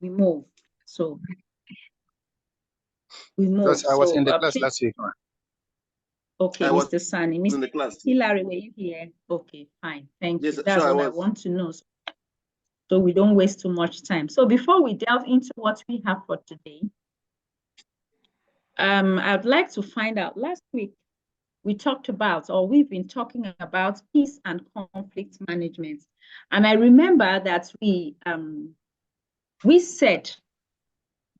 we move. So we move. Because I was so, in the class last week. Okay, Mr. Sani. Mr. In the class. Hillary, were you here? Okay, fine. Thank Yes, you. That's sure, what I want to know. So we don't waste too much time. So before we delve into what we have for today, I'd like to find out, last week we talked about, or we've been talking about, peace and conflict management. And I remember that we said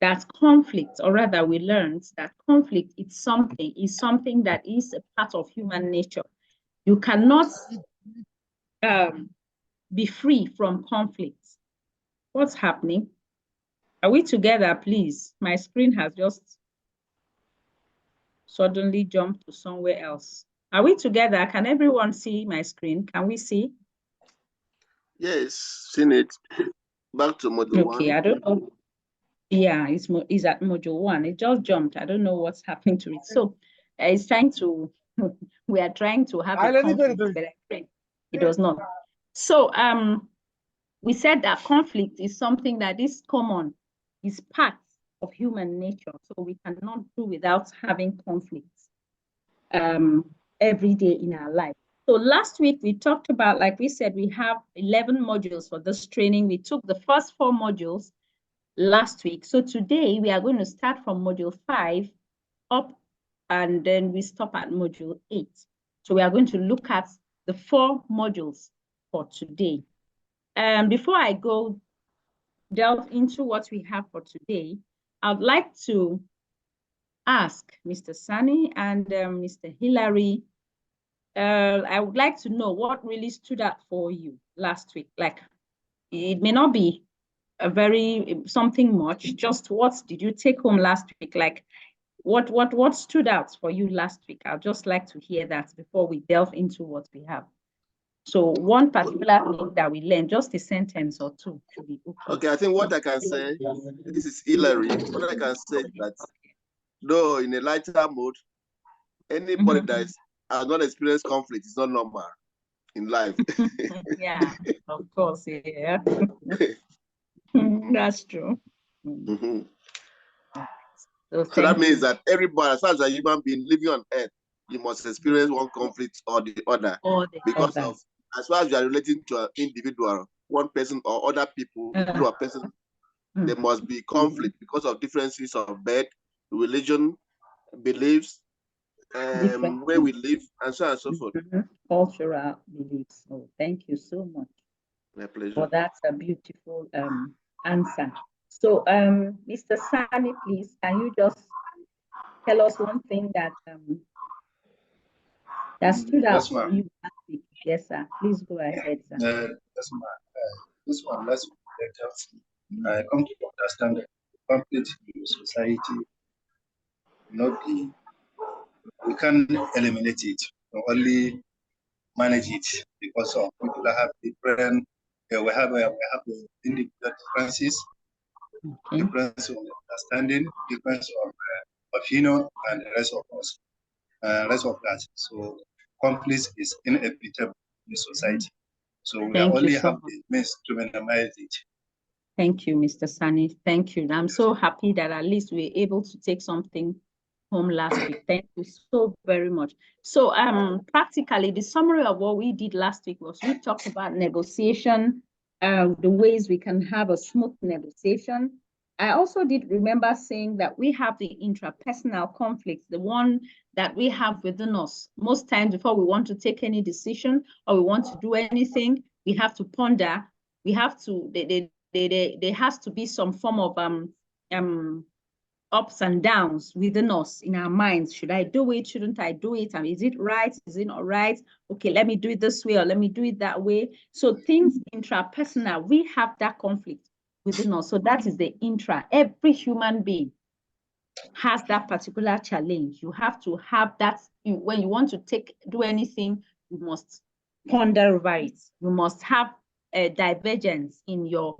that conflict, or rather we learned that conflict is something that is a part of human nature. You cannot be free from conflict. What's happening? Are we together, please? My screen has just suddenly jumped to somewhere else. Are we together? Can everyone see my screen? Can we see? Yes, seen it. Back to module 1. Okay, I don't know. Yeah, it's at module 1. It just jumped. I don't know what's happening to it. So it's trying to, we are trying to have a conflict, but it does not. So we said that conflict is something that is common, is part of human nature. So we cannot do without having conflicts every day in our life. So last week we talked about, like we said, we have 11 modules for this training. We took the first 4 modules last week. So today we are going to start from module 5 up, and then we stop at module 8. So we are going to look at the 4 modules for today. Before I go delve into what we have for today, I'd like to ask Mr. Sani and Mr. Hillary, I would like to know what really stood out for you last week. Like, it may not be something much, just what did you take home last week? Like, what stood out for you last week? I'd just like to hear that before we delve into what we have. So one particular thing that we learned, just a sentence or two should be okay. Okay, I think what I can say, this is Hillary. What I can say is that, though in a lighter mode, anybody that has not experienced conflict is not normal in life. Yeah, of course, yeah. That's true. So that means that everybody, as far as a human being living on earth, you must experience one conflict or the other. Because of, as far as you are relating to an individual, one person or other people, to a person, there must be conflict because of differences of birth, religion, beliefs, where we live, and so on and so forth. Cultural beliefs. Oh, thank you so much. My pleasure. Well, that's a beautiful answer. So, Mr. Sani, please, can you just tell us one thing that that stood out for you last week? Yes, sir. Please go ahead, sir. This one, last week, I come to understand that conflict in society, we can't eliminate it, we only manage it, because of people that have different, we have individual differences, difference of understanding, difference of opinion, and the rest of us, rest of that. So conflict is inevitable in society. So we only have the means to minimize it. Thank you, Mr. Sani. Thank you. I'm so happy that at least we were able to take something home last week. Thank you so very much. So practically the summary of what we did last week was we talked about negotiation, the ways we can have a smooth negotiation. I also did remember saying that we have the intrapersonal conflicts, the one that we have within us. Most times before we want to take any decision or we want to do anything, we have to ponder. We have to, there has to be some form of ups and downs within us, in our minds. Should I do it? Shouldn't I do it? Is it right? Is it not right? Okay, let me do it this way or let me do it that way. So things intrapersonal, we have that conflict within us. So that is the intra. Every human being has that particular challenge. You have to have that. When you want to do anything, you must ponder over it. You must have a divergence in your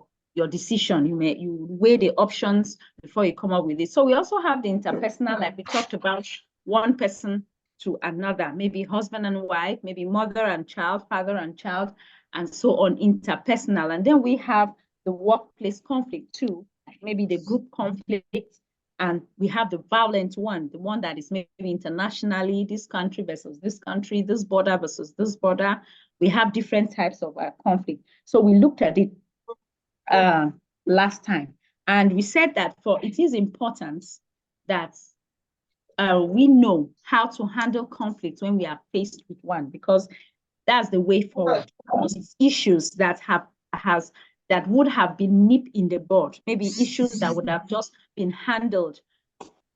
decision. You weigh the options before you come up with it. So we also have the interpersonal, like we talked about, one person to another, maybe husband and wife, maybe mother and child, father and child, and so on, interpersonal. And then we have the workplace conflict too, maybe the group conflict, and we have the violent one, the one that is maybe internationally, this country versus this country, this border versus this border. We have different types of conflict. So we looked at it last time, and we said that it is important that we know how to handle conflict when we are faced with one, because that's the way forward. It's issues that would have been nipped in the bud, maybe issues that would have just been handled,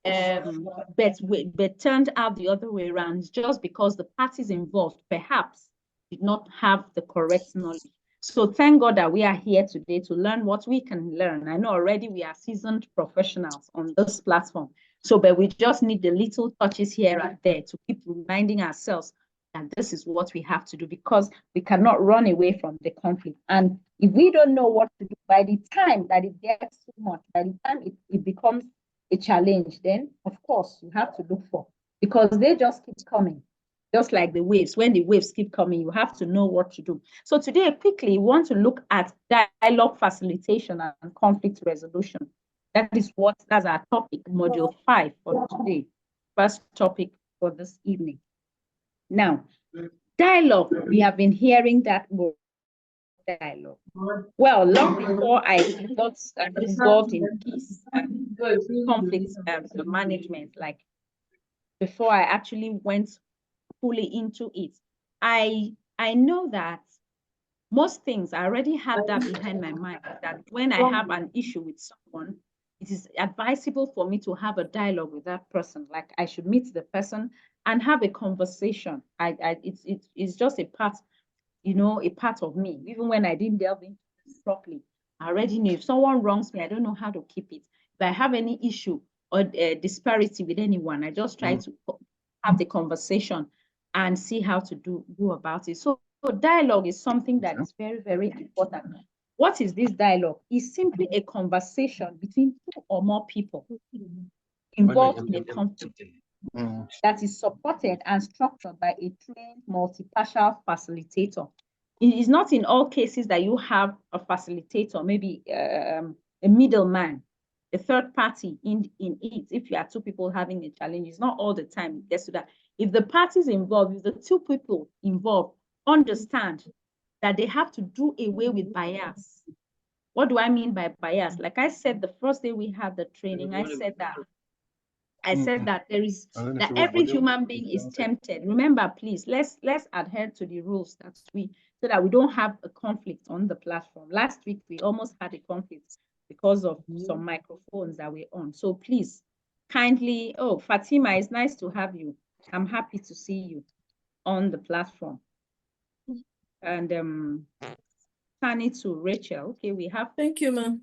but turned out the other way around, just because the parties involved perhaps did not have the correct knowledge. So thank God that we are here today to learn what we can learn. I know already we are seasoned professionals on this platform. So, but we just need the little touches here and there to keep reminding ourselves that this is what we have to do, because we cannot run away from the conflict. And if we don't know what to do, by the time that it gets too much, by the time it becomes a challenge, then of course you have to look for, because they just keep coming. Just like the waves, when the waves keep coming, you have to know what to do. So today, quickly, we want to look at dialogue facilitation and conflict resolution. That's our topic, module 5 for today. First topic for this evening. Now, dialogue, we have been hearing that word, dialogue. Well, long before I got involved in peace and conflict management, like before I actually went fully into it, I know that most things, I already had that behind my mind, that when I have an issue with someone, it is advisable for me to have a dialogue with that person. Like I should meet the person and have a conversation. It's just a part, a part of me. Even when I didn't delve into this properly, I already knew if someone wrongs me, I don't know how to keep it. If I have any issue or disparity with anyone, I just try to have the conversation and see how to go about it. So dialogue is something that is very, very important. What is this dialogue? It's simply a conversation between two or more people involved in a conflict that is supported and structured by a trained multi-partial facilitator. It is not in all cases that you have a facilitator, maybe a middleman, a third party in it. If you are two people having a challenge, it's not all the time it gets to that. If the parties involved, if the two people involved understand that they have to do away with bias. What do I mean by bias? Like I said, the first day we had the training, I said that there is that every human being is tempted. Remember, please, let's adhere to the rules so that we don't have a conflict on the platform. Last week we almost had a conflict because of some microphones that were on. So please, kindly, Fatima, it's nice to have you. I'm happy to see you on the platform. And turn to Rachel. Okay, we have. Thank you, ma'am.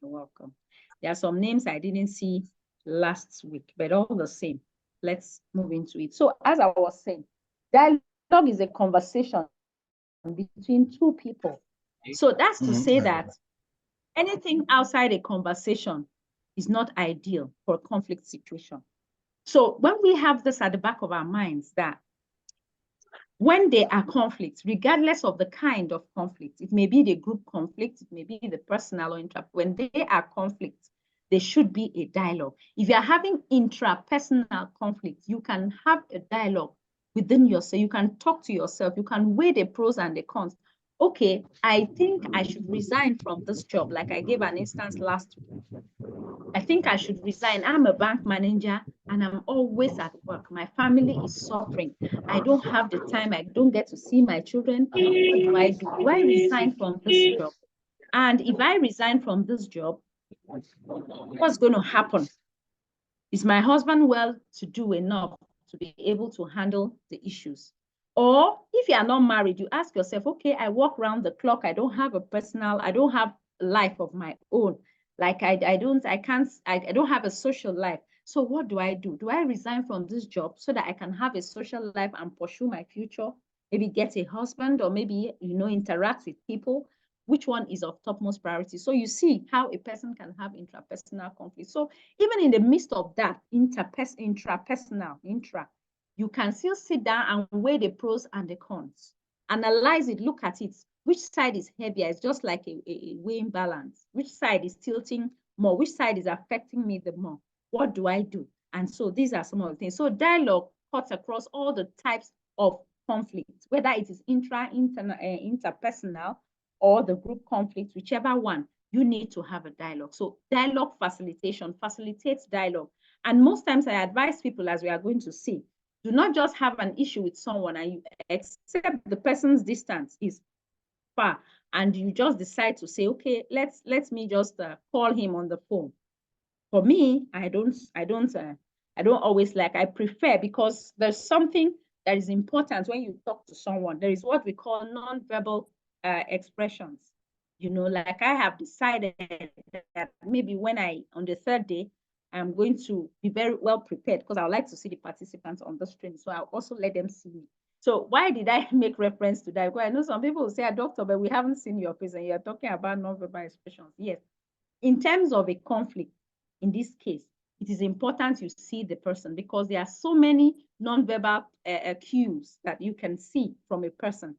You're welcome. There are some names I didn't see last week, but all the same, let's move into it. So as I was saying, dialogue is a conversation between two people. So that's to say that anything outside a conversation is not ideal for a conflict situation. So when we have this at the back of our minds, that when there are conflicts, regardless of the kind of conflict, it may be the group conflict, it may be the personal or when there are conflicts, there should be a dialogue. If you're having intrapersonal conflict, you can have a dialogue within yourself. You can talk to yourself. You can weigh the pros and the cons. Okay, I think I should resign from this job. Like I gave an instance last week. I think I should resign. I'm a bank manager and I'm always at work. My family is suffering. I don't have the time. I don't get to see my children. What do I do? Do I resign from this job? And if I resign from this job, what's going to happen? Is my husband well to do enough to be able to handle the issues? Or if you are not married, you ask yourself, okay, I work around the clock. I don't have I don't have a life of my own. Like I don't have a social life. So what do I do? Do I resign from this job so that I can have a social life and pursue my future? Maybe get a husband, or maybe, interact with people. Which one is of topmost priority? So you see how a person can have intrapersonal conflict. So even in the midst of that intrapersonal, you can still sit down and weigh the pros and the cons. Analyze it, look at it. Which side is heavier? It's just like a weighing balance. Which side is tilting more? Which side is affecting me the more? What do I do? And so these are some of the things. So dialogue cuts across all the types of conflict, whether it is interpersonal or the group conflict, whichever one, you need to have a dialogue. So dialogue facilitation facilitates dialogue. And most times I advise people, as we are going to see, do not just have an issue with someone and you accept the person's distance is far, and you just decide to say, okay, let me just call him on the phone. For me, I don't always like, I prefer, because there's something that is important when you talk to someone. There is what we call non-verbal expressions. You know, like I have decided that maybe on the third day, I'm going to be very well prepared, because I would like to see the participants on the stream. So I'll also let them see me. So why did I make reference to that? Because I know some people will say, doctor, but we haven't seen your face and you're talking about non-verbal expressions. Yes. In terms of a conflict, in this case, it is important you see the person, because there are so many non-verbal cues that you can see from a person.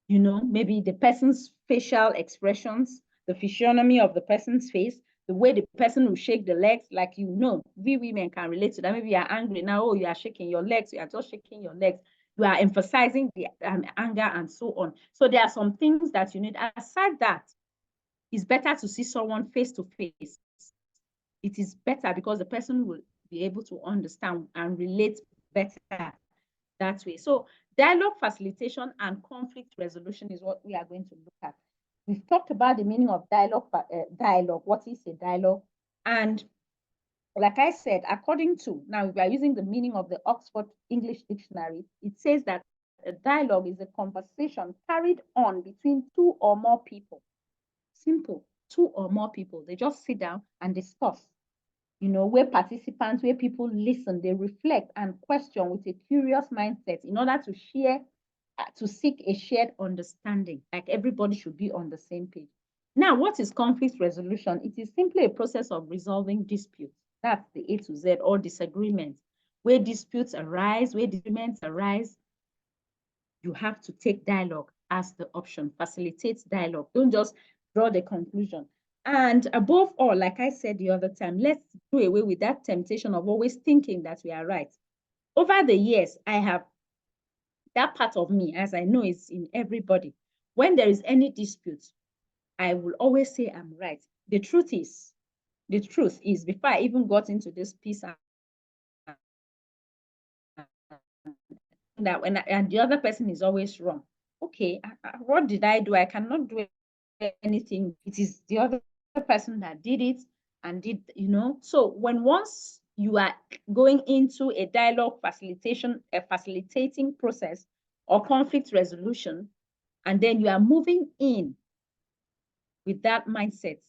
You know, maybe the person's facial expressions, the physiognomy of the person's face, the way the person will shake the legs, like, you know, we women can relate to that. Maybe you are angry now, oh, you are shaking your legs, you are just shaking your legs. You are emphasizing the anger and so on. So there are some things that you need. Aside that, it's better to see someone face to face. It is better because the person will be able to understand and relate better that way. So dialogue facilitation and conflict resolution is what we are going to look at. We've talked about the meaning of dialogue, what is a dialogue? And like I said, according to, now we are using the meaning of the Oxford English Dictionary, it says that a dialogue is a conversation carried on between two or more people. Simple, two or more people. They just sit down and discuss. You know, where participants, where people listen, they reflect and question with a curious mindset in order to share, to seek a shared understanding. Like everybody should be on the same page. Now, what is conflict resolution? It is simply a process of resolving disputes. That's the A to Z, or disagreements. Where disputes arise, where disagreements arise, you have to take dialogue as the option. Facilitate dialogue. Don't just draw the conclusion. And above all, like I said the other time, let's do away with that temptation of always thinking that we are right. Over the years, I have that part of me, as I know is in everybody. When there is any dispute, I will always say I'm right. The truth is, before I even got into this piece, that and the other person is always wrong. Okay, what did I do? I cannot do anything. It is the other person that did it and did, you know. So once you are going into a dialogue facilitation, a facilitating process or conflict resolution, and then you are moving in with that mindset.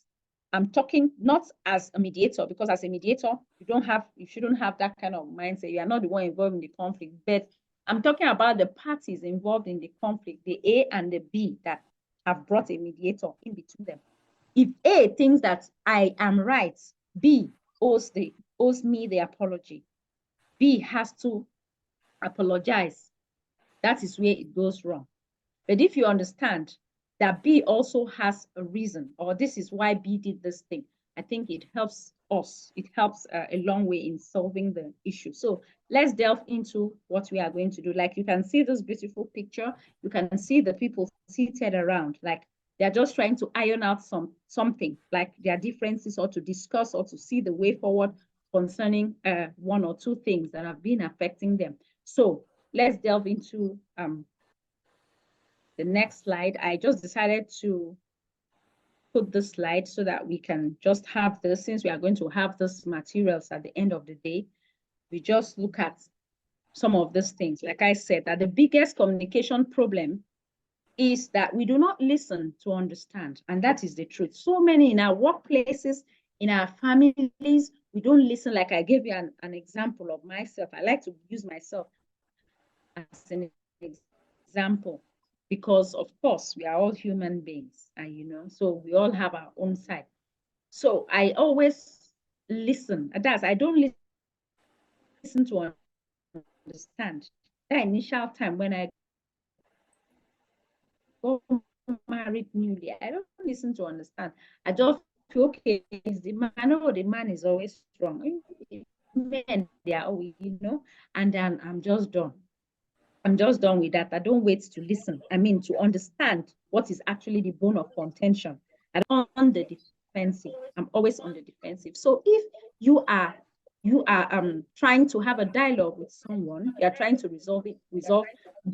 I'm talking not as a mediator, because as a mediator, you shouldn't have that kind of mindset. You are not the one involved in the conflict, but I'm talking about the parties involved in the conflict, the A and the B that have brought a mediator in between them. If A thinks that I am right, B owes me the apology. B has to apologize. That is where it goes wrong. But if you understand that B also has a reason, or this is why B did this thing, I think it helps us. It helps a long way in solving the issue. So let's delve into what we are going to do. Like, you can see this beautiful picture. You can see the people seated around, like they're just trying to iron out something, like their differences, or to discuss, or to see the way forward concerning one or two things that have been affecting them. So let's delve into the next slide. I just decided to put this slide so that we can just have this, since we are going to have this materials at the end of the day. We just look at some of these things. Like I said, that the biggest communication problem is that we do not listen to understand. And that is the truth. So many in our workplaces, in our families, we don't listen. Like I gave you an example of myself. I like to use myself as an example, because of course we are all human beings, and you know, so we all have our own side. So I always listen. I don't listen to understand. That initial time when I got married newly, I don't listen to understand. I just okay, is the man, oh, the man is always strong. Men, they are always, and then I'm just done. I'm just done with that. I don't wait to listen. I mean, to understand what is actually the bone of contention. I'm on the defensive. I'm always on the defensive. So if you are trying to have a dialogue with someone, you're trying to resolve,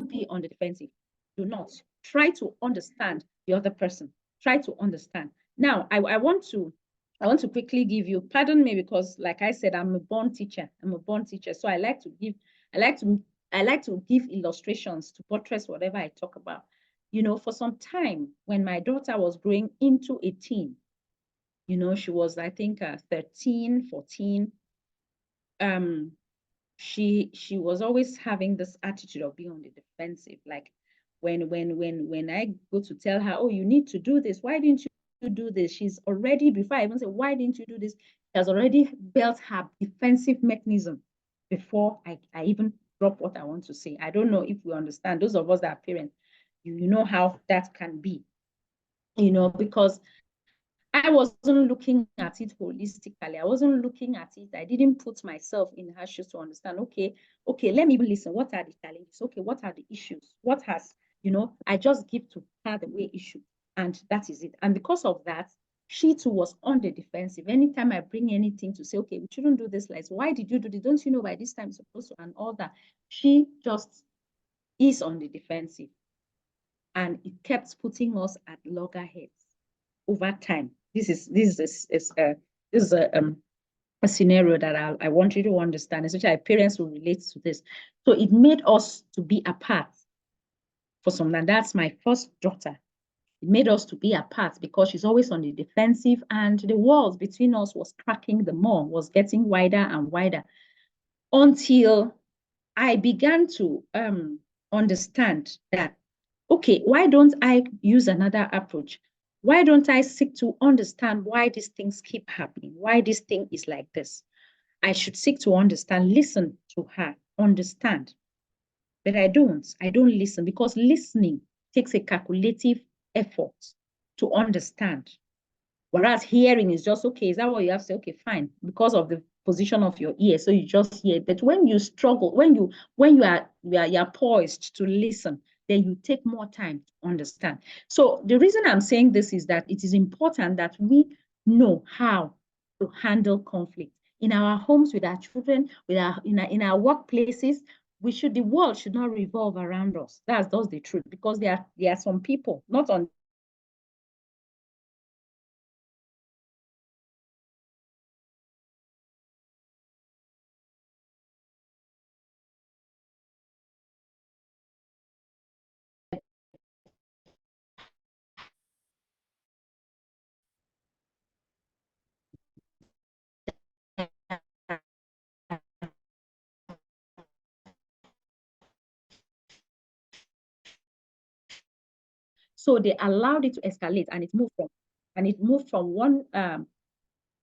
be on the defensive. Do not. Try to understand the other person. Try to understand. Now, I want to quickly give you, pardon me, because like I said, I'm a born teacher. So I like to give illustrations to buttress whatever I talk about. For some time, when my daughter was growing into a teen, she was, I think, 13, 14. She was always having this attitude of being on the defensive. Like when I go to tell her, oh, you need to do this, why didn't you do this? She's already, before I even say, why didn't you do this? She has already built her defensive mechanism before I even drop what I want to say. I don't know if we understand. Those of us that are parents, you know how that can be, because I wasn't looking at it holistically. I wasn't looking at it. I didn't put myself in her shoes to understand, okay, let me listen. What are the challenges? Okay, what are the issues? What has, I just give to her the way issue, and that is it. And because of that, she too was on the defensive. Anytime I bring anything to say, okay, we shouldn't do this, like, why did you do this? Don't you know by this time it's supposed to, and all that. She just is on the defensive. And it kept putting us at loggerheads over time. This is a scenario that I want you to understand, especially parents who relate to this. So it made us to be apart for some, and that's my first daughter. It made us to be apart because she's always on the defensive, and the walls between us was cracking the more, was getting wider and wider, until I began to understand that, okay, why don't I use another approach? Why don't I seek to understand why these things keep happening? Why this thing is like this? I should seek to understand, listen to her, understand. But I don't listen, because listening takes a calculative effort to understand. Whereas hearing is just, okay, is that what you have to say? Okay, fine, because of the position of your ear, so you just hear. But when you struggle, when you are poised to listen, then you take more time to understand. So the reason I'm saying this is that it is important that we know how to handle conflict in our homes, with our children, in our workplaces. The world should not revolve around us. That's the truth, because there are some people, not on so they allowed it to escalate, and it moved from one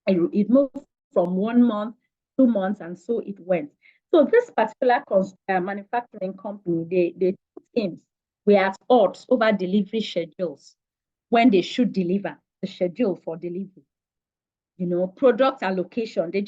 it moved from 1 month, 2 months, and so it went. So this particular manufacturing company, they two teams were at odds over delivery schedules when they should deliver, the schedule for delivery. Product allocation. They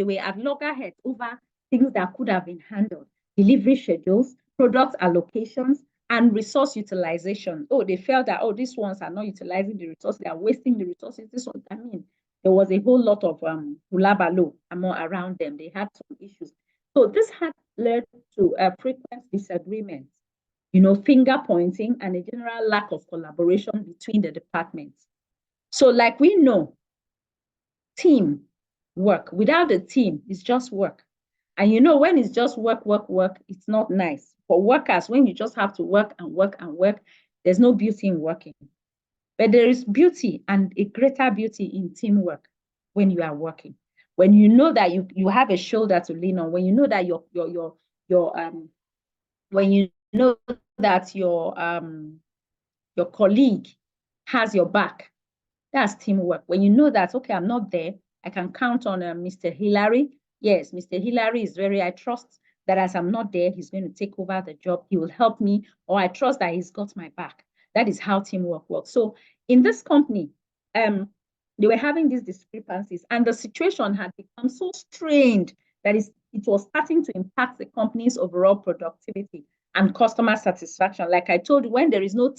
were at loggerheads over things that could have been handled: delivery schedules, product allocations, and resource utilization. Oh, they felt that, oh, these ones are not utilizing the resources, they are wasting the resources. This one, I mean, there was a whole lot of hulabalo around them. They had some issues. So this had led to frequent disagreements, finger pointing, and a general lack of collaboration between the departments. So like we know, team work. Without a team, it's just work. And when it's just work, it's not nice. For workers, when you just have to work and work and work, there's no beauty in working. But there is beauty, and a greater beauty, in teamwork when you are working. When you know that you have a shoulder to lean on, when you know that when you know that your colleague has your back, that's teamwork. When you know that, okay, I'm not there, I can count on Mr. Hillary. Yes, Mr. Hillary is I trust that as I'm not there, he's going to take over the job. He will help me, or I trust that he's got my back. That is how teamwork works. So in this company, they were having these discrepancies, and the situation had become so strained that it was starting to impact the company's overall productivity and customer satisfaction. Like I told you, when there is no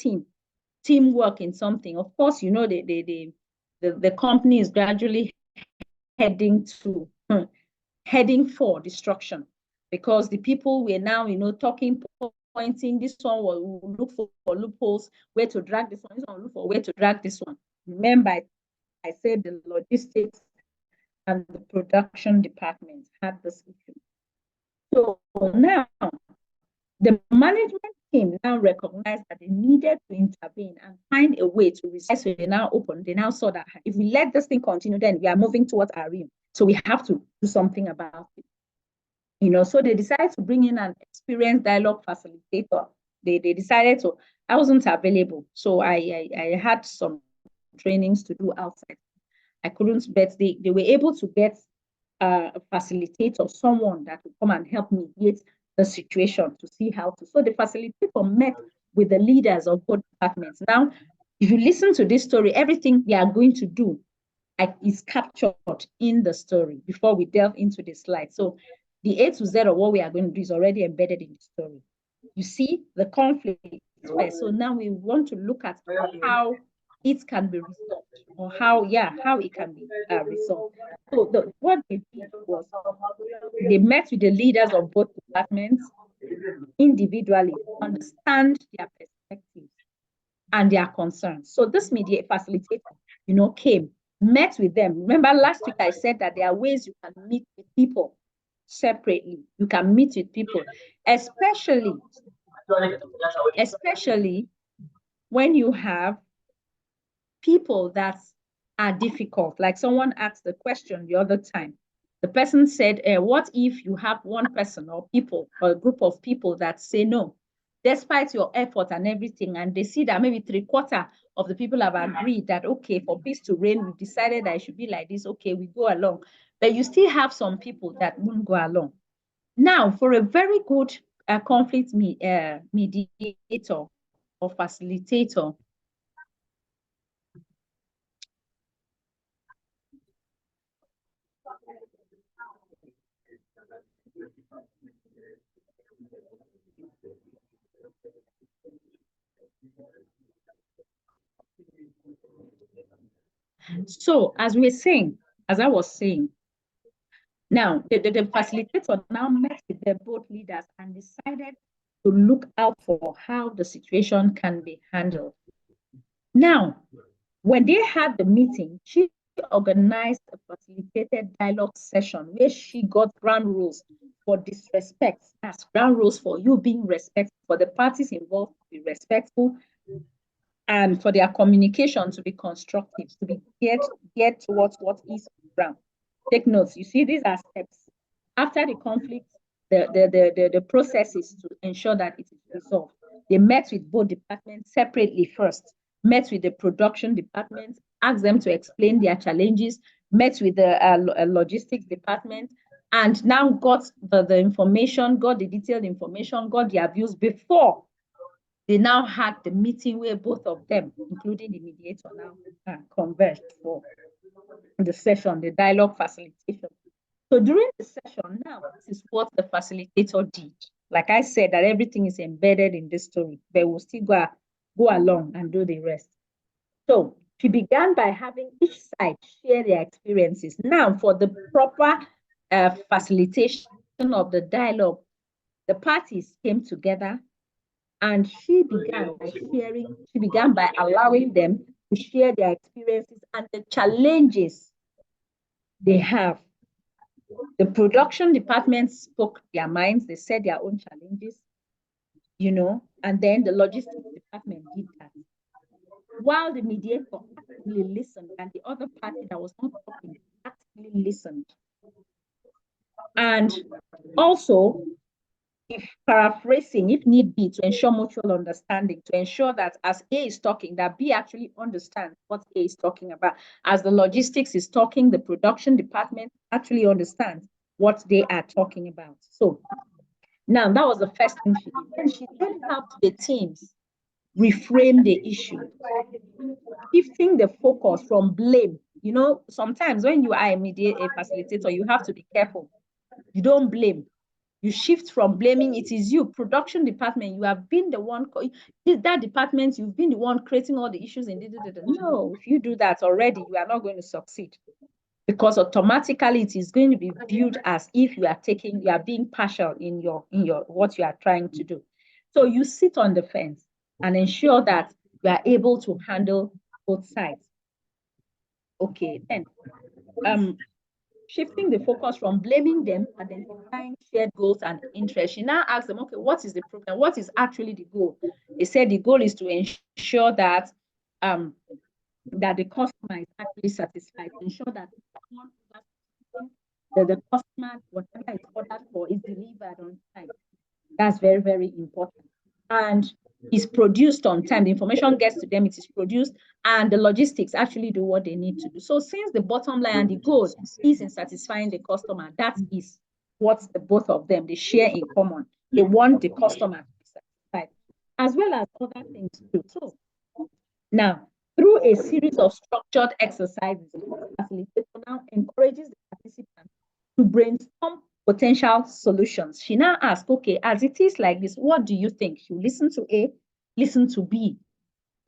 teamwork in something, of course, you know, the company is gradually heading for destruction, because the people were now, you know, talking, pointing, this one will look for loopholes, where to drag this one will look for where to drag this one. Remember, I said the logistics and the production department had this issue. So now the management team now recognized that they needed to intervene and find a way to resolve. So they now opened, they now saw that if we let this thing continue, then we are moving towards our realm. So we have to do something about it. You know, so they decided to bring in an experienced dialogue facilitator. They decided to, I wasn't available. So I had some trainings to do outside. I couldn't, but they were able to get a facilitator, someone that would come and help mediate the situation to see how to. So the facilitator met with the leaders of both departments. Now, if you listen to this story, everything we are going to do is captured in the story before we delve into the slide. So the A to Z of what we are going to do is already embedded in the story. You see the conflict first. So now we want to look at how it can be resolved, or how it can be resolved. So what they did was they met with the leaders of both departments individually to understand their perspectives and their concerns. So this media facilitator, you know, came, met with them. Remember last week I said that there are ways you can meet with people separately. You can meet with people, especially when you have people that are difficult. Like someone asked the question the other time. The person said, what if you have one person or people or a group of people that say no, despite your effort and everything, and they see that maybe 3/4 of the people have agreed that, okay, for peace to reign, we've decided that it should be like this, okay, we go along. But you still have some people that won't go along. Now, for a very good conflict mediator or facilitator, so as I was saying, now the facilitator now met with both leaders and decided to look out for how the situation can be handled. Now, when they had the meeting, she organized a facilitated dialogue session where she got ground rules for disrespect, as ground rules for you being respectful, for the parties involved to be respectful, and for their communication to be constructive, to be geared towards what is ground. Take notes. You see, these are steps. After the conflict, the process is to ensure that it is resolved. They met with both departments separately first, met with the production department, asked them to explain their challenges, met with the logistics department, and now got the information, got the detailed information, got their views before they now had the meeting where both of them, including the mediator, now converged for the session, the dialogue facilitation. So during the session, now this is what the facilitator did. Like I said, that everything is embedded in this story, but we'll still go along and do the rest. So she began by having each side share their experiences. Now, for the proper facilitation of the dialogue, the parties came together, and she began by allowing them to share their experiences and the challenges they have. The production department spoke their minds, they said their own challenges, you know, and then the logistics department did that. While the mediator actively listened, and the other party that was not talking actively listened. And also, if paraphrasing, if need be, to ensure mutual understanding, to ensure that as A is talking, that B actually understands what A is talking about. As the logistics is talking, the production department actually understands what they are talking about. So now that was the first thing she did. Then she then helped the teams reframe the issue, shifting the focus from blame You know, sometimes when you are a facilitator, you have to be careful. You don't blame. You shift from blaming, it is you, production department, you have been the one, that department, you've been the one creating all the issues. No, if you do that already, you are not going to succeed, because automatically it is going to be viewed as if you are being partial in your what you are trying to do. So you sit on the fence and ensure that you are able to handle both sides. Okay, then shifting the focus from blaming them, identifying shared goals and interests. She now asks them, okay, what is the problem? What is actually the goal? They said the goal is to ensure that that the customer is actually satisfied, ensure that the customer, whatever is ordered for, is delivered on time. That's very, very important. And is produced on time. The information gets to them, it is produced, and the logistics actually do what they need to do. So since the bottom line and the goal is in satisfying the customer, that is what the both of them, they share in common. They want the customer to be satisfied, as well as other things too. So now, through a series of structured exercises, the facilitator now encourages the participants to brainstorm potential solutions. She now asks, okay, as it is like this, what do you think? You listen to A, listen to B.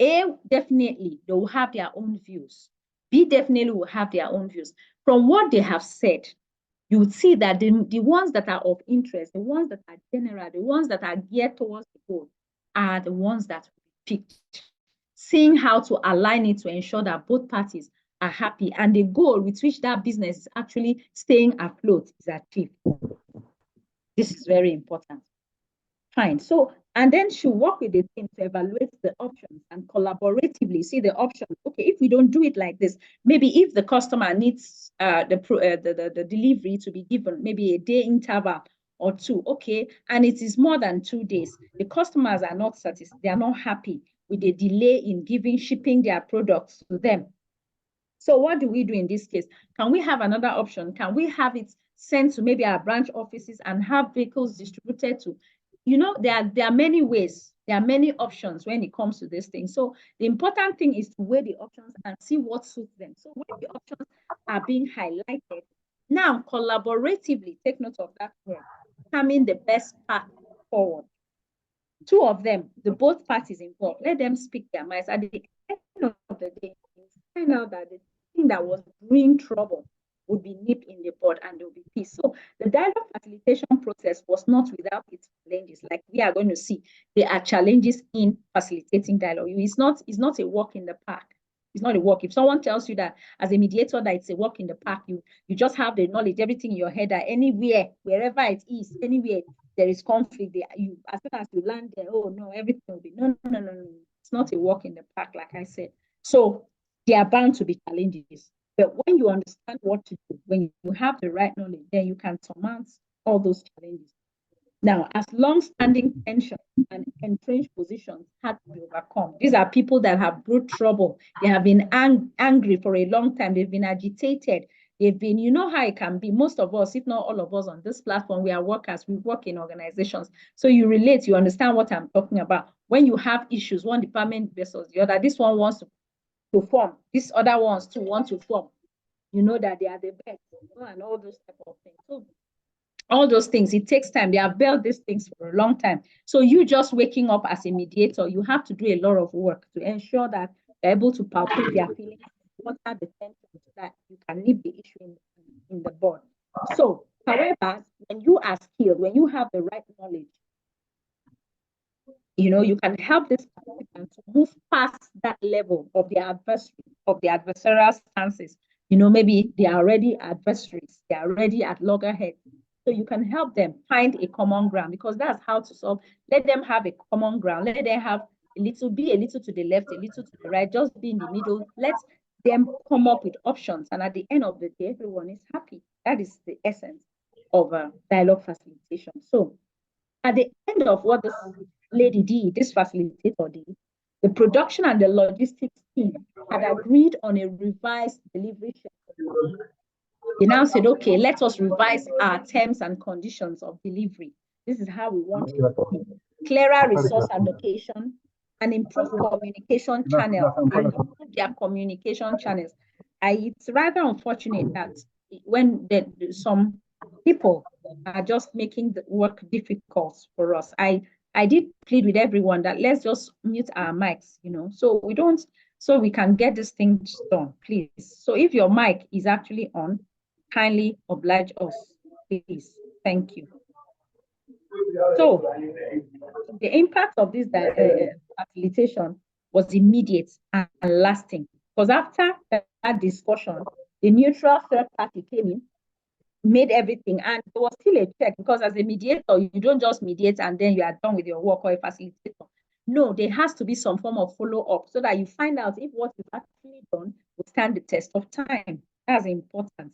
A, definitely, they will have their own views. B definitely will have their own views. From what they have said, you would see that the ones that are of interest, the ones that are general, the ones that are geared towards the goal are the ones that will be picked. Seeing how to align it to ensure that both parties are happy and the goal with which that business is actually staying afloat is achieved. This is very important. Fine. So, and then she'll work with the team to evaluate the options and collaboratively see the options. Okay, if we don't do it like this, maybe if the customer needs the delivery to be given, maybe a day interval or two, okay, and it is more than 2 days, the customers are not satisfied, they are not happy with the delay in shipping their products to them. So what do we do in this case? Can we have another option? Can we have it sent to maybe our branch offices and have vehicles distributed to, you know, there are many ways, there are many options when it comes to this thing. So the important thing is to weigh the options and see what suits them. So when the options are being highlighted, now collaboratively, take note of that word, determine the best path forward. Two of them, both parties involved, let them speak their minds. At the end of the day, find out that the thing that was bringing trouble would be nipped in the bud and there will be peace. So the dialogue facilitation process was not without its challenges. Like we are going to see, there are challenges in facilitating dialogue. It's not a walk in the park. It's not a walk. If someone tells you that as a mediator that it's a walk in the park, you just have the knowledge, everything in your head, that anywhere, wherever it is, anywhere there is conflict, as soon as you land there, oh no, everything will be no. It's not a walk in the park, like I said. So there are bound to be challenges. But when you understand what to do, when you have the right knowledge, then you can surmount all those challenges. Now, as long-standing tension and entrenched positions had to be overcome, these are people that have brought trouble. They have been angry for a long time. They've been agitated. They've been, you know how it can be. Most of us, if not all of us on this platform, we are workers. We work in organizations. So you relate, you understand what I'm talking about. When you have issues, one department versus the other, this one wants to form, this other ones too want to form. You know that they are the best, and all those type of things. So all those things, it takes time. They have built these things for a long time. So you just waking up as a mediator, you have to do a lot of work to ensure that you're able to palpate their feelings, what are the tensions, so that you can leave the issue in the board. So, however, when you are skilled, when you have the right knowledge, you know, you can help this participant to move past that level of the adversarial stances. You know, maybe they are already adversaries, they are already at loggerheads. So you can help them find a common ground, because that's how to solve. Let them have a common ground. Let them have a little to the left, a little to the right, just be in the middle. Let them come up with options. And at the end of the day, everyone is happy. That is the essence of dialogue facilitation. So at the end of what this lady did, this facilitator did, the production and the logistics team had agreed on a revised delivery schedule. They now said, okay, let us revise our terms and conditions of delivery. This is how we want it to be. Clearer resource allocation and improved communication channels, and improve their communication channels. it's rather unfortunate that when some people are just making the work difficult for us. I did plead with everyone that let's just mute our mics, so we can get this thing done, please. So if your mic is actually on, kindly oblige us, please. Thank you. So the impact of this facilitation was immediate and lasting, because after that discussion, the neutral third party came in, made everything, and there was still a check, because as a mediator, you don't just mediate and then you are done with your work, or a facilitator. No, there has to be some form of follow-up so that you find out if what you've actually done will stand the test of time. That's important.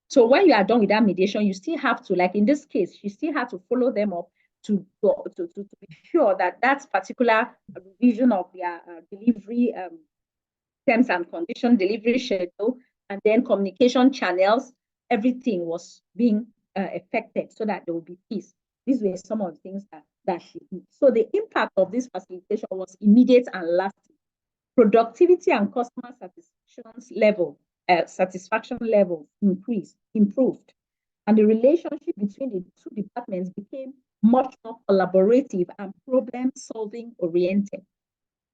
So when you are done with that mediation, you still have to, like in this case, you still have to follow them up to be sure that that particular revision of their delivery terms and condition, delivery schedule, and then communication channels, everything was being affected so that there will be peace. These were some of the things that she did. So the impact of this facilitation was immediate and lasting. Productivity and customer satisfaction level improved. And the relationship between the two departments became much more collaborative and problem-solving oriented.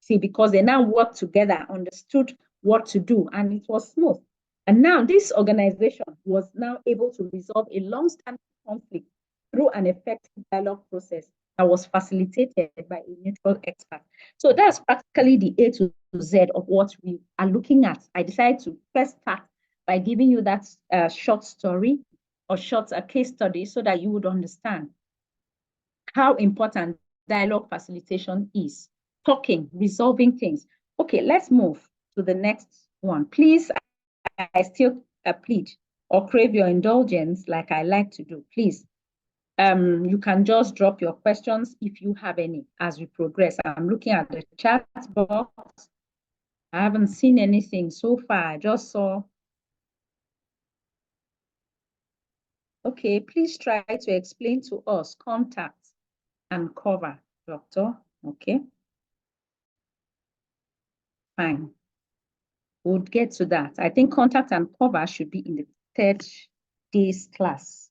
See, because they now worked together, understood what to do, and it was smooth. And now this organization was now able to resolve a long-standing conflict through an effective dialogue process that was facilitated by a neutral expert. So that's practically the A to Z of what we are looking at. I decided to first start by giving you that short story or short case study so that you would understand how important dialogue facilitation is. Talking, resolving things. Okay, let's move to the next one. Please, I still plead or crave your indulgence like I like to do. Please, you can just drop your questions if you have any as we progress. I'm looking at the chat box. I haven't seen anything so far. I just saw. Okay, please try to explain to us contact and cover, doctor. Okay. Fine. We'll get to that. I think contact and cover should be in the third day's class.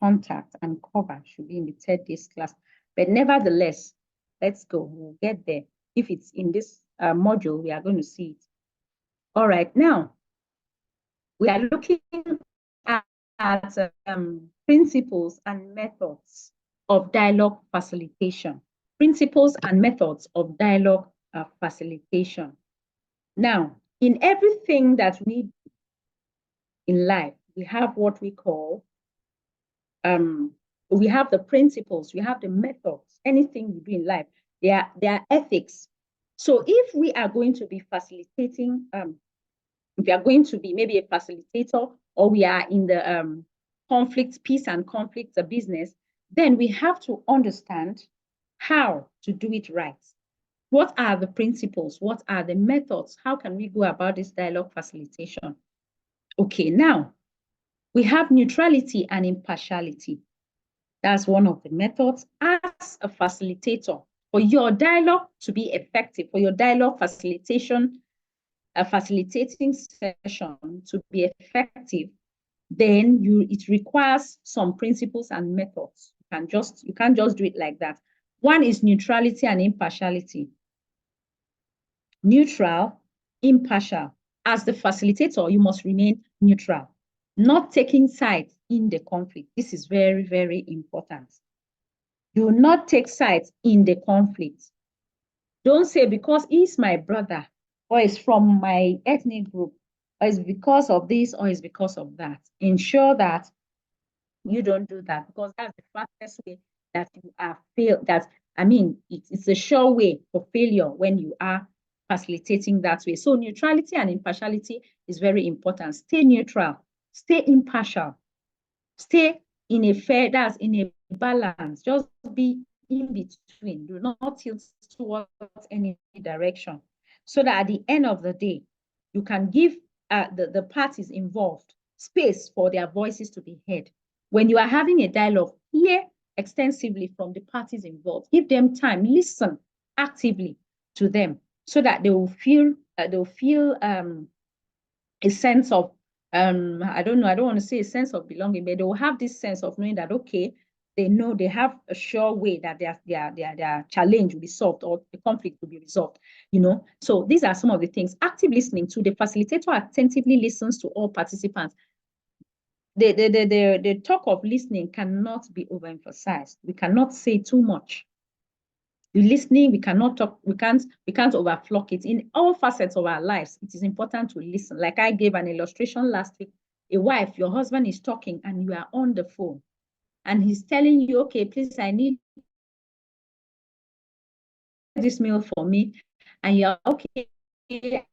Contact and cover should be in the third day's class. But nevertheless, let's go. We'll get there. If it's in this module, we are going to see it. All right. Now, we are looking at principles and methods of dialogue facilitation. Principles and methods of dialogue facilitation. Now, in everything that we do in life, we have what we call, we have the principles, we have the methods, anything we do in life, they are ethics. So if we are going to be facilitating, if we are going to be maybe a facilitator, or we are in the peace and conflict business, then we have to understand how to do it right. What are the principles? What are the methods? How can we go about this dialogue facilitation? Okay, now we have neutrality and impartiality. That's one of the methods. As a facilitator, for your dialogue to be effective, for your dialogue facilitation, a facilitating session to be effective, then it requires some principles and methods. You can't just do it like that. One is neutrality and impartiality. Neutral, impartial. As the facilitator, you must remain neutral, not taking sides in the conflict. This is very, very important. Do not take sides in the conflict. Don't say because he's my brother, or is from my ethnic group, or is because of this, or is because of that. Ensure that you don't do that, because that's the fastest way that you are failed. It's a sure way for failure when you are facilitating that way. So neutrality and impartiality is very important. Stay neutral, stay impartial, stay in a fair, that's in a balance. Just be in between. Do not tilt towards any direction, so that at the end of the day, you can give the parties involved space for their voices to be heard. When you are having a dialogue, hear extensively from the parties involved. Give them time, listen actively to them, so that they will feel a sense of, I don't know, I don't want to say a sense of belonging, but they will have this sense of knowing that, okay, they know they have a sure way that their challenge will be solved or the conflict will be resolved, you know. So these are some of the things. Active listening too. The facilitator attentively listens to all participants. The talk of listening cannot be overemphasized. We cannot say too much. Listening, we cannot talk, we can't overflock it. In all facets of our lives, it is important to listen. Like I gave an illustration last week. A wife, your husband is talking and you are on the phone and he's telling you, okay, please, I need this meal for me. And you're okay,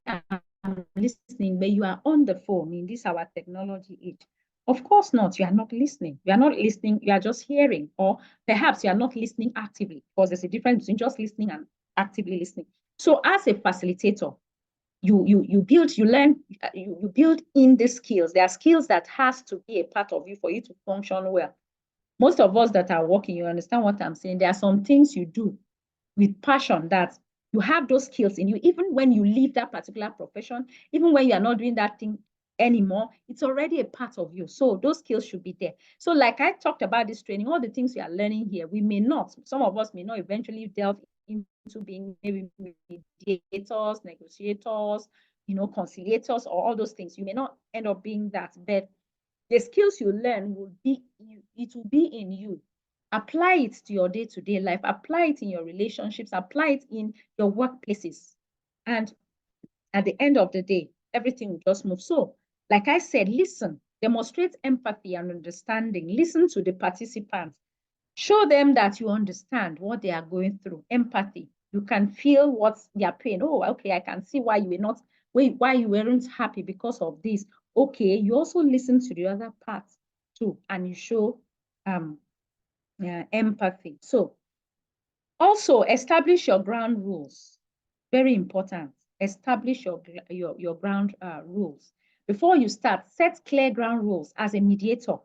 I'm listening, but you are on the phone in this our technology age. Of course not. You are not listening. You are not listening. You are just hearing, or perhaps you are not listening actively, because there's a difference between just listening and actively listening. So as a facilitator, you build, you learn, you build in the skills. There are skills that has to be a part of you for you to function well. Most of us that are working, you understand what I'm saying? There are some things you do with passion that you have those skills in you, even when you leave that particular profession, even when you are not doing that thing anymore, it's already a part of you. So those skills should be there. So like I talked about this training, all the things we are learning here, we may not, some of us may not eventually delve into being maybe mediators, negotiators, you know, conciliators, or all those things. You may not end up being that, but the skills you learn will be, it will be in you. Apply it to your day-to-day life, apply it in your relationships, apply it in your workplaces. And at the end of the day, everything will just move. So, like I said, listen, demonstrate empathy and understanding, listen to the participants, show them that you understand what they are going through, empathy. You can feel what's their pain. Oh, okay, I can see why you were not, why you weren't happy because of this. Okay, you also listen to the other part too, and you show empathy. So also establish your ground rules. Very important. Establish your ground rules. Before you start, set clear ground rules as a mediator.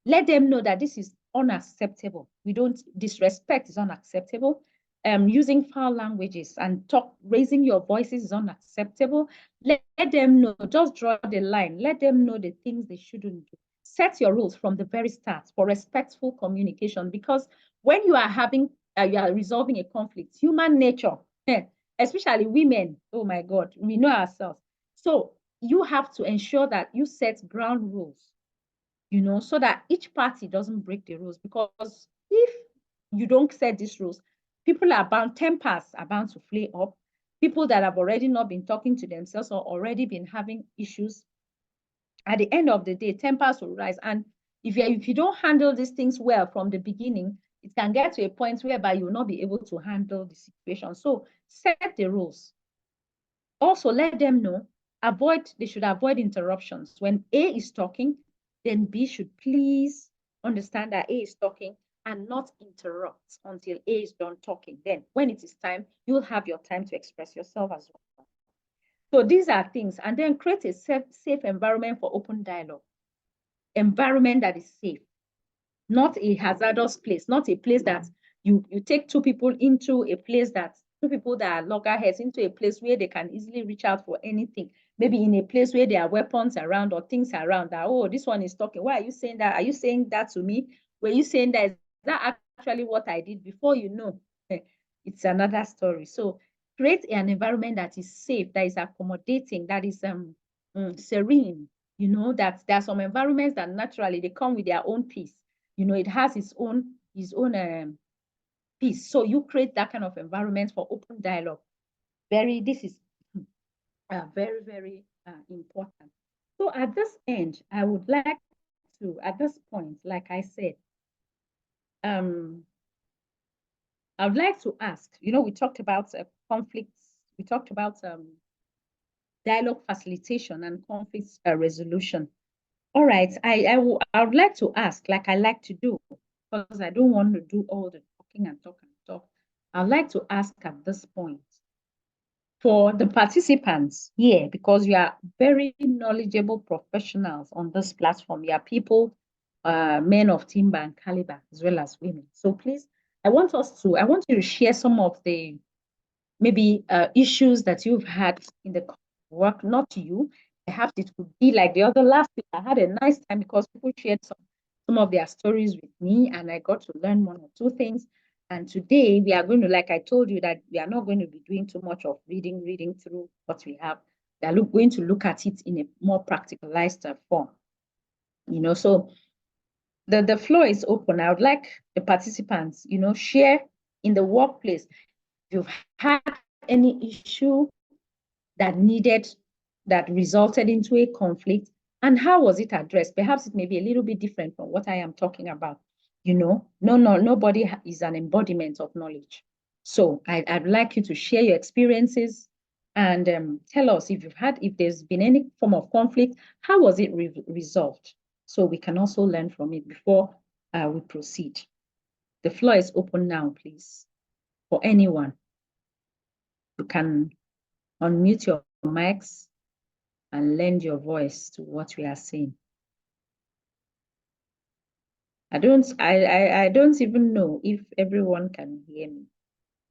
Let them know that this is unacceptable. We don't, disrespect is unacceptable. Using foul languages and raising your voices is unacceptable. Let them know, just draw the line. Let them know the things they shouldn't do. Set your rules from the very start for respectful communication, because when you are having, you are resolving a conflict, human nature, especially women, oh my God, we know ourselves. So you have to ensure that you set ground rules, you know, so that each party doesn't break the rules. Because if you don't set these rules, people are bound, tempers are bound to flare up. People that have already not been talking to themselves or already been having issues, at the end of the day, tempers will rise. And if you don't handle these things well from the beginning, it can get to a point whereby you will not be able to handle the situation. So set the rules. Also, let them know, they should avoid interruptions. When A is talking, then B should please understand that A is talking and not interrupt until A is done talking. Then when it is time, you'll have your time to express yourself as well. So these are things. And then create a safe environment for open dialogue. Environment that is safe, not a hazardous place, not a place that you take two people into a place that two people that are loggerheads into a place where they can easily reach out for anything. Maybe in a place where there are weapons around or things around that, oh, this one is talking. Why are you saying that? Are you saying that to me? Were you saying that? Is that actually what I did? Before you know, it's another story. So create an environment that is safe, that is accommodating, that is serene. You know, that there are some environments that naturally they come with their own peace. You know, it has its own peace. So you create that kind of environment for open dialogue. This is very, very important. So at this end, I would like to, at this point, like I said, I would like to ask, you know, we talked about conflicts, we talked about dialogue facilitation and conflict resolution. All right, I would like to ask, like I like to do, because I don't want to do all the talking and talk and talk. I'd like to ask at this point for the participants here, because you are very knowledgeable professionals on this platform. You are people, men of timber and caliber, as well as women. So please, I want you to share some of the maybe issues that you've had in the work, not you, perhaps it could be like the other last week. I had a nice time because people shared some of their stories with me, and I got to learn one or two things. And today we are going to, like I told you, that we are not going to be doing too much of reading through what we have. We are going to look at it in a more practicalized form. So the floor is open. I would like the participants, share in the workplace. If you've had any issue that resulted into a conflict, and how was it addressed? Perhaps it may be a little bit different from what I am talking about. Nobody is an embodiment of knowledge. So I'd like you to share your experiences and tell us if there's been any form of conflict, how was it resolved? So we can also learn from it before we proceed. The floor is open now, please, for anyone. You can unmute your mics and lend your voice to what we are saying. I don't even know if everyone can hear me,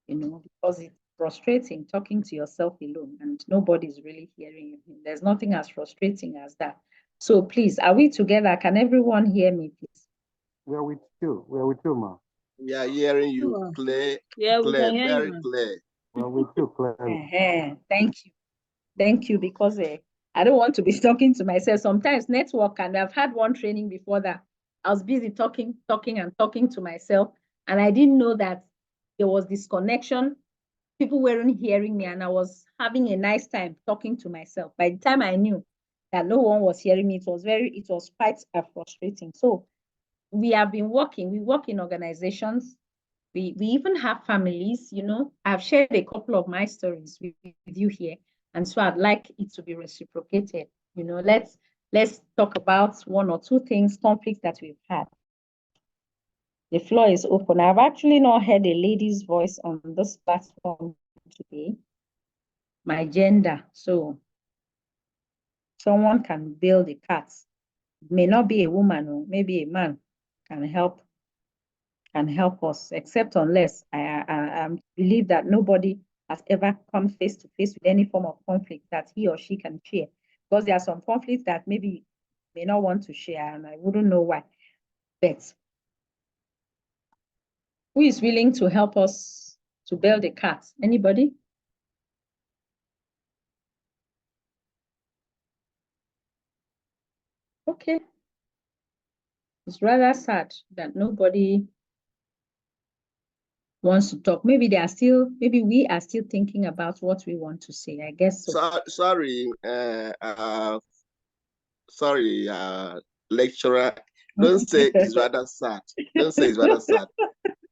because it's frustrating talking to yourself alone and nobody's really hearing you. There's nothing as frustrating as that. So please, are we together? Can everyone hear me, please? We're with you. We're with you, ma. We are hearing you clear. Yeah, we clear, can hear very you. clear. We're with you, clearly. Thank you. Thank you, because I don't want to be talking to myself. Sometimes network, and I've had one training before that I was busy talking to myself, and I didn't know that there was this connection. People weren't hearing me, and I was having a nice time talking to myself. By the time I knew that no one was hearing me, it was quite frustrating. So we have been working. We work in organizations. We even have families. I've shared a couple of my stories with you here. And so I'd like it to be reciprocated. Let's talk about one or two things, conflicts that we've had. The floor is open. I've actually not heard a lady's voice on this platform today. My gender. So someone can build a cat. It may not be a woman, or maybe a man can help us, except unless I believe that nobody has ever come face to face with any form of conflict that he or she can share. Because there are some conflicts that maybe may not want to share, and I wouldn't know why. But who is willing to help us to build a cat? Anybody? Okay. It's rather sad that nobody wants to talk. Maybe we are still thinking about what we want to say. I guess so. Sorry, lecturer. Don't say it's rather sad. Don't say it's rather sad.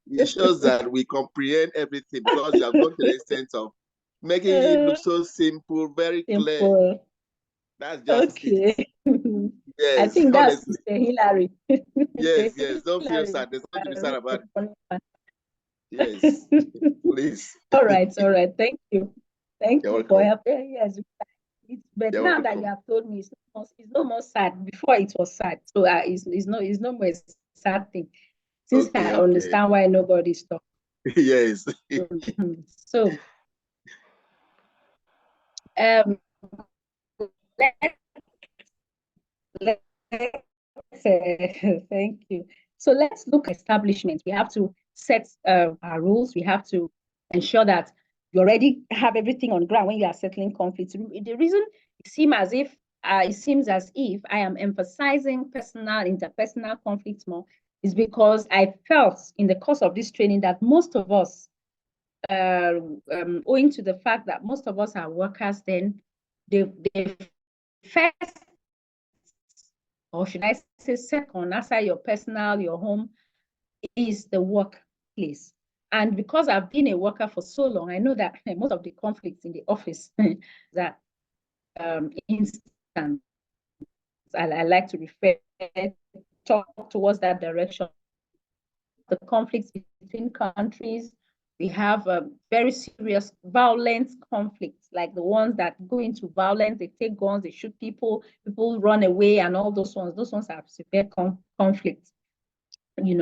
It shows that we comprehend everything, because you have gone to the extent of making it look so simple, very clear. That's just okay. Yes, I think that's Mr. Hillary. Yes. Don't feel sad. There's nothing to be sad about. Yes, please. All right. Thank you. Thank you for helping. Yes, but now that you have told me, it's no more sad. Before it was sad, so it's no more a sad thing. Since I understand why nobody's talking. Yes. So, thank you. So let's look at establishment. We have to set our rules. We have to ensure that you already have everything on ground when you are settling conflicts. The reason it seems as if I am emphasizing interpersonal conflicts more is because I felt in the course of this training that most of us, owing to the fact that most of us are workers, then the first, or should I say second, after your personal, your home, is the workplace. And because I've been a worker for so long, I know that most of the conflicts in the office that instant, I like to talk towards that direction. The conflicts between countries, we have very serious violent conflicts, like the ones that go into violence, they take guns, they shoot people run away, and all those ones are severe conflicts.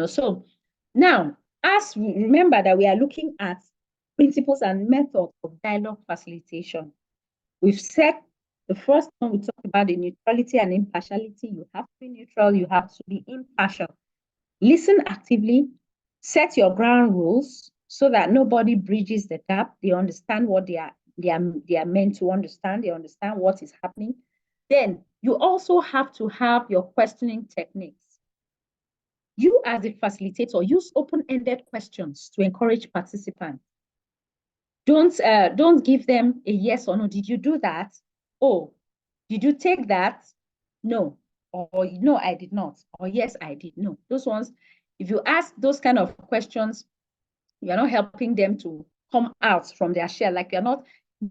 So now, as we remember that we are looking at principles and methods of dialogue facilitation, we've said The first one, we talked about the neutrality and impartiality. You have to be neutral, you have to be impartial. Listen actively, set your ground rules so that nobody bridges the gap. They understand what they are meant to understand. They understand what is happening. Then you also have to have your questioning techniques. You as a facilitator, use open-ended questions to encourage participants. Don't give them a yes or no. Did you do that? Oh, did you take that? No. Or no, I did not. Or yes, I did. No. Those ones, if you ask those kind of questions, you're not helping them to come out from their shell. Like you're not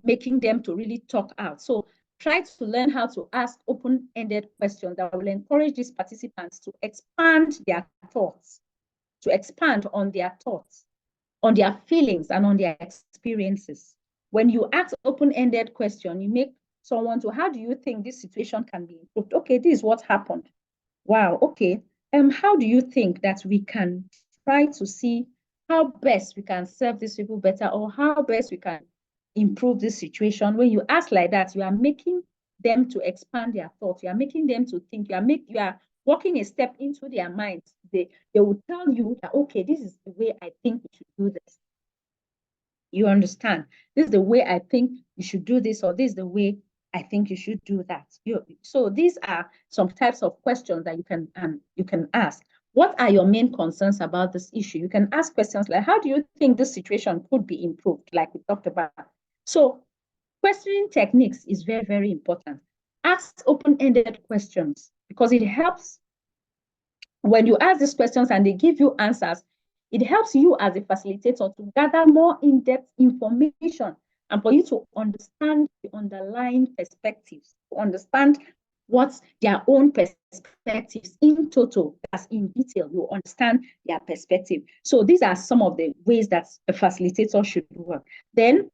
making them to really talk out. So try to learn how to ask open-ended questions that will encourage these participants to expand their thoughts, to expand on their thoughts, on their feelings, and on their experiences. When you ask open-ended question, you make someone to, how do you think this situation can be improved? Okay, this is what happened. Wow, okay. How do you think that we can try to see how best we can serve these people better, or how best we can improve this situation? When you ask like that, you are making them to expand their thoughts. You are making them to think. You are walking a step into their minds. They will tell you that, okay, this is the way I think we should do this. You understand? This is the way I think you should do this, or this is the way I think you should do that. So these are some types of questions that you can ask. What are your main concerns about this issue? You can ask questions like, how do you think this situation could be improved, like we talked about? So questioning techniques is very, very important. Ask open-ended questions because it helps when you ask these questions and they give you answers. It helps you as a facilitator to gather more in-depth information and for you to understand the underlying perspectives, to understand what's their own perspectives in total, as in detail, you understand their perspective. So these are some of the ways that a facilitator should work. Then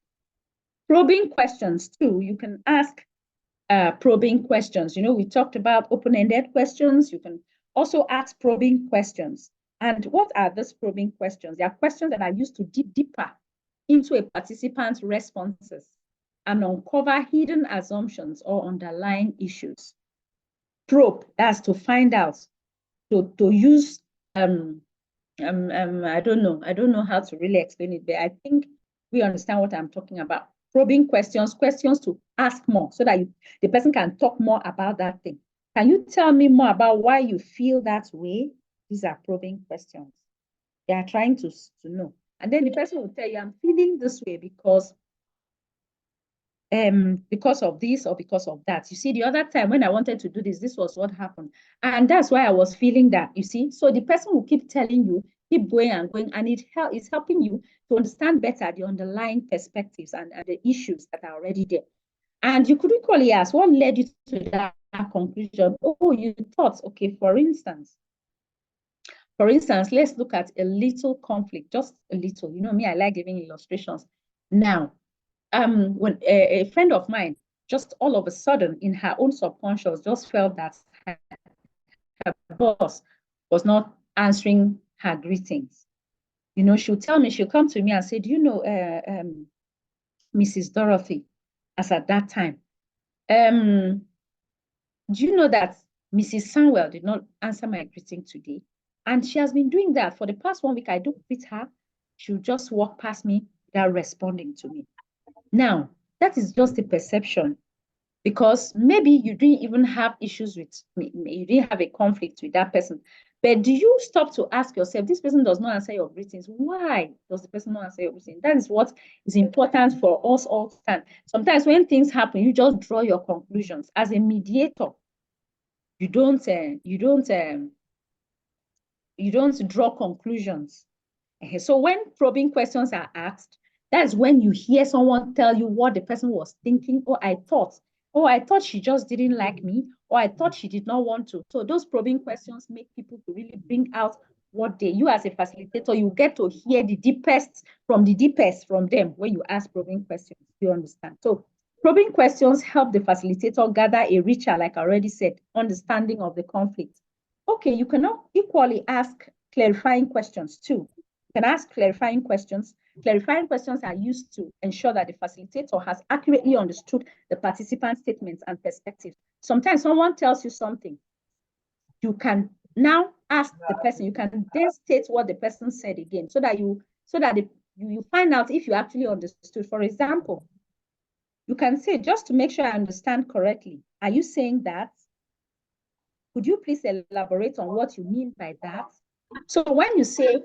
probing questions too. You can ask probing questions. You know, we talked about open-ended questions. You can also ask probing questions. And what are these probing questions? They are questions that are used to dig deeper into a participant's responses and uncover hidden assumptions or underlying issues. Probe, that's to find out, to use, I don't know how to really explain it, but I think we understand what I'm talking about. Probing questions to ask more so that the person can talk more about that thing. Can you tell me more about why you feel that way? These are probing questions. They are trying to know. And then the person will tell you, I'm feeling this way because of this or because of that. You see, the other time when I wanted to do this, this was what happened. And that's why I was feeling that, you see. So the person will keep telling you, keep going and going, and it is helping you to understand better the underlying perspectives and the issues that are already there. And you could equally ask, what led you to that conclusion? Oh, you thought, okay, for instance, let's look at a little conflict, just a little. You know me, I like giving illustrations. Now, when a friend of mine, just all of a sudden in her own subconscious, just felt that her boss was not answering her greetings. You know, she'll tell me, she'll come to me and say, do you know, Mrs. Dorothy, as at that time, do you know that Mrs. Samuel did not answer my greeting today? And she has been doing that for the past 1 week. I don't greet her. She'll just walk past me without responding to me. Now, that is just a perception, because maybe you didn't even have issues with me, you didn't have a conflict with that person. But do you stop to ask yourself, this person does not answer your greetings. Why does the person not answer your greetings? That is what is important for us all to stand. Sometimes when things happen, you just draw your conclusions. As a mediator, you don't draw conclusions. So when probing questions are asked, that's when you hear someone tell you what the person was thinking. Oh, I thought she just didn't like me, or I thought she did not want to. So those probing questions make people to really bring out what you as a facilitator, you get to hear the deepest from them when you ask probing questions. You understand? So probing questions help the facilitator gather a richer, like I already said, understanding of the conflict. Okay, you can equally ask clarifying questions too. You can ask clarifying questions Clarifying questions are used to ensure that the facilitator has accurately understood the participant's statements and perspectives. Sometimes someone tells you something, you can now ask the person, you can then state what the person said again, so that you find out if you actually understood. For example, you can say, just to make sure I understand correctly, are you saying that? Could you please elaborate on what you mean by that? So when you say,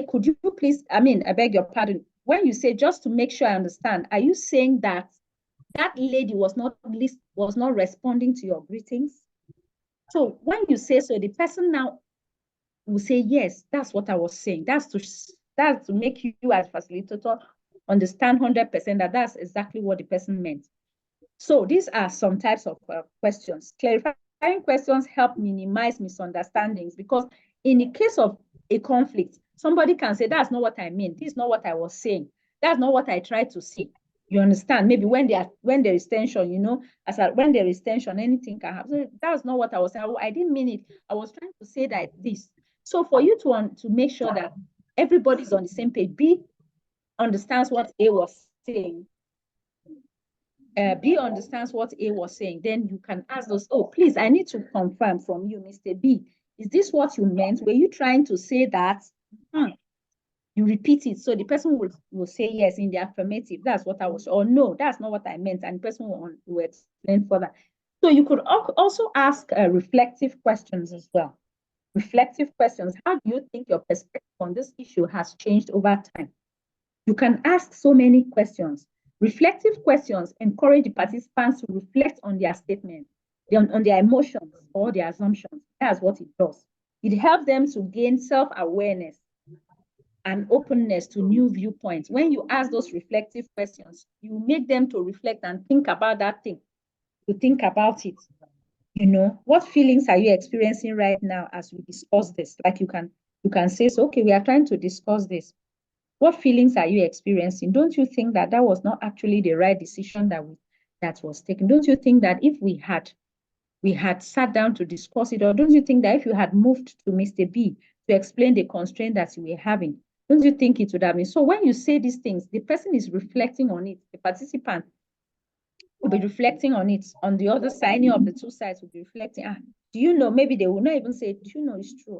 could you please, I beg your pardon, when you say, just to make sure I understand, are you saying that that lady was not responding to your greetings? So when you say so, the person now will say, yes, that's what I was saying. That's to make you as facilitator understand 100% that that's exactly what the person meant. So these are some types of questions. Clarifying questions help minimize misunderstandings, because in the case of a conflict, somebody can say, that's not what I meant. This is not what I was saying. That's not what I tried to say. You understand? Maybe when there is tension, when there is tension, anything can happen. So that's not what I was saying. I didn't mean it. I was trying to say that this. So for you to make sure that everybody's on the same page, B understands what A was saying, B understands what A was saying, then you can ask those, oh, please, I need to confirm from you, Mr. B, is this what you meant? Were you trying to say that? You repeat it. So the person will say yes in the affirmative. That's what I was, or no, that's not what I meant. And the person will explain further. So you could also ask reflective questions as well. Reflective questions. How do you think your perspective on this issue has changed over time? You can ask so many questions. Reflective questions encourage the participants to reflect on their statement, on their emotions or their assumptions. That's what it does. It helps them to gain self-awareness and openness to new viewpoints. When you ask those reflective questions, you make them to reflect and think about that thing, to think about it. What feelings are you experiencing right now as we discuss this? Like you can say, so, okay, we are trying to discuss this. What feelings are you experiencing? Don't you think that was not actually the right decision that was taken? Don't you think that if we had sat down to discuss it, or don't you think that if you had moved to Mr. B to explain the constraint that you were having, don't you think it would have been? So when you say these things, the person is reflecting on it. The participant will be reflecting on it. On the other side, any of the two sides will be reflecting. Do you know? Maybe they will not even say, do you know it's true?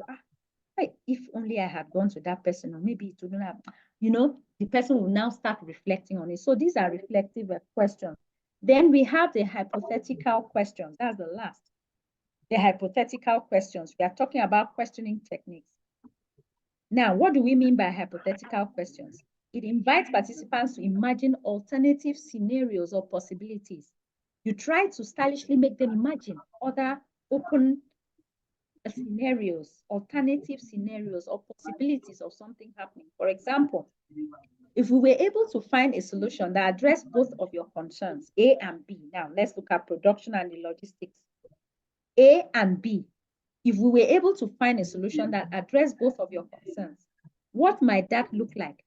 If only I had gone to that person, or maybe it wouldn't have, the person will now start reflecting on it. So these are reflective questions. Then we have the hypothetical questions. That's the last. The hypothetical questions. We are talking about questioning techniques. Now, what do we mean by hypothetical questions? It invites participants to imagine alternative scenarios or possibilities. You try to stylishly make them imagine other open scenarios, alternative scenarios or possibilities of something happening. For example, if we were able to find a solution that addressed both of your concerns, A and B. Now, let's look at production and the logistics. A and B. If we were able to find a solution that addressed both of your concerns, what might that look like?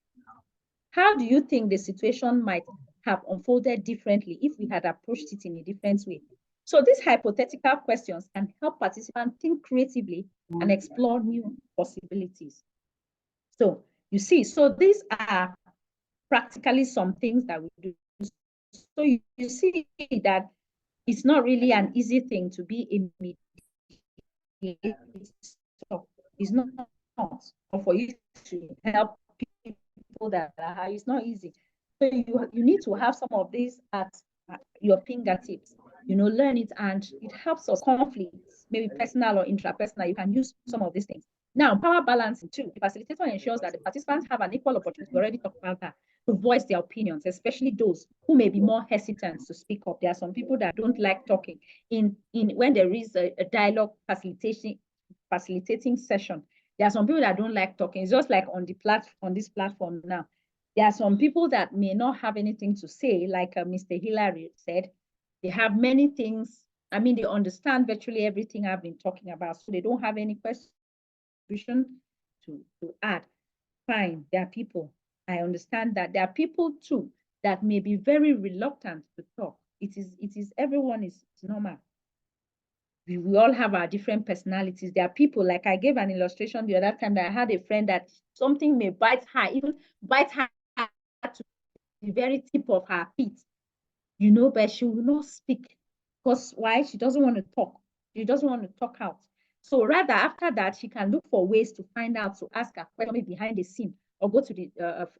How do you think the situation might have unfolded differently if we had approached it in a different way? So these hypothetical questions can help participants think creatively and explore new possibilities. So you see, so these are practically some things that we do. So you see that it's not really an easy thing to be a mediator. It's not for you to help people that are high. It's not easy. So you need to have some of these at your fingertips. Learn it, and it helps us conflicts, maybe personal or intrapersonal. You can use some of these things. Now, power balancing too. The facilitator ensures that the participants have an equal opportunity. We already talked about that, to voice their opinions, especially those who may be more hesitant to speak up. There are some people that don't like talking. When there is a dialogue facilitating session, there are some people that don't like talking. It's just like on this platform now. There are some people that may not have anything to say, like Mr. Hillary said. They have many things. They understand virtually everything I've been talking about, so they don't have any question to add. Fine, there are people. I understand that there are people too that may be very reluctant to talk. It is everyone is normal. we all have our different personalities. There are people, like I gave an illustration the other time that I had a friend that something may bite her, even bite her to the very tip of her feet, but she will not speak. Because why? She doesn't want to talk. She doesn't want to talk out. So rather, after that, she can look for ways to find out, to ask a question behind the scene, or go to the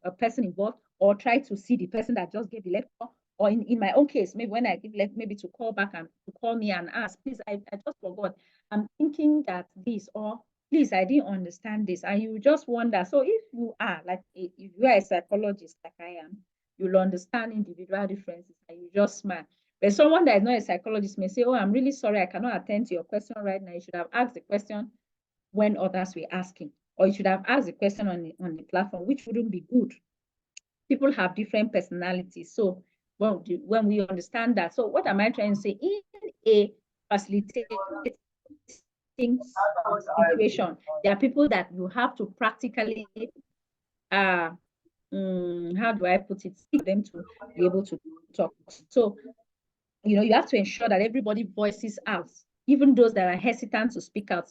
a person involved, or try to see the person that just gave the lecture. Or in my own case, maybe when I give lecture, maybe to call back and to call me and ask, please, I just forgot. I'm thinking that this, or please, I didn't understand this. And you just wonder. So if you are like, if you are a psychologist like I am, you'll understand individual differences and you just smile. But someone that is not a psychologist may say, oh, I'm really sorry, I cannot attend to your question right now. You should have asked the question when others were asking, or you should have asked the question on the platform, which wouldn't be good. People have different personalities. So when we understand that, so what am I trying to say? In a facilitating situation, there are people that you have to practically how do I put it, for them to be able to talk. So, you have to ensure that everybody voices out, even those that are hesitant to speak out.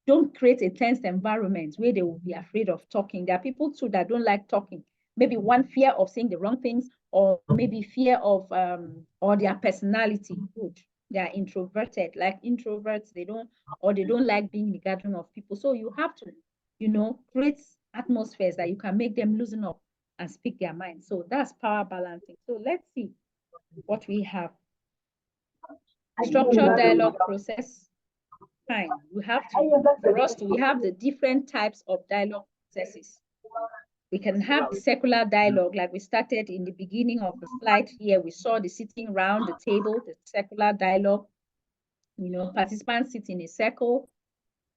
Don't create a tense environment where they will be afraid of talking. There are people too that don't like talking. Maybe one, fear of saying the wrong things, or maybe fear of or their personality. Good. They are introverted, like introverts. They don't like being in the gathering of people. So you have to, create atmospheres that you can make them loosen up and speak their mind. So that's power balancing. So let's see what we have. Structured dialogue process. Fine. We have the different types of dialogue processes. We can have the circular dialogue, like we started in the beginning of the slide here. We saw the sitting around the table, the circular dialogue. Participants sit in a circle.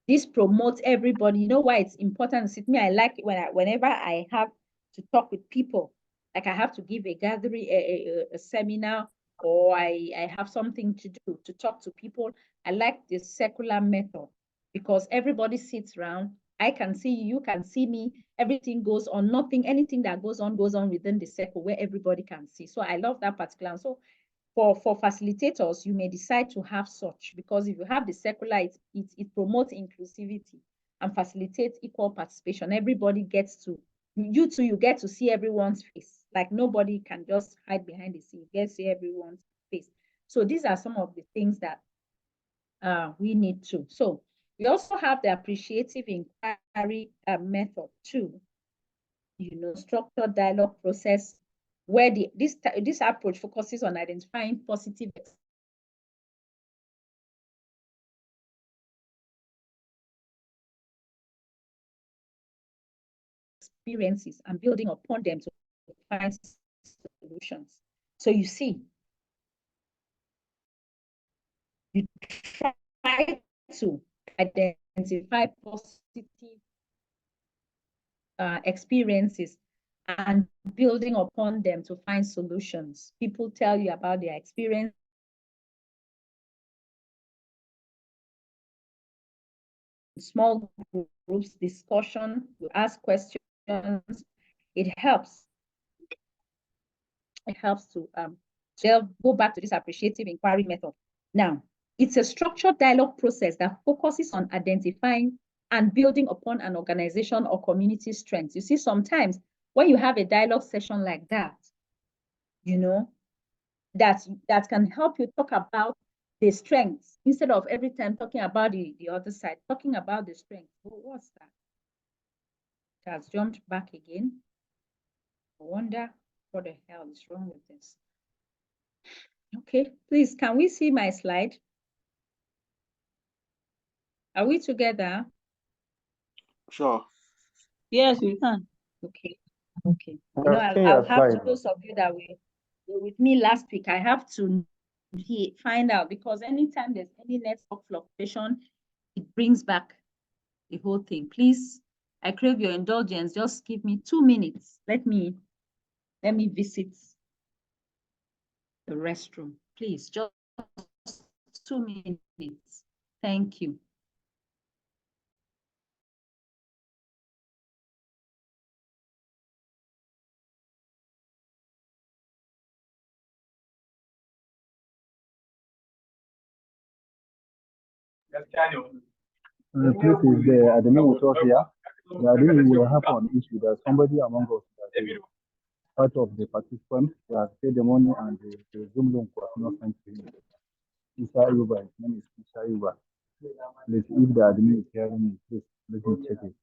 This promotes everybody. You know why it's important to sit? I like it whenever I have to talk with people, like I have to give a gathering, a seminar, or I have something to do, to talk to people. I like the circular method because everybody sits around. I can see you, you can see me. Everything goes on. Anything that goes on within the circle where everybody can see. So I love that particular. So for facilitators, you may decide to have such, because if you have the circular, it promotes inclusivity and facilitates equal participation. Everybody gets to, you get to see everyone's face. Like nobody can just hide behind the scene. You get to see everyone's face. So these are some of the things that we need to. So we also have the appreciative inquiry method too. Structured dialogue process, where this approach focuses on identifying positive experiences and building upon them to find solutions. So you see, you try to identify positive experiences and building upon them to find solutions. People tell you about their experience. Small groups discussion, you ask questions. It helps. It helps to go back to this appreciative inquiry method. Now, it's a structured dialogue process that focuses on identifying and building upon an organization or community strengths. You see, sometimes when you have a dialogue session like that, that can help you talk about the strengths instead of every time talking about the other side, talking about the strengths. Oh, what's that? It has jumped back again. I wonder what the hell is wrong with this. Okay, please, can we see my slide? Are we together? Sure. Yes, we can. Okay. I'll have to, those of you that were with me last week, I have to find out, because anytime there's any network fluctuation, it brings back the whole thing. Please, I crave your indulgence. Just give me 2 minutes. Let me visit the restroom. Please, just 2 minutes. Thank you. The truth is the admin was also here. The admin will have an issue that somebody among us that is part of the participants who has paid the money and the Zoom link was not sent to him. Isa Yuba, his name is Isa Yuba. Please, if the admin is hearing me, please let me check his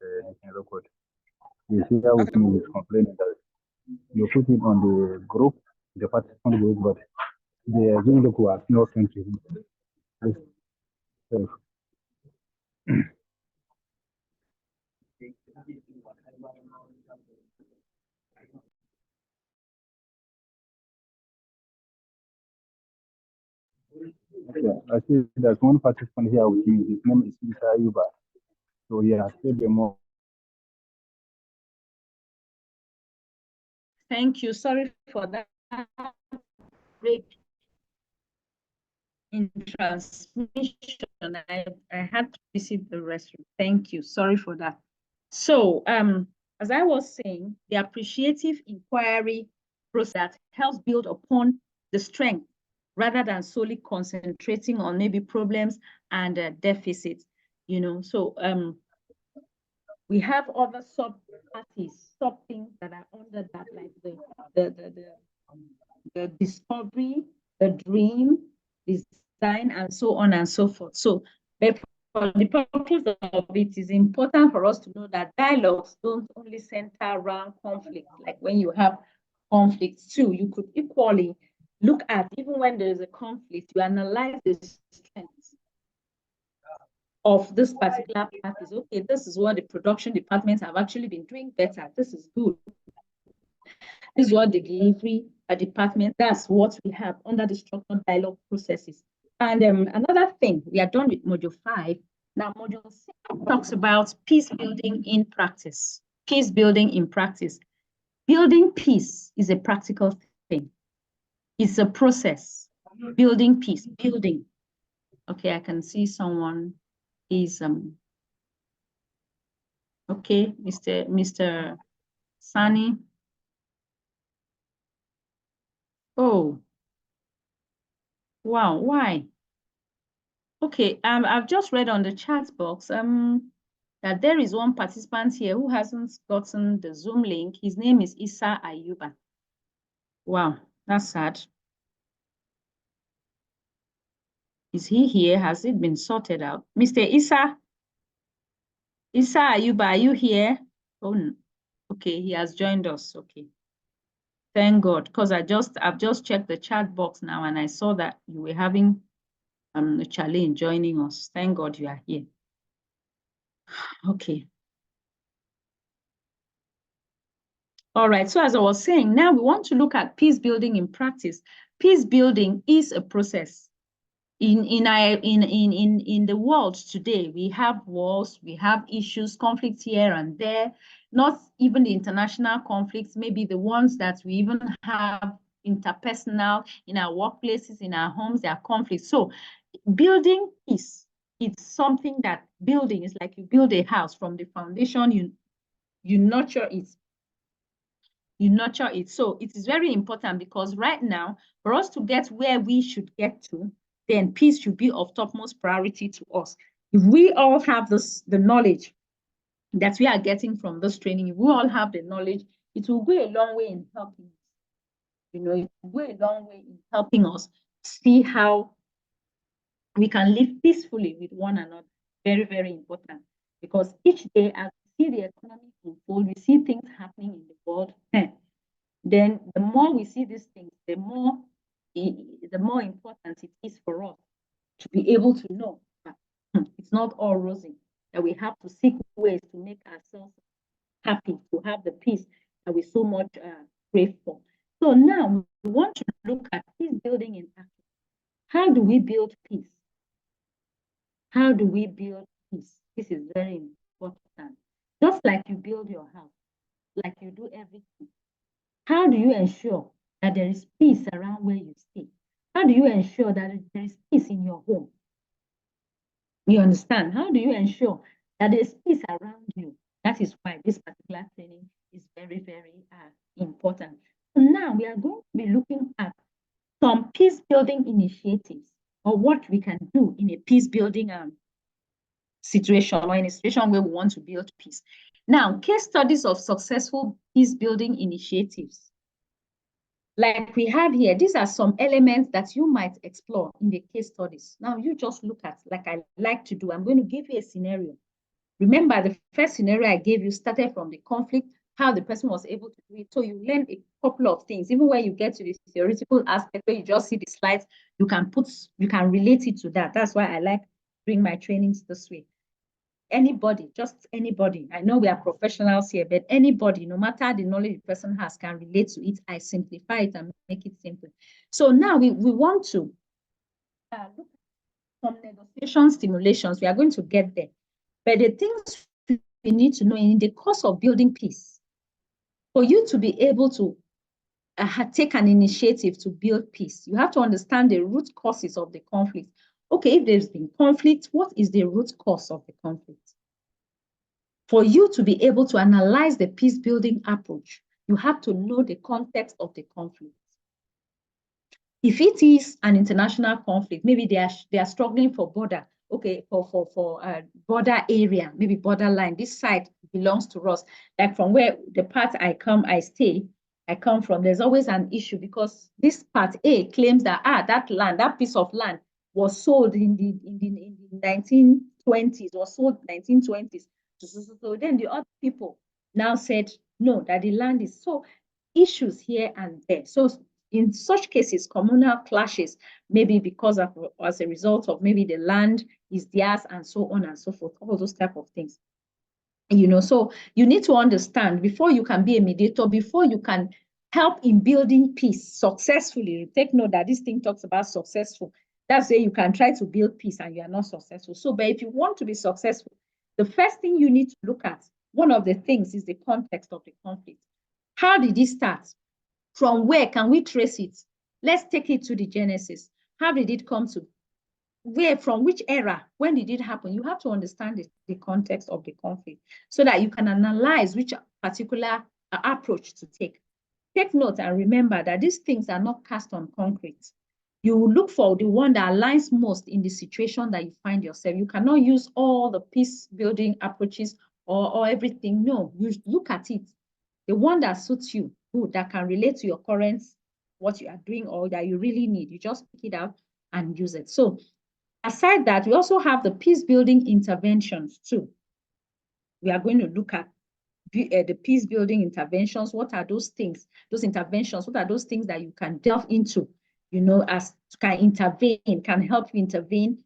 record. He's here with me, he's complaining that you put him on the group, the participant group, but the Zoom link was not sent to him. Please, okay, I see there's one participant here with me. His name is Isa Yuba. So he has paid the more. Thank you. Sorry for that break in transmission. I had to visit the restroom. Thank you. Sorry for that. So, as I was saying, the appreciative inquiry process helps build upon the strength rather than solely concentrating on maybe problems and deficits. So we have other sub-parties, sub-things that are under that, like the discovery, the dream, design, and so on and so forth. So, but for the purpose of it, is important for us to know that dialogues don't only center around conflict. Like when you have conflicts too, you could equally look at, even when there is a conflict, you analyze the strengths of this particular practice. Okay, this is what the production departments have actually been doing better. This is good. This is what the delivery department, that's what we have under the structured dialogue processes. And another thing, we are done with module 5. Now, module 6 talks about peace building in practice. Peace building in practice. Building peace is a practical thing. It's a process. Building peace, building. Okay, I can see someone is okay, Mr. Sani. Oh, wow, why? Okay, I've just read on the chat box that there is one participant here who hasn't gotten the Zoom link. His name is Isa Ayuba. Wow, that's sad. Is he here? Has it been sorted out? Mr. Isa Ayuba, are you here? Oh, no. Okay, he has joined us. Okay. Thank God, because I've just checked the chat box now and I saw that you were having a challenge joining us. Thank God you are here. Okay. All right, so as I was saying, now we want to look at peace building in practice. Peace building is a process. In the world today, we have wars, we have issues, conflicts here and there, not even the international conflicts, maybe the ones that we even have interpersonal in our workplaces, in our homes, there are conflicts. So building peace, it's something that building is like you build a house from the foundation, you nurture it. You nurture it. So it is very important because right now, for us to get where we should get to, then peace should be of topmost priority to us. If we all have the knowledge that we are getting from this training, if we all have the knowledge, it will go a long way in helping us. It will go a long way in helping us see how we can live peacefully with one another. Very, very important. Because each day, as we see the economy unfold, we see things happening in the world, then the more we see these things, the more important it is for us to be able to know that it's not all rosy, that we have to seek ways to make ourselves happy, to have the peace that we so much crave for. So now we want to look at peace building in action. How do we build peace? How do we build peace? This is very important. Just like you build your house, like you do everything. How do you ensure that there is peace around where you stay? How do you ensure that there is peace in your home? You understand? How do you ensure that there is peace around you? That is why this particular training is very, very important. So now we are going to be looking at some peace building initiatives or what we can do in a peace building situation or in a situation where we want to build peace. Now, case studies of successful peace building initiatives. Like we have here, these are some elements that you might explore in the case studies. Now, you just look at, like I like to do, I'm going to give you a scenario. Remember, the first scenario I gave you started from the conflict, how the person was able to do it. So you learn a couple of things. Even when you get to the theoretical aspect where you just see the slides, you can relate it to that. That's why I like doing my trainings this way. Anybody, just anybody. I know we are professionals here, but anybody, no matter the knowledge the person has, can relate to it. I simplify it and make it simple. So now we want to look at some negotiation stimulations. We are going to get there. But the things we need to know in the course of building peace, for you to be able to take an initiative to build peace, you have to understand the root causes of the conflict. Okay, if there's been conflict, what is the root cause of the conflict? For you to be able to analyze the peace building approach, you have to know the context of the conflict. If it is an international conflict, maybe they are struggling for border, okay, for border area, maybe borderline. This site belongs to us. Like from where the part I come from, there's always an issue because this part A claims that that land, that piece of land was sold in the 1920s, was sold 1920s. So then the other people now said no, that the land is so issues here and there. So in such cases, communal clashes, maybe because of as a result of maybe the land is theirs and so on and so forth, all those type of things. So you need to understand before you can be a mediator, before you can help in building peace successfully. Take note that this thing talks about successful. That's where you can try to build peace and you are not successful. So, but if you want to be successful, the first thing you need to look at, one of the things is the context of the conflict. How did it start? From where can we trace it? Let's take it to the genesis. How did it come to? Where, from which era? When did it happen? You have to understand the context of the conflict so that you can analyze which particular approach to take. Take note and remember that these things are not cast on concrete. You will look for the one that aligns most in the situation that you find yourself. You cannot use all the peace building approaches or everything. No, you look at it. The one that suits you, that can relate to your current, what you are doing or that you really need. You just pick it out and use it. So aside that, we also have the peace building interventions too. We are going to look at the peace building interventions. What are those things, those interventions? What are those things that you can delve into, as can intervene, can help you intervene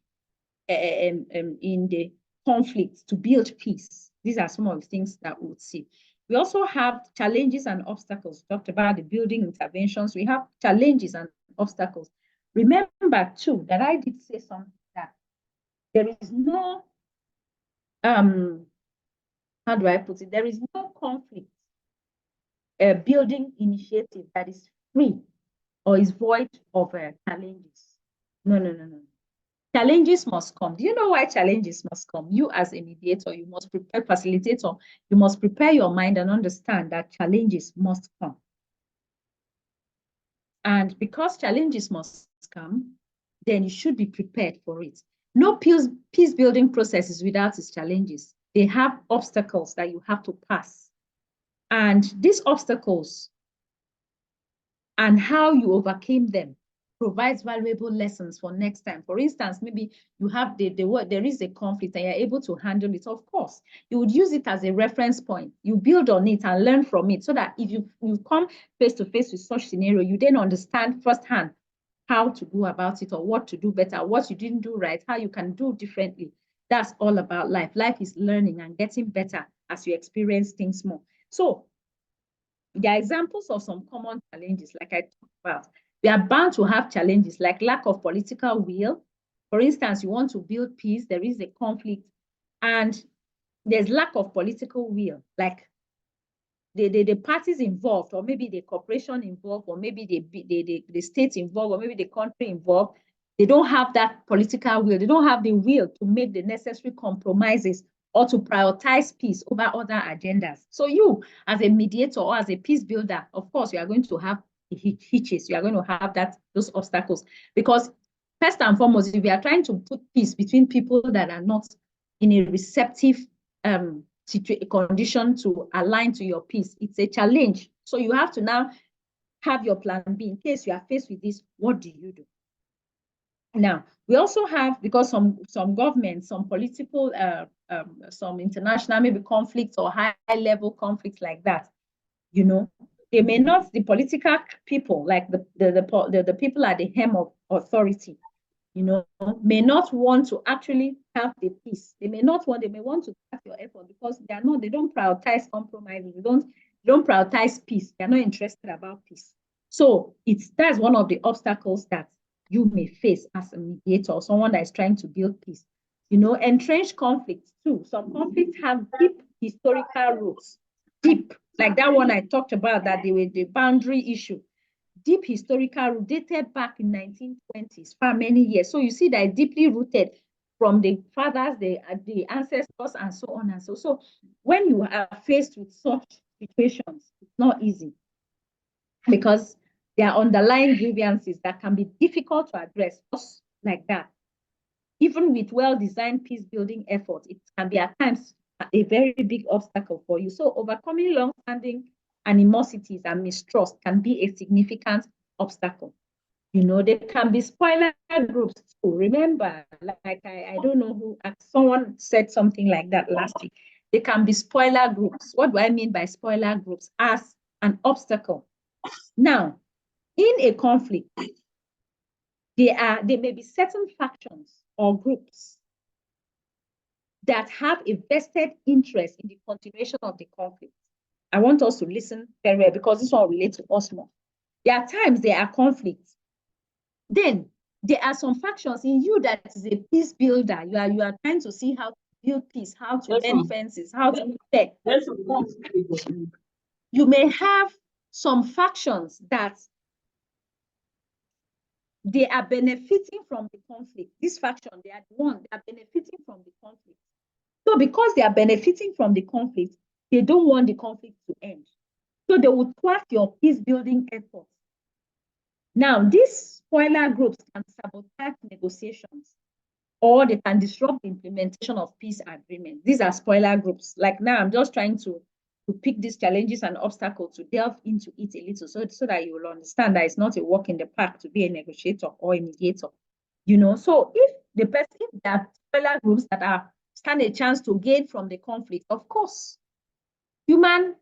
in the conflict to build peace? These are some of the things that we would see. We also have challenges and obstacles. We talked about the building interventions. We have challenges and obstacles. Remember too that I did say something that there is no, how do I put it? There is no conflict building initiative that is free or is void of challenges. No. Challenges must come. Do you know why challenges must come? You as a mediator, you must prepare, facilitator, you must prepare your mind and understand that challenges must come. And because challenges must come, then you should be prepared for it. No peace building process is without its challenges. They have obstacles that you have to pass. And these obstacles and how you overcame them provides valuable lessons for next time. For instance, maybe you have there is a conflict and you're able to handle it. Of course, you would use it as a reference point. You build on it and learn from it so that if you come face to face with such scenario, you then understand firsthand how to go about it or what to do better, what you didn't do right, how you can do differently. That's all about life. Life is learning and getting better as you experience things more. So there are examples of some common challenges, like I talked about. We are bound to have challenges like lack of political will. For instance, you want to build peace, there is a conflict, and there's lack of political will, like the parties involved, or maybe the corporation involved, or maybe the state involved, or maybe the country involved, they don't have that political will. They don't have the will to make the necessary compromises or to prioritize peace over other agendas. So you, as a mediator or as a peace builder, of course, you are going to have hitches. You are going to have those obstacles. Because first and foremost, if you are trying to put peace between people that are not in a receptive condition to align to your peace. It's a challenge. So you have to now have your plan B. In case you are faced with this, what do you do? Now, we also have, because some governments, some political, some international maybe conflicts or high-level conflicts like that, you know, they may not, the political people, like the people at the helm of authority, you know, may not want to actually have the peace. They may want to cut your effort because they don't prioritize compromise. They don't prioritize peace. They're not interested about peace. So that's one of the obstacles that you may face as a mediator or someone that is trying to build peace. You know, entrenched conflicts too. Some conflicts have deep historical roots, deep, like that one I talked about, that they were the boundary issue. Deep historical root dated back in 1920s for many years. So you see that deeply rooted from the fathers, the ancestors, and so on and so. So when you are faced with such situations, it's not easy because there are underlying grievances that can be difficult to address, just like that. Even with well-designed peace-building efforts, it can be at times a very big obstacle for you. So overcoming long-standing animosities and mistrust can be a significant obstacle. You know, there can be spoiler groups too. Remember, like I don't know who, someone said something like that last week. There can be spoiler groups. What do I mean by spoiler groups? As an obstacle. Now, in a conflict, there may be certain factions or groups that have a vested interest in the continuation of the conflict. I want us to listen very well because this one relates to us more. There are times there are conflicts. Then there are some factions in you that is a peace builder. You are trying to see how to build peace, how to mend fences, how to protect. You may have some factions that they are benefiting from the conflict. This faction, they are the one, they are benefiting from the conflict. So because they are benefiting from the conflict, they don't want the conflict to end. So they will thwart your peace-building efforts. Now, these spoiler groups can sabotage negotiations, or they can disrupt the implementation of peace agreements. These are spoiler groups. Like now, I'm just trying to pick these challenges and obstacles to delve into it a little so that you will understand that it's not a walk in the park to be a negotiator or a mediator. You know, so if there are spoiler groups that stand a chance to gain from the conflict, of course, human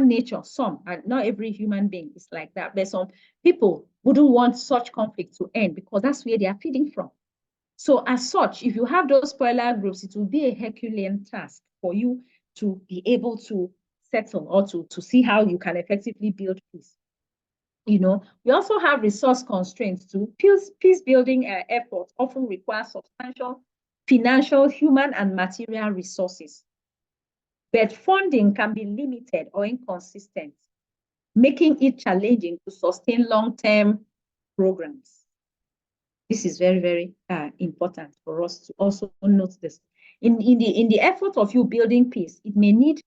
nature, and not every human being is like that, but some people wouldn't want such conflict to end because that's where they are feeding from. So as such, if you have those spoiler groups, it will be a Herculean task for you to be able to settle or to see how you can effectively build peace. You know, we also have resource constraints too. Peace building efforts often require substantial financial, human, and material resources. But funding can be limited or inconsistent, making it challenging to sustain long-term programs. This is very, very important for us to also note this. In the effort of you building peace, it may need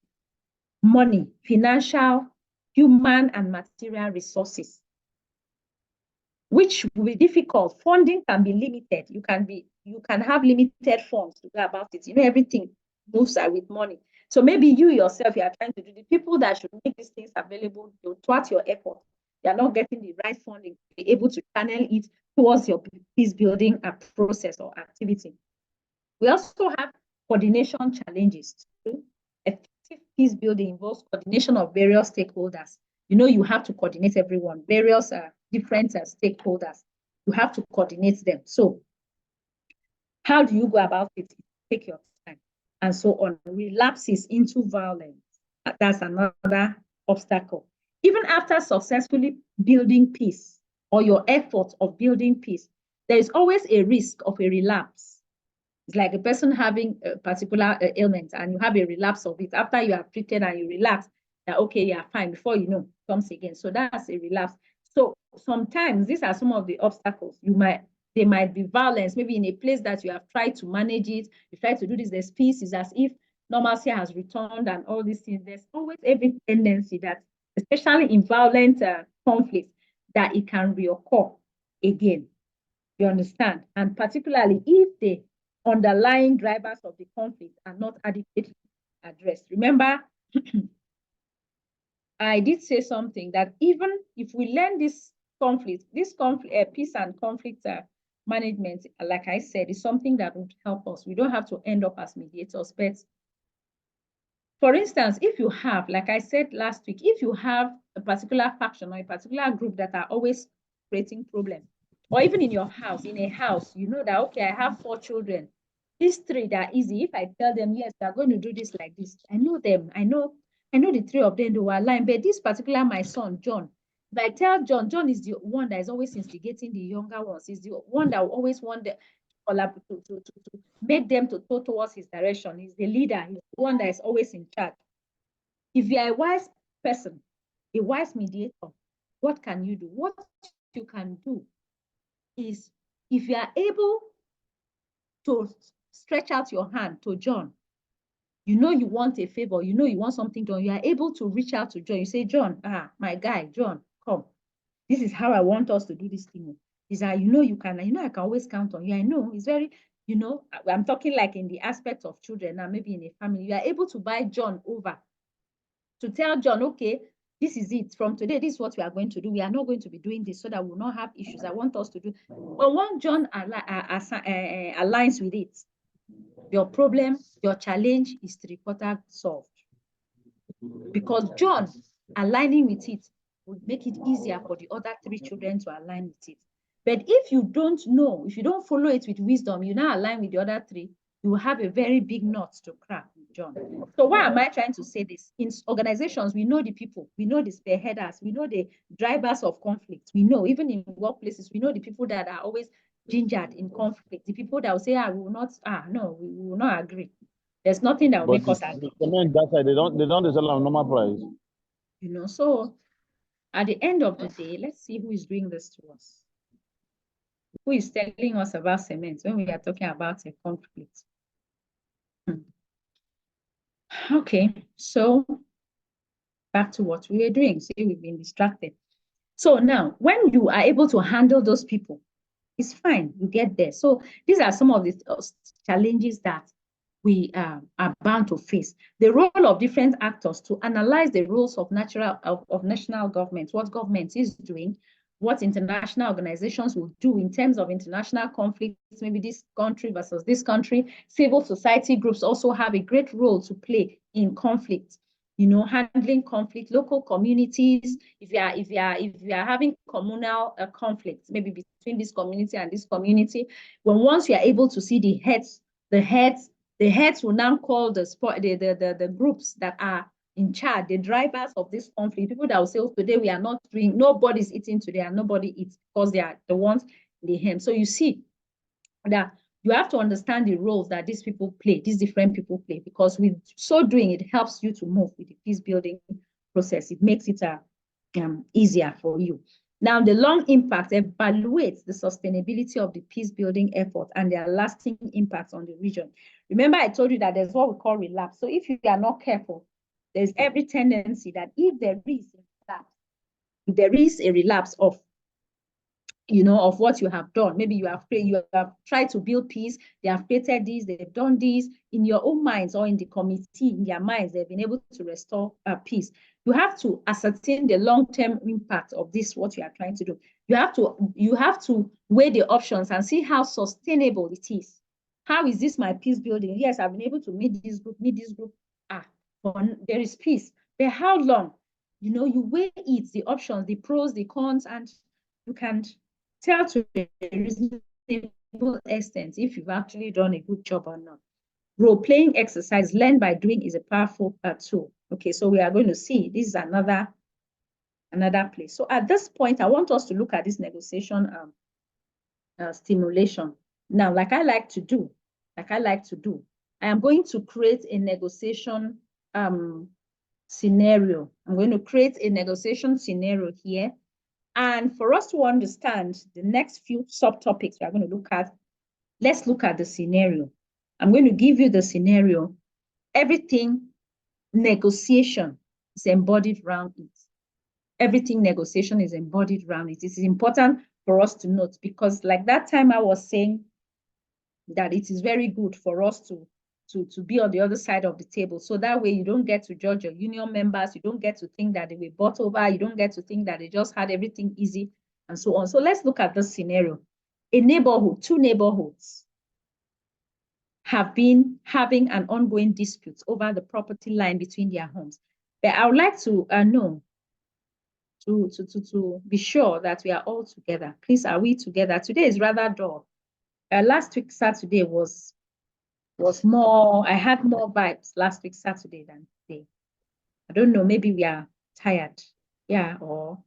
money, financial, human, and material resources, which will be difficult. Funding can be limited. You can have limited funds to go about it. You know, everything moves with money. So maybe you yourself, you are trying to do the people that should make these things available to thwart your effort. They are not getting the right funding to be able to channel it towards your peace building process or activity. We also have coordination challenges too. Effective peace building involves coordination of various stakeholders. You know, you have to coordinate everyone, various different stakeholders. You have to coordinate them. So how do you go about it? Take your time and so on. Relapses into violence, that's another obstacle. Even after successfully building peace or your effort of building peace, there is always a risk of a relapse. It's like a person having a particular ailment and you have a relapse of it. After you have treated and you relapse, that okay, you are fine. Before you know, it comes again. So that's a relapse. So sometimes these are some of the obstacles. There might be violence, maybe in a place that you have tried to manage it. You try to do this, there's peace. It's as if normalcy has returned and all these things. There's always every tendency that, especially in violent conflicts, that it can reoccur again. You understand? And particularly if the underlying drivers of the conflict are not adequately addressed. Remember, I did say something that even if we learn this peace and conflict management, like I said, is something that would help us. We don't have to end up as mediators, but for instance, if you have, like I said last week, if you have a particular faction or a particular group that are always creating problems, or even in your house, in a house, you know that, okay, I have 4 children. These 3 that are easy. If I tell them, yes, they're going to do this like this, I know them. I know the 3 of them, they will align. But this particular, my son, John, if I tell John is the one that is always instigating the younger ones. He's the one that will always want the to make them to go towards his direction. He's the leader. He's the one that is always in charge. If you are a wise person, a wise mediator, what can you do? What you can do is, if you are able to stretch out your hand to John, you know you want a favor, you know you want something done, you are able to reach out to John. You say, John, my guy, John, come. This is how I want us to do this thing. Is that, you know, I can always count on you. I know it's very, I'm talking like in the aspect of children now, maybe in a family. You are able to buy John over to tell John, okay, this is it. From today, this is what we are going to do. We are not going to be doing this so that we will not have issues. I want us to do. But once John aligns with it, your problem, your challenge is 3/4 solved. Because John aligning with it would make it easier for the other 3 children to align with it. But if you don't know, if you don't follow it with wisdom, you now align with the other 3, you will have a very big nut to crack with John. So why am I trying to say this? In organizations, we know the people, we know the spearheaders, we know the drivers of conflict. We know, even in workplaces, we know the people that are always gingered in conflict, the people that will say, we will not, no, we will not agree. There's nothing that will make us agree. That side, they don't sell on normal price. So at the end of the day, let's see who is doing this to us. Who is telling us about cement when we are talking about a conflict? Okay, so back to what we were doing. See, we've been distracted. So now, when you are able to handle those people, it's fine, you get there. So these are some of the challenges that we are bound to face. The role of different actors to analyze the roles of national government, what government is doing, what international organizations will do in terms of international conflicts, maybe this country versus this country. Civil society groups also have a great role to play in conflict. Handling conflict, local communities. If you are having communal conflicts, maybe between this community and this community, once you are able to see the heads will now call the groups that are in charge, the drivers of this conflict, people that will say, today we are not doing, nobody's eating today and nobody eats because they are the ones in the hand. So you see that you have to understand the roles that these people play, these different people play, because with so doing, it helps you to move with the peace building process. It makes it easier for you. Now, the long impact evaluates the sustainability of the peace building effort and their lasting impact on the region. Remember, I told you that there's what we call relapse. So if you are not careful, there's every tendency that if there is a relapse of of what you have done. Maybe you have tried to build peace, they have created this, they've done this in your own minds or in the committee, in their minds, they've been able to restore peace. You have to ascertain the long-term impact of this, what you are trying to do. You have to weigh the options and see how sustainable it is. How is this my peace building? Yes, I've been able to meet this group. There is peace. But how long? You weigh it, the options, the pros, the cons, and you can tell to a reasonable extent if you've actually done a good job or not. Role-playing exercise learned by doing is a powerful tool. Okay, so we are going to see this is another place. So at this point, I want us to look at this negotiation stimulation. Now, like I like to do, I am going to create a negotiation scenario. I'm going to create a negotiation scenario here. And for us to understand the next few subtopics we are going to look at, let's look at the scenario. I'm going to give you the scenario. Everything negotiation is embodied around it. Everything negotiation is embodied around it. This is important for us to note because like that time I was saying, that it is very good for us to be on the other side of the table. So that way you don't get to judge your union members. You don't get to think that they were bought over. You don't get to think that they just had everything easy and so on. So let's look at this scenario. A neighborhood, two neighborhoods have been having an ongoing dispute over the property line between their homes. But I would like to know, to be sure that we are all together. Please, are we together? Today is rather dull. Last week, Saturday was more, I had more vibes last week, Saturday than today. I don't know, maybe we are tired. Yeah, or...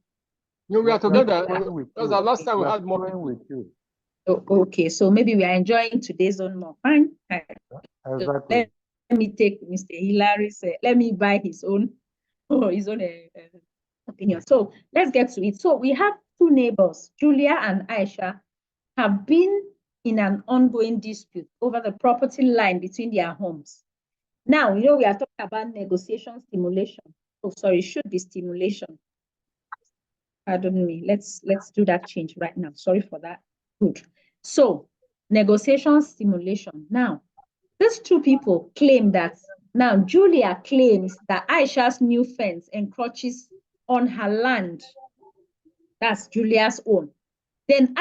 No, we are together. Because the last time we had more with you. Oh, okay, so maybe we are enjoying today's own more. Fine. Exactly. Let me take Mr. Hilary's, let me buy his own, opinion. So let's get to it. So we have two neighbors, Julia and Aisha, have been in an ongoing dispute over the property line between their homes. Now, we are talking about negotiation stimulation. Oh, sorry, it should be stimulation. Pardon me. Let's do that change right now. Sorry for that. Good. So, negotiation stimulation. Now, these two people claim that, now Julia claims that Aisha's new fence encroaches on her land. That's Julia's own. Then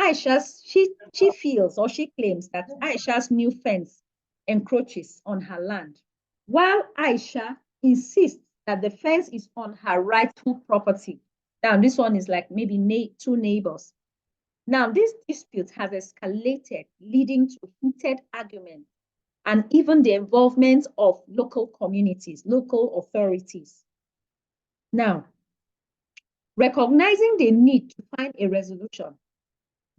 she feels, or she claims that Aisha's new fence encroaches on her land, while Aisha insists that the fence is on her rightful property. Now, this one is like maybe two neighbors. Now, this dispute has escalated, leading to heated arguments and even the involvement of local communities, local authorities. Now, recognizing the need to find a resolution,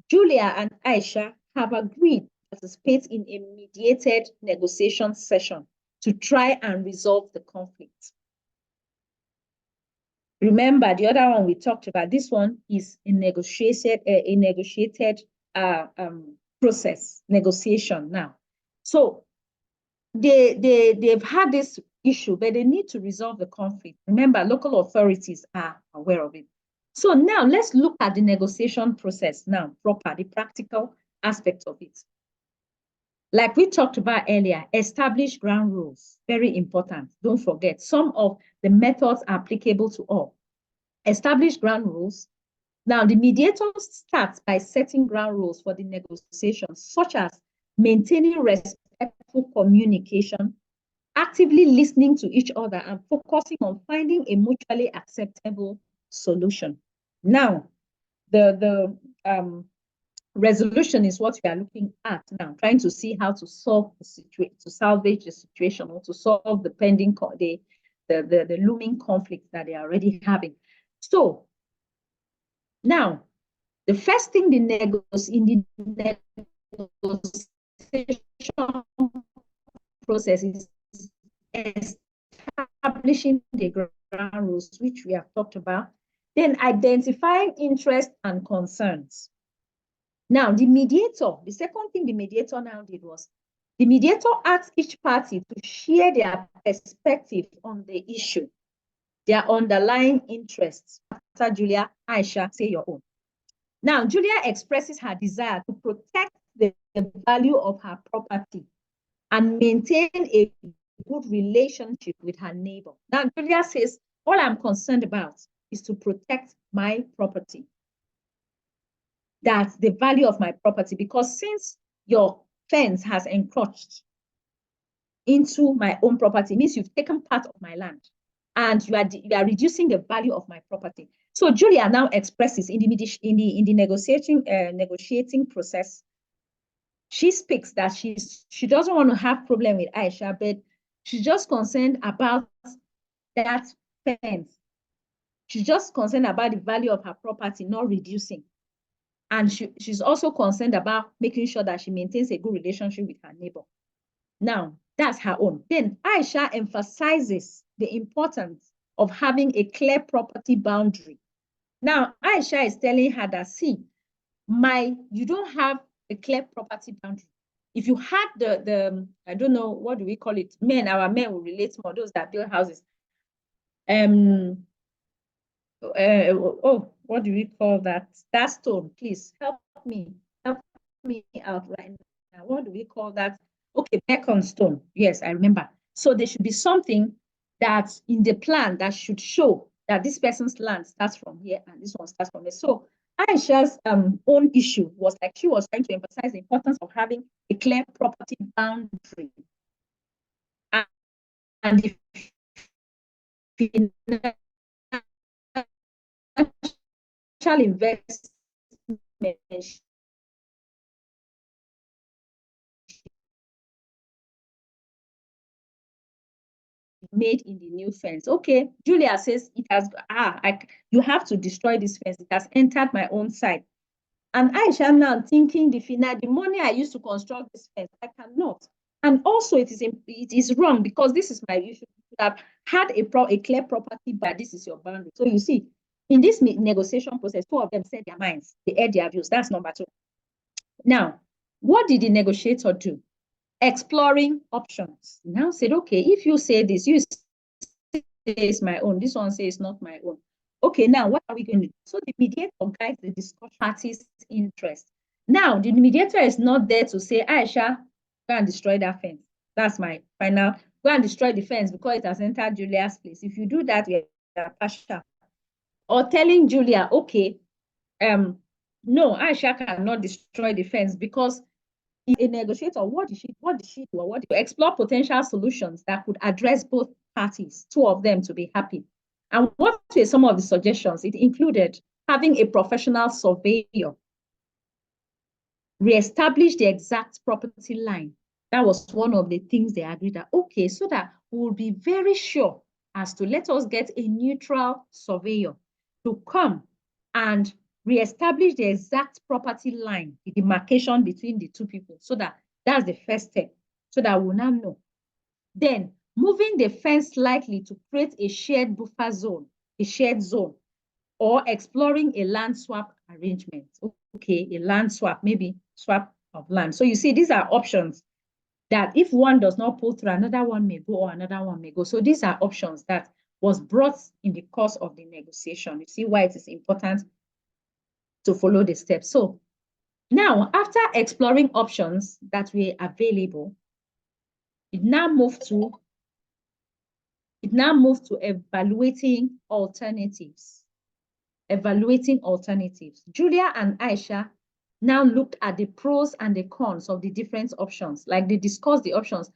Julia and Aisha have agreed to participate in a mediated negotiation session to try and resolve the conflict. Remember, the other one we talked about, this one is a negotiated process, negotiation now. So they've had this issue, but they need to resolve the conflict. Remember, local authorities are aware of it. So now let's look at the negotiation process now, the practical aspect of it. Like we talked about earlier, establish ground rules, very important. Don't forget, some of the methods are applicable to all. Establish ground rules. Now, the mediator starts by setting ground rules for the negotiations, such as maintaining respectful communication, actively listening to each other, and focusing on finding a mutually acceptable solution. Now, the resolution is what we are looking at now, trying to see how to solve the situation, to salvage the situation, or to solve the pending, the looming conflict that they are already having. So now, the first thing in the negotiation process is establishing the ground rules, which we have talked about, then identifying interests and concerns. Now, the second thing the mediator now did was, the mediator asked each party to share their perspective on the issue, their underlying interests. After Julia, Aisha, say your own. Now, Julia expresses her desire to protect the value of her property and maintain a good relationship with her neighbor. Now, Julia says, all I'm concerned about is to protect my property. That's the value of my property, because since your fence has encroached into my own property, it means you've taken part of my land and you are reducing the value of my property. So Julia now expresses in the negotiating process, she speaks that she doesn't want to have problem with Aisha, but she's just concerned about that fence. She's just concerned about the value of her property not reducing. And she's also concerned about making sure that she maintains a good relationship with her neighbor. Now, that's her own. Then Aisha emphasizes the importance of having a clear property boundary. Now, Aisha is telling her that, see, you don't have a clear property boundary. If you had the I don't know, what do we call it? Our men will relate more, those that build houses. What do we call that? That stone, please help me out right what do we call that? Okay, beacon stone. Yes, I remember. So there should be something that's in the plan that should show that this person's land starts from here and this one starts from there. So Aisha's own issue was like she was trying to emphasize the importance of having a clear property boundary and the financial investment made in the new fence. Okay, Julia says it has, you have to destroy this fence. It has entered my own side. And Aisha now thinking the money I used to construct this fence, I cannot. And also it is wrong because this is you should have had a clear property, but this is your boundary. So you see, in this negotiation process, two of them said their minds, they aired their views. That's number two. Now, what did the negotiator do? Exploring options. Now said, okay, if you say this, you say it's my own, this one says not my own. Okay, now what are we going to do? So the mediator guides the discussion party's interest. Now, the mediator is not there to say, Aisha, go and destroy that fence. That's my final, go and destroy the fence because it has entered Julia's place. If you do that, we are partial. Or telling Julia, okay, no, Aisha cannot destroy the fence because a negotiator, what did she do? Or what to explore potential solutions that could address both parties, two of them to be happy. And what were some of the suggestions? It included having a professional surveyor reestablish the exact property line. That was one of the things they agreed that, okay, so that we'll be very sure as to let us get a neutral surveyor to come and reestablish the exact property line, the demarcation between the two people, so that's the first step, so that we'll now know. Then moving the fence slightly to create a shared buffer zone, a shared zone, or exploring a land swap arrangement. Okay, a land swap, maybe swap of land. So you see, these are options that if one does not pull through, another one may go or another one may go. So these are options that was brought in the course of the negotiation. You see why it is important to follow the steps. So now, after exploring options that were available, it now moved to evaluating alternatives. Julia and Aisha now looked at the pros and the cons of the different options. Like they discussed the options.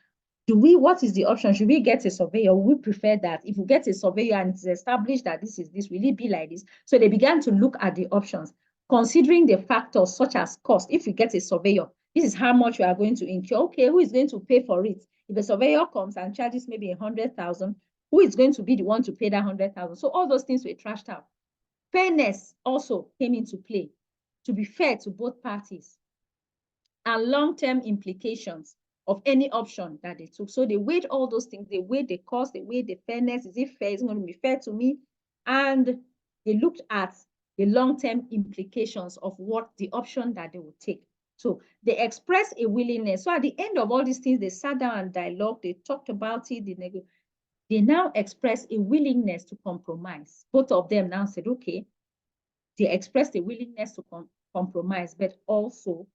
What is the option? Should we get a surveyor? We prefer that. If we get a surveyor and it's established that this is this, will it be like this? So they began to look at the options, considering the factors such as cost. If we get a surveyor, this is how much we are going to incur. Okay, who is going to pay for it? If the surveyor comes and charges maybe 100,000, who is going to be the one to pay that 100,000? So all those things were trashed out. Fairness also came into play, to be fair to both parties, and long-term implications of any option that they took. So they weighed all those things. They weighed the cost, they weighed the fairness. Is it fair? Is it going to be fair to me? And they looked at the long-term implications of what the option that they would take. So they expressed a willingness. So at the end of all these things, they sat down and dialogued. They talked about it. They now expressed a willingness to compromise. Both of them now said, okay, they expressed a willingness to compromise, but also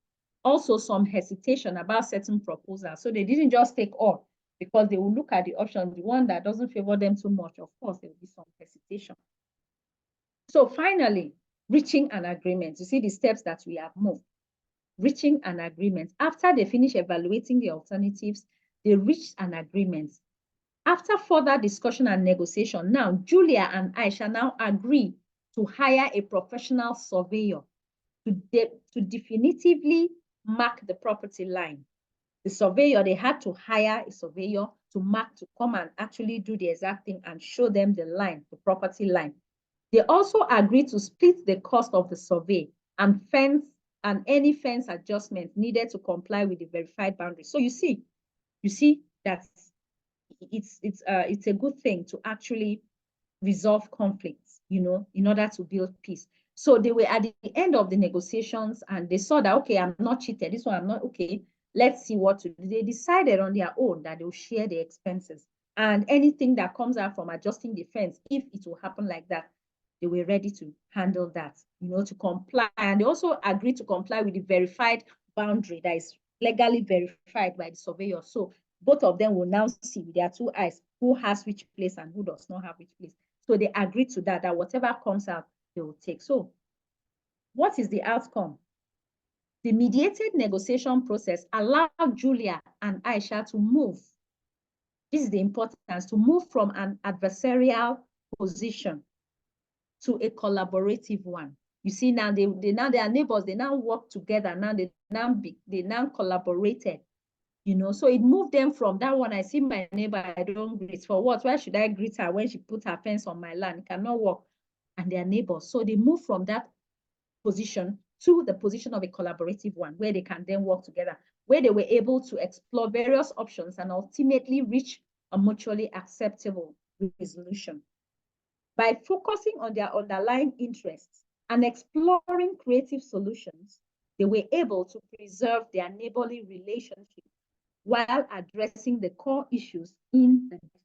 some hesitation about certain proposals. So they didn't just take all, because they will look at the option, the one that doesn't favor them too much. Of course, there will be some hesitation. So finally, reaching an agreement. You see the steps that we have moved. Reaching an agreement. After they finish evaluating the alternatives, they reached an agreement. After further discussion and negotiation, now Julia and Aisha now agree to hire a professional surveyor to definitively mark the property line. The surveyor, they had to hire a surveyor to come and actually do the exact thing and show them the line, the property line. They also agreed to split the cost of the survey and any fence adjustment needed to comply with the verified boundary. So you see that it's a good thing to actually resolve conflicts, in order to build peace. So they were at the end of the negotiations and they saw that, okay, I'm not cheated. This one, I'm not, okay, let's see what to do. They decided on their own that they'll share the expenses, and anything that comes out from adjusting the fence, if it will happen like that, they were ready to handle that, to comply. And they also agreed to comply with the verified boundary that is legally verified by the surveyor. So both of them will now see with their two eyes who has which place and who does not have which place. So they agree to that whatever comes out, they will take. So what is the outcome? The mediated negotiation process allowed Julia and Aisha to move. This is the importance, to move from an adversarial position to a collaborative one. You see, now they are neighbors, they now work together, now they now collaborated, you know. So it moved them from that one, I see my neighbor, I don't greet. For what? Why should I greet her when she put her fence on my land? It cannot work. And they are neighbors. So they move from that position to the position of a collaborative one, where they can then work together, where they were able to explore various options and ultimately reach a mutually acceptable resolution. By focusing on their underlying interests and exploring creative solutions, they were able to preserve their neighborly relationship while addressing the core issues in the district.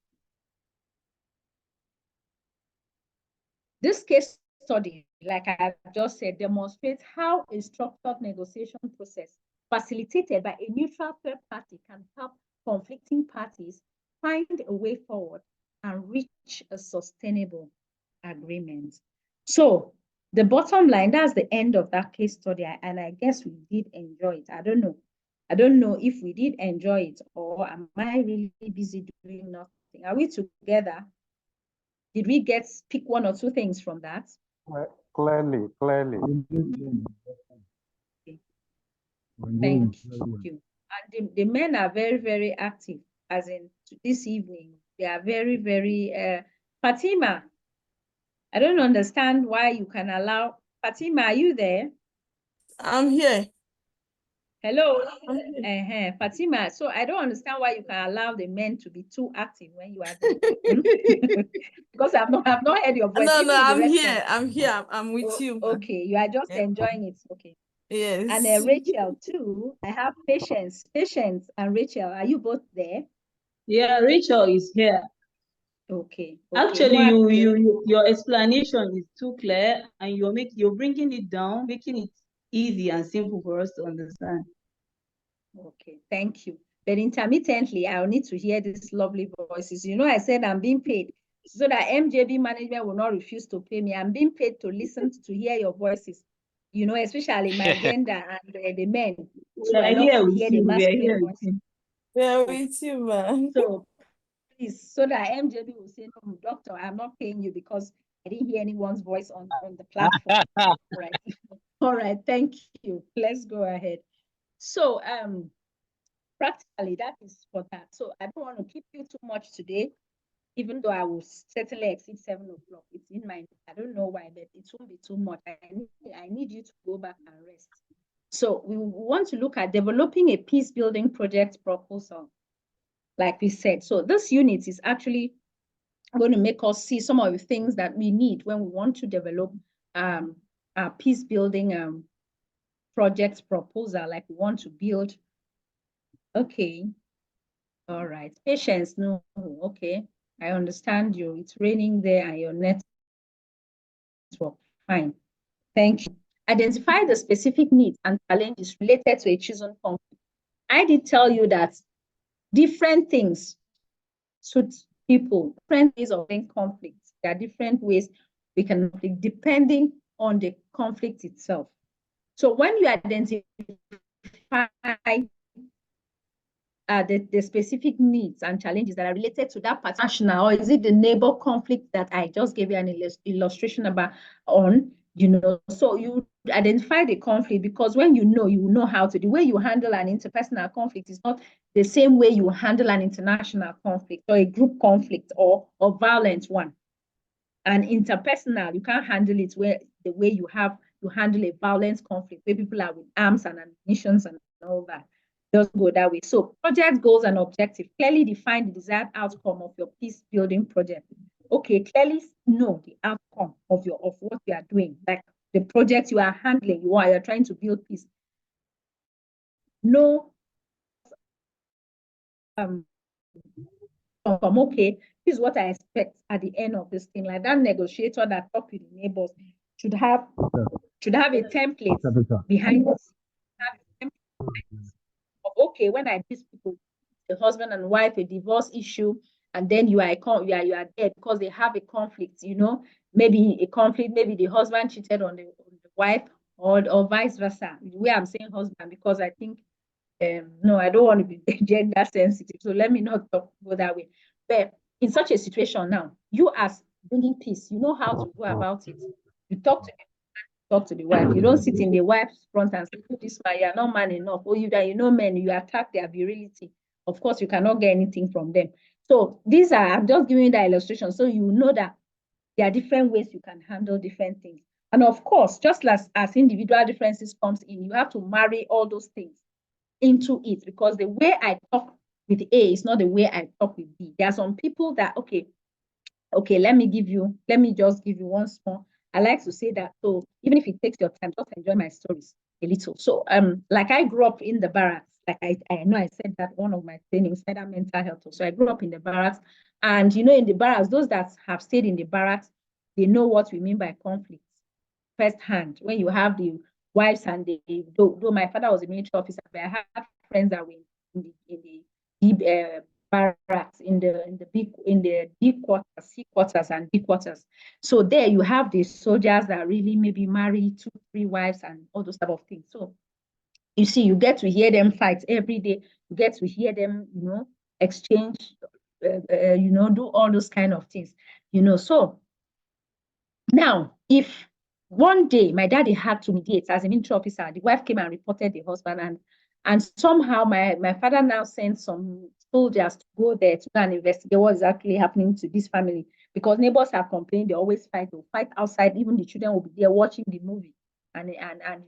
This case study, like I just said, demonstrates how a structured negotiation process facilitated by a neutral third party can help conflicting parties find a way forward and reach a sustainable agreement. So the bottom line, that's the end of that case study, and I guess we did enjoy it. I don't know if we did enjoy it, or am I really busy doing nothing? Are we together? Did we pick one or two things from that? Clearly. Okay. Thank you. And the men are very, very active, as in this evening. They are very, very, Fatima, I don't understand why you can allow, Fatima, are you there? I'm here. Hello, Fatima. So I don't understand why you can allow the men to be too active when you are there. Because I've not heard your voice. No, I'm here. I'm here. I'm with you. Okay, you are just enjoying it. Okay. Yes. And Rachel too. I have Patience. Patience and Rachel, are you both there? Yeah, Rachel is here. Okay. Actually, your explanation is too clear, and you're bringing it down, making it easy and simple for us to understand. Okay, thank you. But intermittently, I'll need to hear these lovely voices. You know, I said I'm being paid so that MJB management will not refuse to pay me. I'm being paid to listen to hear your voices. You know, especially my gender and the men. So I love to hear the masculine voices. Yeah, with you, man. So please, so that MJB will say, no, doctor, I'm not paying you because I didn't hear anyone's voice on the platform. All right. All right, thank you. Let's go ahead. So practically that is for that. So I don't want to keep you too much today, even though I will certainly exceed 7 o'clock. It's in my, I don't know why, but it won't be too much. I need you to go back and rest. So we want to look at developing a peace building project proposal, like we said. So this unit is actually going to make us see some of the things that we need when we want to develop a peace building project proposal, like we want to build. Okay. All right. Patience, no. Okay. I understand you. It's raining there and your network. Fine. Thank you. Identify the specific needs and challenges related to a chosen conflict. I did tell you that different things suit people, different ways of doing conflicts. There are different ways we can conflict depending on the conflict itself. So when you identify the specific needs and challenges that are related to that particular, or is it the neighbor conflict that I just gave you an illustration about on, you know, so you identify the conflict, because when you will know how to, the way you handle an interpersonal conflict is not the same way you handle an international conflict or a group conflict or violent one. And interpersonal, you can't handle it the way you handle a violent conflict where people are with arms and ammunition and all that. Doesn't go that way. So project goals and objectives clearly define the desired outcome of your peace building project. Okay, clearly know the outcome of what you are doing, like the project you are handling. You're trying to build peace. Know okay, this is what I expect at the end of this thing. Like that negotiator that talked with the neighbors should have a template behind it, have a template of okay, when I these people, the husband and wife, a divorce issue, and then you are dead because they have a conflict, maybe a conflict, maybe the husband cheated on the wife, or vice versa. The way I'm saying husband, because I think no, I don't want to be gender sensitive, so let me not go that way. But in such a situation now, you as bringing peace, you know how to go about it. You talk to the wife. You don't sit in the wife's front and say, this man, you are not man enough. Or men, you attack their virility. Of course, you cannot get anything from them. So I'm just giving you that illustration so you know that there are different ways you can handle different things. And of course, just as individual differences comes in, you have to marry all those things into it, because the way I talk with A is not the way I talk with B. There are some people that, okay, let me just give you one small. I like to say that, so even if it takes your time, just enjoy my stories a little. So like I grew up in the barracks, like I know I said that one of my trainings, either mental health. So I grew up in the barracks, and in the barracks, those that have stayed in the barracks, they know what we mean by conflict firsthand. When you have the wives and though my father was a military officer, but I had friends that were in the barracks, in the D quarters, C quarters, and D quarters. So there you have the soldiers that really maybe marry 2, 3 wives and all those type of things. So you see, you get to hear them fight every day. You get to hear them, exchange, do all those kind of things. So now, if one day my daddy had to mediate as a military officer, the wife came and reported the husband, and somehow my father now sent some soldiers to go there to go and investigate what is actually happening to this family, because neighbors have complained they always fight. They'll fight outside. Even the children will be there watching the movie, and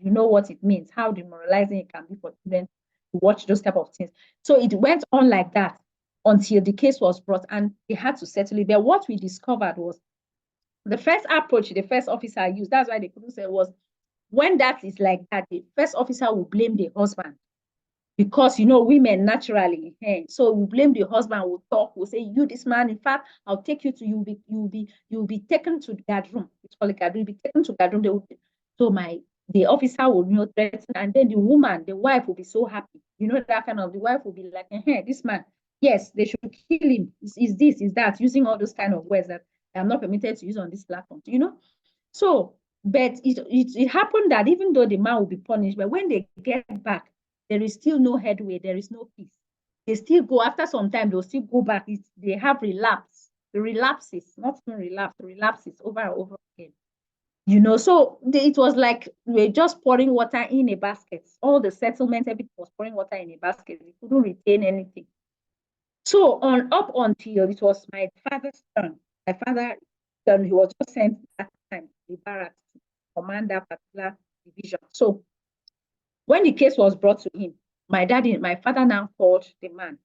you know what it means, how demoralizing it can be for children to watch those type of things. So it went on like that until the case was brought, and they had to settle it. But what we discovered was the first approach the first officer used, that's why they couldn't say, was when that is like that, the first officer will blame the husband, because women naturally, so we blame the husband, will talk, will say, you this man, in fact, I'll take you to, you'll be taken to the guard room. It's called a guard room. You'll be taken to guard room. So the officer will threaten, and then the woman, the wife, will be so happy. That kind of, the wife will be like, this man, yes, they should kill him. Is this, is that, using all those kind of words that I'm not permitted to use on this platform. So, but it happened that even though the man will be punished, but when they get back, there is still no headway. There is no peace. They still go, after some time, they'll still go back. They have relapse. The relapses, not even relapse, relapses over and over again. So it was like we were just pouring water in a basket. All the settlements, everything was pouring water in a basket. We couldn't retain anything. So up until it was my father's turn. My father, he was just sent at the time to the barracks to command that particular division. So when the case was brought to him, my father now called the man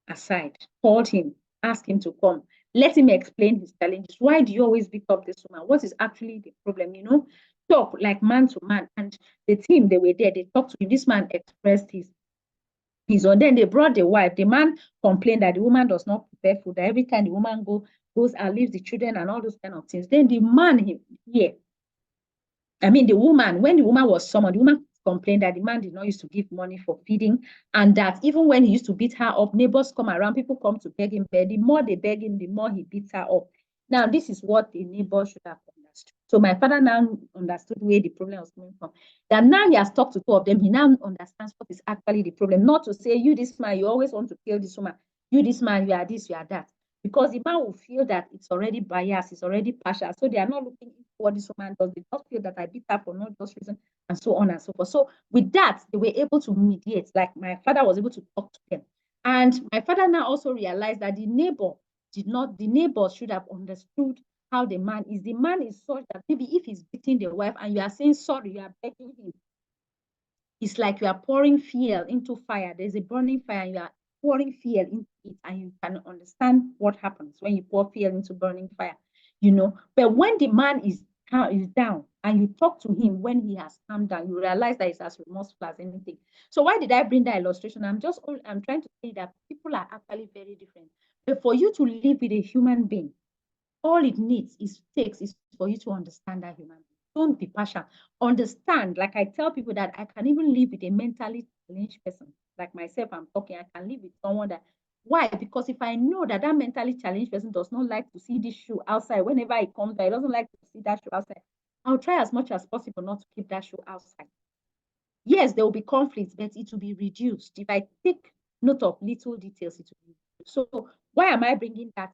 aside, called him, asked him to come, let him explain his challenges. Why do you always beat up this woman? What is actually the problem? Talk like man to man. And the team, they were there, they talked to him. This man expressed his own. Then they brought the wife. The man complained that the woman does not prepare food, that every time the woman goes and leaves the children and all those kind of things. Then the man the woman, when the woman was summoned, the woman complained that the man did not used to give money for feeding, and that even when he used to beat her up, neighbors come around, people come to beg him, but the more they beg him, the more he beats her up. Now, this is what the neighbors should have understood. So my father now understood where the problem was coming from. That now he has talked to 2 of them, he now understands what is actually the problem. Not to say, you this man, you always want to kill this woman. You this man, you are this, you are that. Because the man will feel that it's already biased, it's already partial. So they are not looking at what this woman does. They just feel that I beat her for no just reason, and so on and so forth. So with that, they were able to mediate. Like my father was able to talk to them. And my father now also realized that the neighbors should have understood how the man is. The man is such that maybe if he's beating the wife and you are saying sorry, you are begging him, it's like you are pouring fuel into fire. There's a burning fire, and you are pouring fuel into it, and you can understand what happens when you pour fuel into burning fire, But when the man is down and you talk to him when he has calmed down, you realize that it's as remorseful as anything. So why did I bring that illustration? I'm trying to say that people are actually very different. But for you to live with a human being, all it takes is for you to understand that human being. Don't be partial. Understand, like I tell people that I can even live with a mentally challenged person. Like myself, I'm talking, I can live with someone that, why? Because if I know that that mentally challenged person does not like to see this shoe outside, whenever it comes by, he doesn't like to see that shoe outside, I'll try as much as possible not to keep that shoe outside. Yes, there will be conflicts, but it will be reduced. If I take note of little details, it will be reduced. So why am I bringing that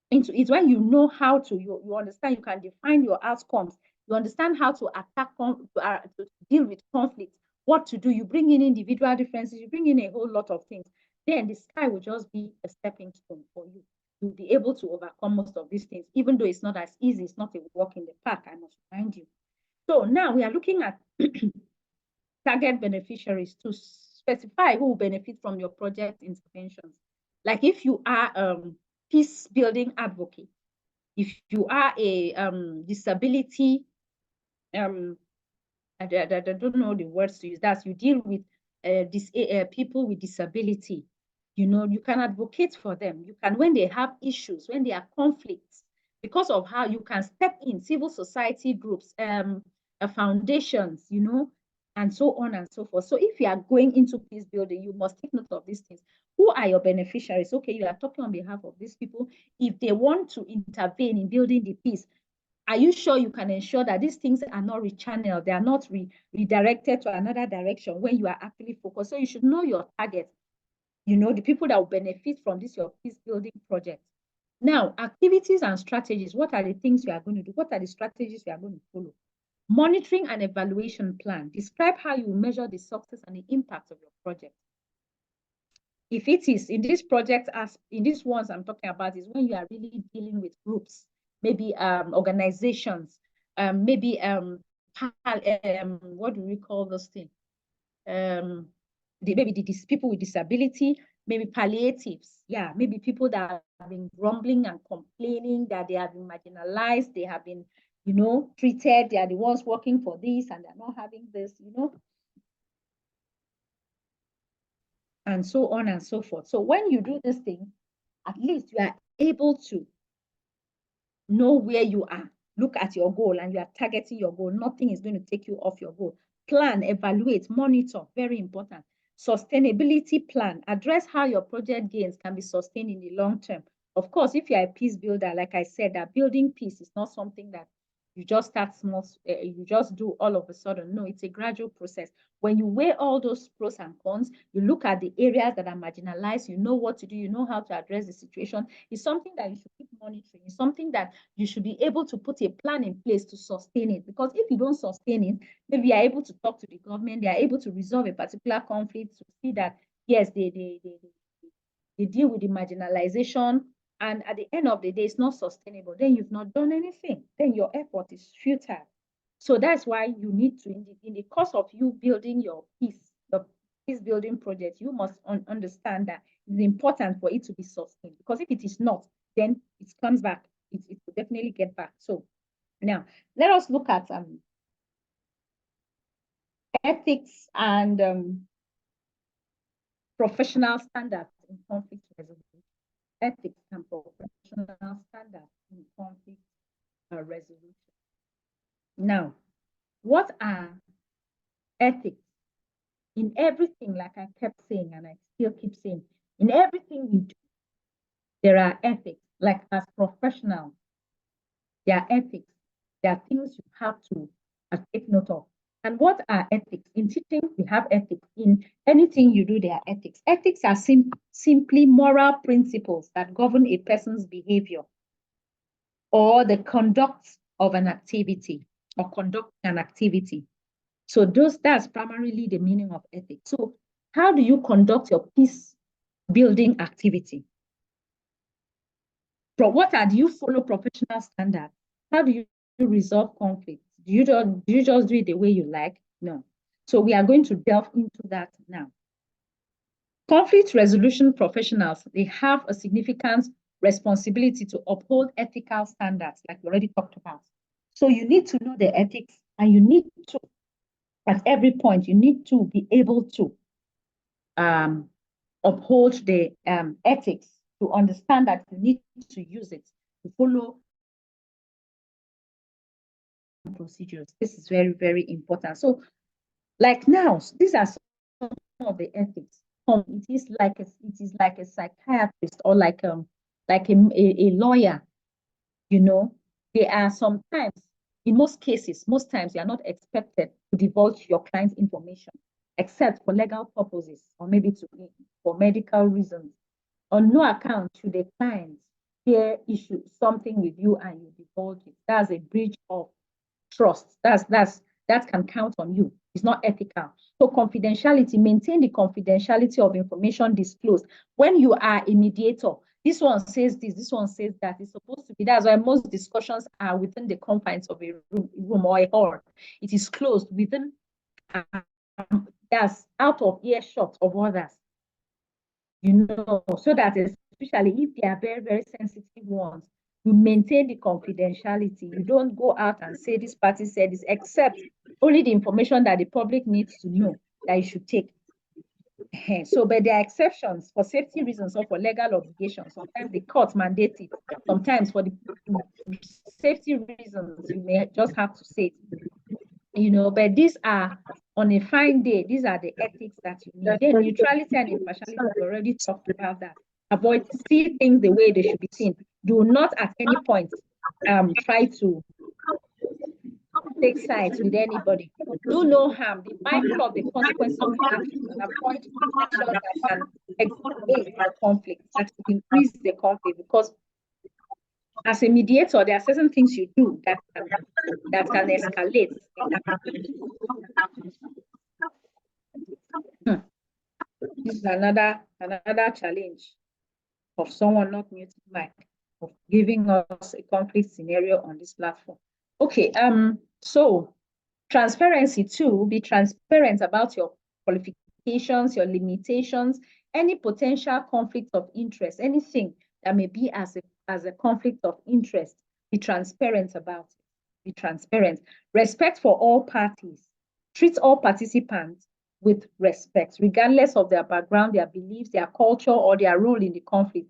into it? When you know how to, you understand, you can define your outcomes, you understand how to attack, to deal with conflict, what to do, you bring in individual differences, you bring in a whole lot of things, then the sky will just be a stepping stone for you. You'll be able to overcome most of these things, even though it's not as easy, it's not a walk in the park, I must remind you. So now we are looking at target beneficiaries to specify who will benefit from your project interventions. Like if you are peace building advocate, if you are a disability, I don't know the words to use, that you deal with people with disability, you know, you can advocate for them. You can, when they have issues, when there are conflicts, because of how you can step in, civil society groups, foundations, you know, and so on and so forth. So if you are going into peace building, you must take note of these things. Who are your beneficiaries? Okay, you are talking on behalf of these people. If they want to intervene in building the peace, are you sure you can ensure that these things are not rechanneled, they are not redirected to another direction when you are actually focused? So you should know your target, you know, the people that will benefit from this, your peace building project. Now, activities and strategies, what are the things you are going to do? What are the strategies you are going to follow? Monitoring and evaluation plan. Describe how you measure the success and the impact of your project. If it is in this project, as in these ones I'm talking about, is when you are really dealing with groups, maybe organizations, maybe what do we call those things? Maybe these people with disability, maybe palliatives, yeah, maybe people that have been grumbling and complaining that they have been marginalized, they have been, you know, treated, they are the ones working for this and they're not having this, you know, and so on and so forth. So when you do this thing, at least you are able to know where you are, look at your goal, and you are targeting your goal. Nothing is going to take you off your goal. Plan, evaluate, monitor, very important. Sustainability plan, address how your project gains can be sustained in the long term. Of course, if you're a peace builder, like I said, that building peace is not something that you just start small, you just do all of a sudden. No, it's a gradual process. When you weigh all those pros and cons, you look at the areas that are marginalized, you know what to do, you know how to address the situation. It's something that you should keep monitoring. It's something that you should be able to put a plan in place to sustain it. Because if you don't sustain it, maybe you are able to talk to the government, they are able to resolve a particular conflict, to see that, yes, they deal with the marginalization, and at the end of the day, it's not sustainable. Then you've not done anything. Then your effort is futile. So that's why you need to, in the course of you building your peace, the peace building project, you must understand that it's important for it to be sustained. Because if it is not, then it comes back. It will definitely get back. So now let us look at ethics and professional standards in conflict resolution. Ethics and professional standards in conflict resolution. Now, what are ethics? In everything, like I kept saying, and I still keep saying, in everything we do, there are ethics. Like as professionals, there are ethics. There are things you have to take note of. And what are ethics? In teaching, we have ethics. In anything you do, there are ethics. Ethics are simply moral principles that govern a person's behavior or the conduct of an activity or conduct an activity. So that's primarily the meaning of ethics. So how do you conduct your peace building activity? Do you follow professional standards? How do you resolve conflicts? Do you just do it the way you like? No. So we are going to delve into that now. Conflict resolution professionals, they have a significant responsibility to uphold ethical standards, like we already talked about. So you need to know the ethics, and you need to, at every point, you need to be able to uphold the ethics, to understand that you need to use it, to follow procedures. This is very, very important. So, like now, these are some of the ethics. It is like a psychiatrist or like a lawyer. You know, they are sometimes, in most cases, most times, you are not expected to divulge your client's information, except for legal purposes or maybe for medical reasons. On no account should a client share issue something with you and you divulge it. That's a breach of trust. That can count on you. It's not ethical. So confidentiality, maintain the confidentiality of information disclosed. When you are a mediator, this one says this one says that. It's supposed to be. That's why most discussions are within the confines of a room or a hall. It is closed within, that's out of earshot of others. So that especially if they are very, very sensitive ones, you maintain the confidentiality. You don't go out and say this party said this, except only the information that the public needs to know that you should take. So, but there are exceptions for safety reasons or for legal obligations. Sometimes the court mandate it. Sometimes for the safety reasons, you may just have to say it. But these are, on a fine day, these are the ethics that you need. Then neutrality and impartiality, we already talked about that. Avoid, see things the way they should be seen. Do not at any point try to take sides with anybody. Do no harm. Be mindful of the consequences of the action. Avoid actions that can escalate the conflict, that can increase the conflict, because as a mediator, there are certain things you do that can escalate. This is another challenge of someone not muting mic, of giving us a conflict scenario on this platform. Okay, so transparency too. Be transparent about your qualifications, your limitations, any potential conflict of interest, anything that may be as a conflict of interest. Be transparent about it. Be transparent. Respect for all parties. Treat all participants with respect, regardless of their background, their beliefs, their culture, or their role in the conflict.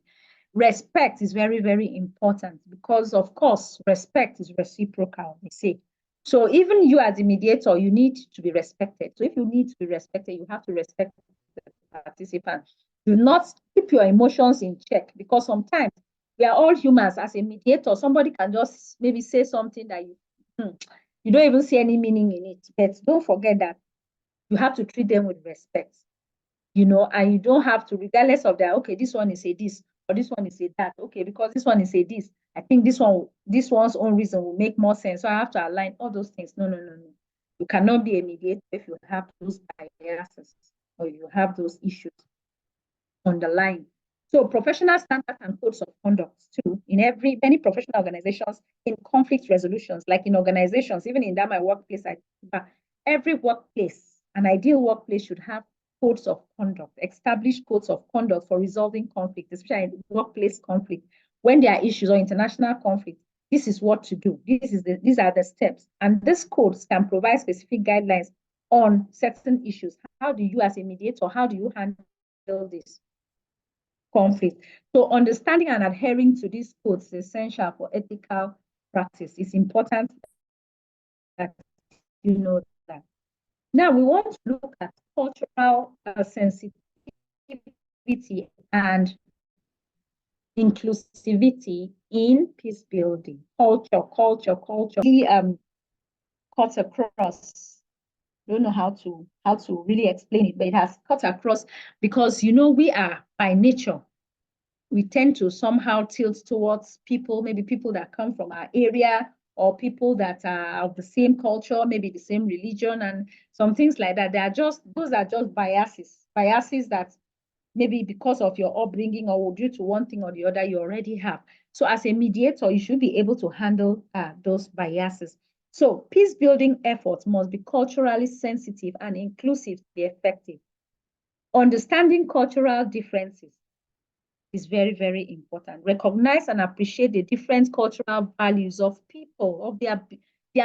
Respect is very, very important because, of course, respect is reciprocal, we say. So even you as a mediator, you need to be respected. So if you need to be respected, you have to respect the participant. Do not keep your emotions in check, because sometimes we are all humans. As a mediator, somebody can just maybe say something that you don't even see any meaning in it. But don't forget that you have to treat them with respect, and you don't have to, regardless of that, okay, this one is a this, or this one is a that, okay, because this one is a this, I think this one's own reason will make more sense, so I have to align all those things. No. You cannot be a mediator if you have those biases or you have those issues on the line. So professional standards and codes of conduct too, in many professional organizations, in conflict resolutions, like in organizations, even in my workplace, every workplace, an ideal workplace should have codes of conduct, established codes of conduct for resolving conflict, especially in workplace conflict. When there are issues or international conflict, this is what to do. These are the steps. And these codes can provide specific guidelines on certain issues. How do you, as a mediator, how do you handle this conflict? So understanding and adhering to these codes is essential for ethical practice. It's important that you know that. Now we want to look at cultural sensitivity and inclusivity in peace building. Culture. Really cut across. Don't know how to really explain it, but it has cut across because we are by nature, we tend to somehow tilt towards people, maybe people that come from our area or people that are of the same culture, maybe the same religion, and some things like that. Those are just biases that maybe because of your upbringing or due to one thing or the other you already have. So as a mediator, you should be able to handle those biases. So peace building efforts must be culturally sensitive and inclusive to be effective. Understanding cultural differences is very, very important. Recognize and appreciate the different cultural values of people, of their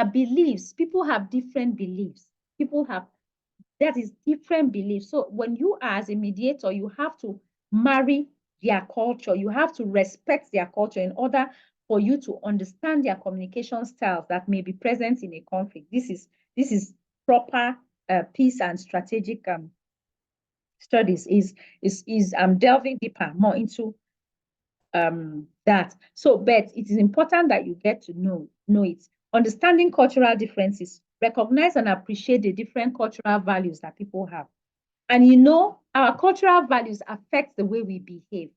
beliefs. People have different beliefs. That is different beliefs. So when you are as a mediator, you have to marry their culture. You have to respect their culture in order for you to understand their communication styles that may be present in a conflict. This is proper peace and strategic studies. Is delving deeper more into that. So, but it is important that you get to know it. Understanding cultural differences, recognize and appreciate the different cultural values that people have. And you know, our cultural values affect the way we behave,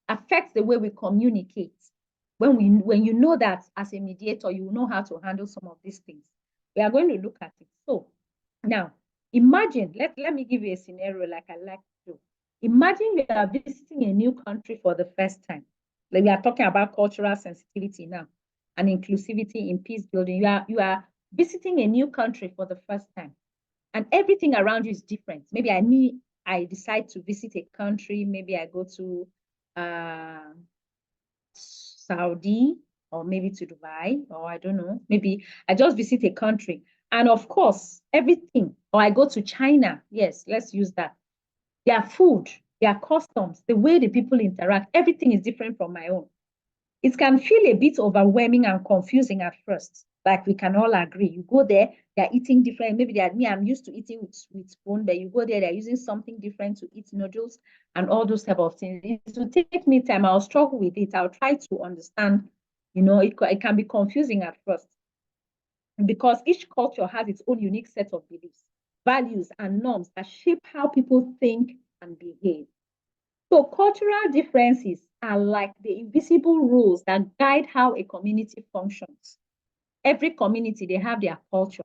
affect the way we communicate. When you know that as a mediator, you know how to handle some of these things. We are going to look at it. So now imagine, let me give you a scenario like I like to do. Imagine you are visiting a new country for the first time. Like we are talking about cultural sensitivity now and inclusivity in peace building. You are visiting a new country for the first time, and everything around you is different. Maybe I decide to visit a country. Maybe I go to Saudi, or maybe to Dubai, or I don't know. Maybe I just visit a country. And of course, everything, or I go to China. Yes, let's use that. Their food, their customs, the way the people interact, everything is different from my own. It can feel a bit overwhelming and confusing at first. Like we can all agree. You go there, they're eating different. Maybe I'm used to eating with spoon, but you go there, they're using something different to eat noodles and all those type of things. It will take me time. I'll struggle with it. I'll try to understand. You know, it can be confusing at first because each culture has its own unique set of beliefs, values, and norms that shape how people think and behave. So cultural differences are like the invisible rules that guide how a community functions. Every community, they have their culture.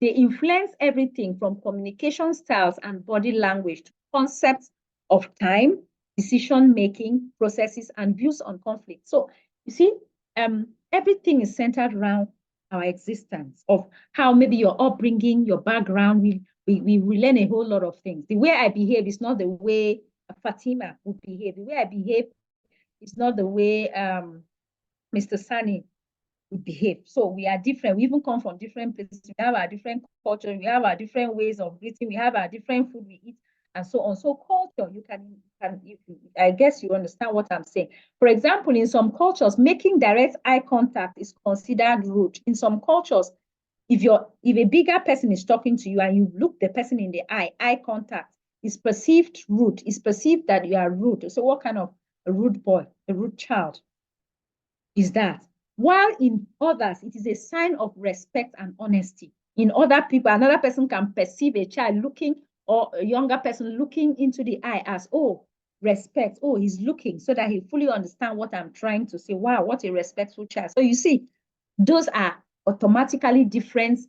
They influence everything from communication styles and body language to concepts of time, decision-making processes, and views on conflict. So you see, everything is centered around our existence, of how maybe your upbringing, your background, we learn a whole lot of things. The way I behave is not the way Fatima would behave. The way I behave is not the way Mr. Sani would behave. So we are different. We even come from different places. We have our different culture. We have our different ways of greeting. We have our different food we eat, and so on. So culture, I guess you understand what I'm saying. For example, in some cultures, making direct eye contact is considered rude. In some cultures, if a bigger person is talking to you and you look the person in the eye contact is perceived rude. It's perceived that you are rude. So what kind of a rude boy, a rude child is that? While in others, it is a sign of respect and honesty. In other people, another person can perceive a child looking, or a younger person looking into the eye as, oh, respect. Oh, he's looking, so that he fully understands what I'm trying to say. Wow, what a respectful child. So you see, those are automatically different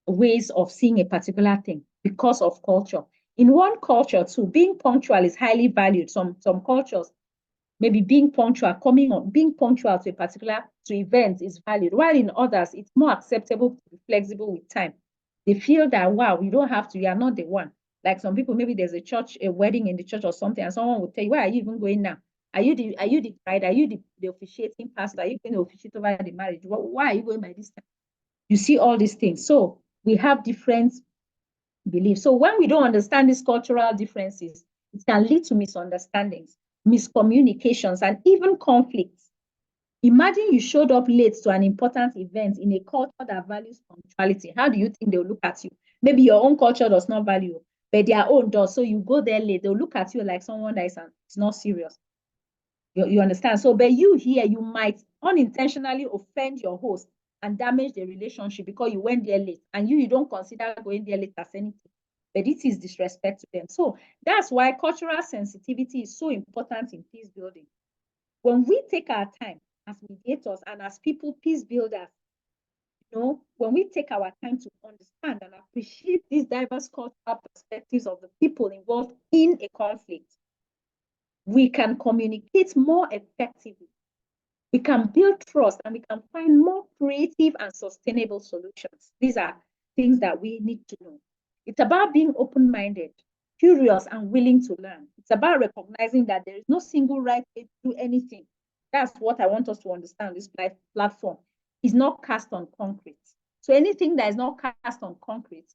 ways of seeing a particular thing because of culture. In one culture too, being punctual is highly valued. Some cultures, maybe being punctual, being punctual to a particular event is valued, while in others, it's more acceptable to be flexible with time. They feel that, wow, you don't have to, you are not the one. Like some people, maybe there's a wedding in the church or something, and someone would tell you, why are you even going now? Are you the bride? Are you the officiating pastor? Are you going to officiate over the marriage? Why are you going by this time? You see all these things. So we have different beliefs. So when we don't understand these cultural differences, it can lead to misunderstandings, miscommunications, and even conflicts. Imagine you showed up late to an important event in a culture that values punctuality. How do you think they'll look at you? Maybe your own culture does not value, but their own does. So you go there late, they'll look at you like someone that is not serious. You understand? So, but you here, you might unintentionally offend your host and damage the relationship because you went there late, and you don't consider going there late as anything. But it is disrespect to them. So that's why cultural sensitivity is so important in peace building. When we take our time as mediators and as people, peace builders, when we take our time to understand and appreciate these diverse cultural perspectives of the people involved in a conflict, we can communicate more effectively. We can build trust, and we can find more creative and sustainable solutions. These are things that we need to know. It's about being open-minded, curious, and willing to learn. It's about recognizing that there is no single right way to do anything. That's what I want us to understand. This platform is not cast on concrete. So anything that is not cast on concrete,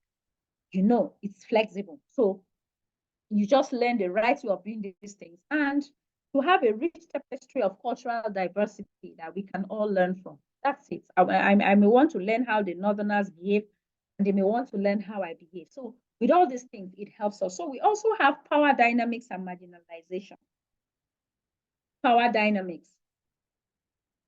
it's flexible. So you just learn the right way of doing these things. And to have a rich tapestry of cultural diversity that we can all learn from. That's it. I may want to learn how the Northerners behave, and they may want to learn how I behave. So with all these things, it helps us. So we also have power dynamics and marginalization. Power dynamics.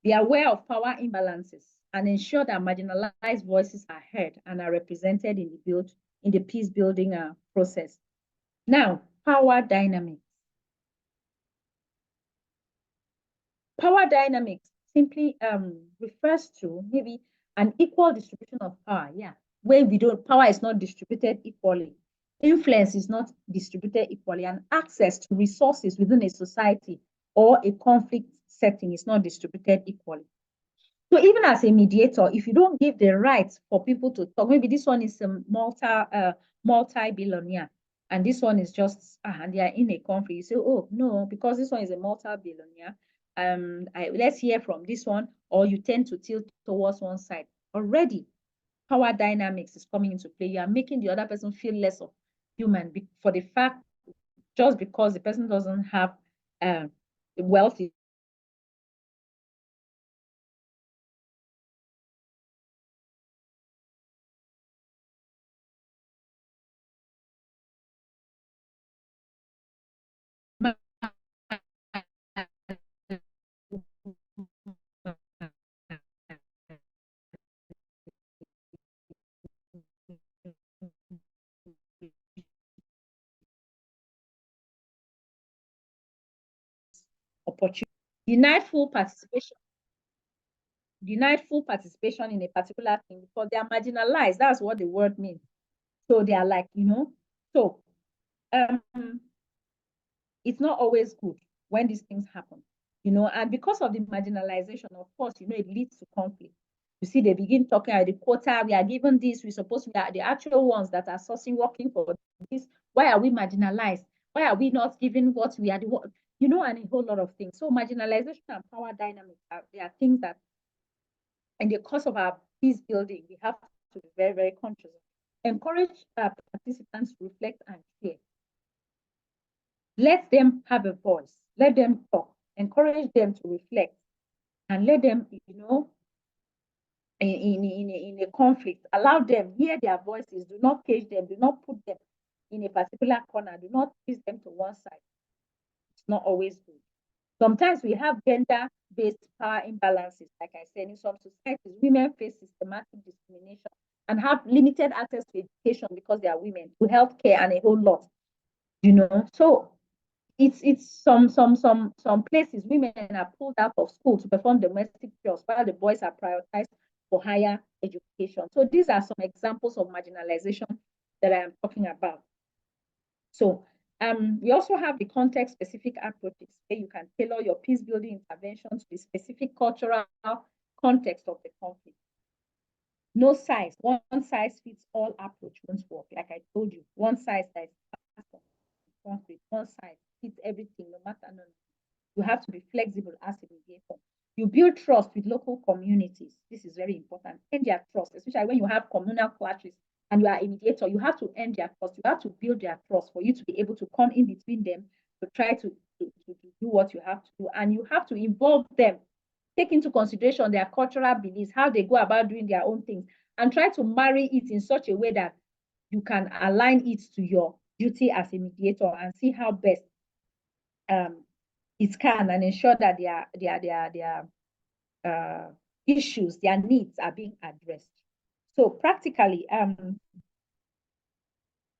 Be aware of power imbalances and ensure that marginalized voices are heard and are represented in the peace building process. Now, power dynamics. Power dynamics simply refers to maybe an equal distribution of power, where power is not distributed equally, influence is not distributed equally, and access to resources within a society or a conflict setting is not distributed equally. So even as a mediator, if you don't give the right for people to talk, maybe this one is a multi-billionaire, and this one is just, and they are in a conflict. You say, oh, no, because this one is a multi-billionaire, let's hear from this one, or you tend to tilt towards one side. Already, power dynamics is coming into play. You are making the other person feel less of human for the fact, just because the person doesn't have wealth. Opportunity, denied full participation in a particular thing because they are marginalized. That's what the word means. So they are like, so it's not always good when these things happen, and because of the marginalization, of course, it leads to conflict. You see, they begin talking about the quota, we are given this, we're supposed to be the actual ones that are sourcing, working for this. Why are we marginalized? Why are we not given what we are, and a whole lot of things. So marginalization and power dynamics they are things that, in the course of our peace building, we have to be very, very conscious. Encourage participants to reflect and share. Let them have a voice. Let them talk. Encourage them to reflect, and let them, in a conflict, allow them hear their voices. Do not cage them. Do not put them in a particular corner. Do not push them to one side. It's not always good. Sometimes we have gender-based power imbalances. Like I said, in some societies, women face systematic discrimination and have limited access to education because they are women, to healthcare, and a whole lot. So it's some places women are pulled out of school to perform domestic jobs while the boys are prioritized for higher education. So these are some examples of marginalization that I am talking about. So we also have the context-specific approaches where you can tailor your peace-building interventions to the specific cultural context of the conflict. No size, one size fits all approach won't work. Like I told you, one size that is conflict, one size fits everything, no matter. No. You have to be flexible as a mediator. You build trust with local communities. This is very important. Earn their trust, especially when you have communal clashes and you are a mediator. You have to earn their trust. You have to build their trust for you to be able to come in between them to try to do what you have to do. And you have to involve them, take into consideration their cultural beliefs, how they go about doing their own things, and try to marry it in such a way that you can align it to your duty as a mediator and see how best it can, and ensure that their issues, their needs are being addressed. So practically,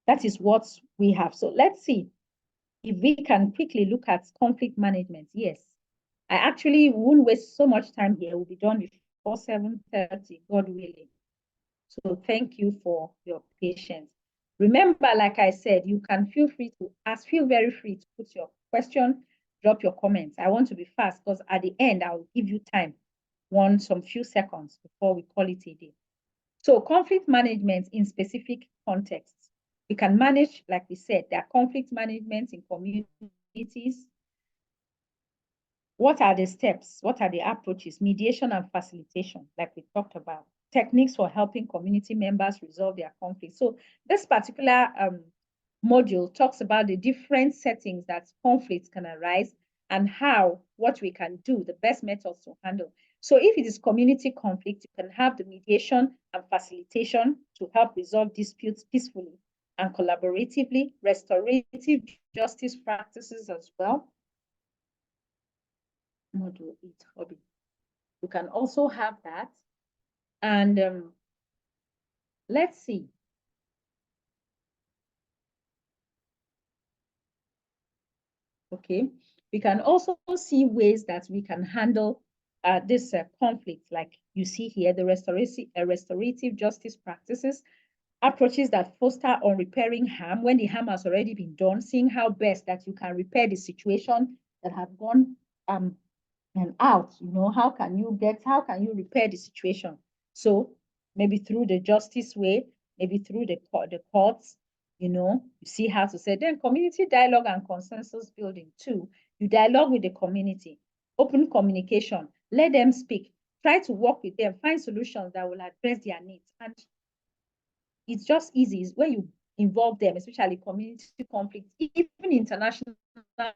that is what we have. So let's see if we can quickly look at conflict management. Yes, I actually won't waste so much time here. We'll be done before 7:30, God willing. So thank you for your patience. Remember, like I said, you can feel very free to put your question, drop your comments. I want to be fast because at the end, I'll give you time, some few seconds before we call it a day. So conflict management in specific contexts. We can manage, like we said, there are conflict management in communities. What are the steps? What are the approaches? Mediation and facilitation, like we talked about. Techniques for helping community members resolve their conflicts. So this particular module talks about the different settings that conflicts can arise and what we can do, the best methods to handle. So if it is community conflict, you can have the mediation and facilitation to help resolve disputes peacefully and collaboratively, restorative justice practices as well. Module 8, hobby. You can also have that. And let's see. Okay, we can also see ways that we can handle this conflict, like you see here, the restorative justice practices, approaches that foster on repairing harm when the harm has already been done, seeing how best that you can repair the situation that have gone and out. You know, how can you repair the situation? So maybe through the justice way, maybe through the courts, you know, you see how to say. Then community dialogue and consensus building too. You dialogue with the community, open communication, let them speak, try to work with them, find solutions that will address their needs. And it's just easy when you involve them, especially community conflicts, even international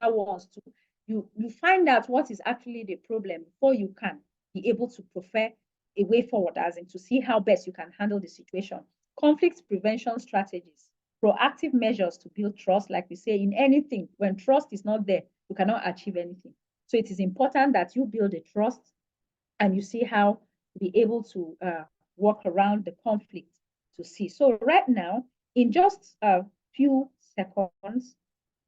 ones too. You find out what is actually the problem before you can be able to prefer a way forward, as in to see how best you can handle the situation. Conflict prevention strategies, proactive measures to build trust. Like we say, in anything, when trust is not there, you cannot achieve anything. So it is important that you build a trust and you see how to be able to work around the conflict to see. So right now, in just a few seconds,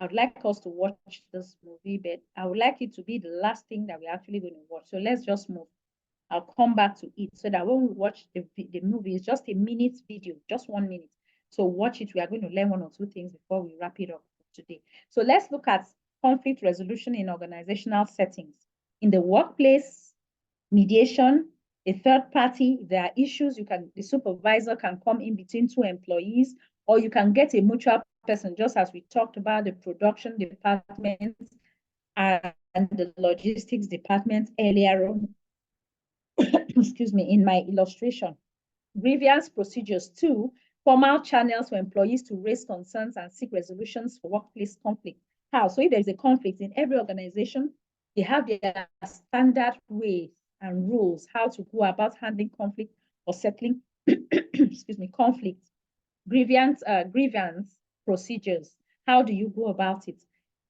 I'd like us to watch this movie, but I would like it to be the last thing that we're actually going to watch. So let's just move. I'll come back to it so that when we watch the movie, it's just a minute video, just 1 minute. So watch it. We are going to learn one or two things before we wrap it up today. So let's look at conflict resolution in organizational settings. In the workplace, mediation, a third party, if there are issues, the supervisor can come in between two employees, or you can get a mutual person, just as we talked about the production department and the logistics department earlier on, excuse me, in my illustration. Grievance procedures too, formal channels for employees to raise concerns and seek resolutions for workplace conflict. How? So if there's a conflict in every organization, they have their standard ways and rules how to go about handling conflict or settling excuse me, conflict. Grievance procedures. How do you go about it?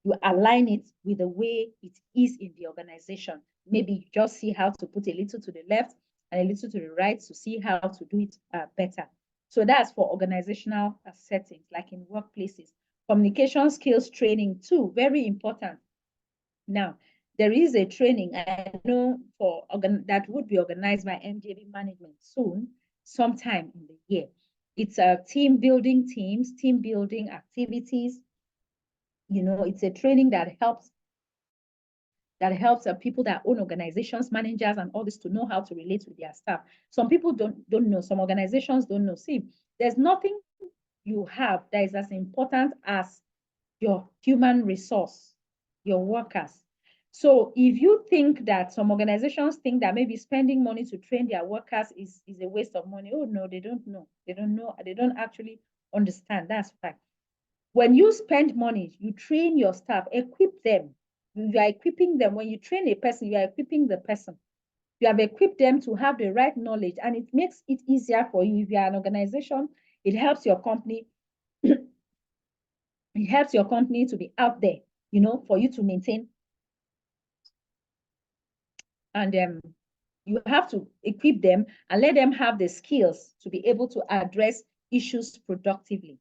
You align it with the way it is in the organization. Maybe you just see how to put a little to the left and a little to the right to see how to do it better. So that's for organizational settings, like in workplaces. Communication skills training too, very important. Now, there is a training I know that would be organized by MJB management soon, sometime in the year. It's a team building teams, team building activities. You know, it's a training that helps people that own organizations, managers, and all this to know how to relate with their staff. Some people don't know. Some organizations don't know. See, there's nothing you have that is as important as your human resource, your workers. So if you think that some organizations think that maybe spending money to train their workers is a waste of money, oh no, they don't know. They don't know. They don't actually understand. That's fact. When you spend money, you train your staff, equip them. You are equipping them. When you train a person, you are equipping the person. You have equipped them to have the right knowledge, and it makes it easier for you. If you are an organization, it helps your company. It helps your company to be out there, you know, for you to maintain. And you have to equip them and let them have the skills to be able to address issues productively.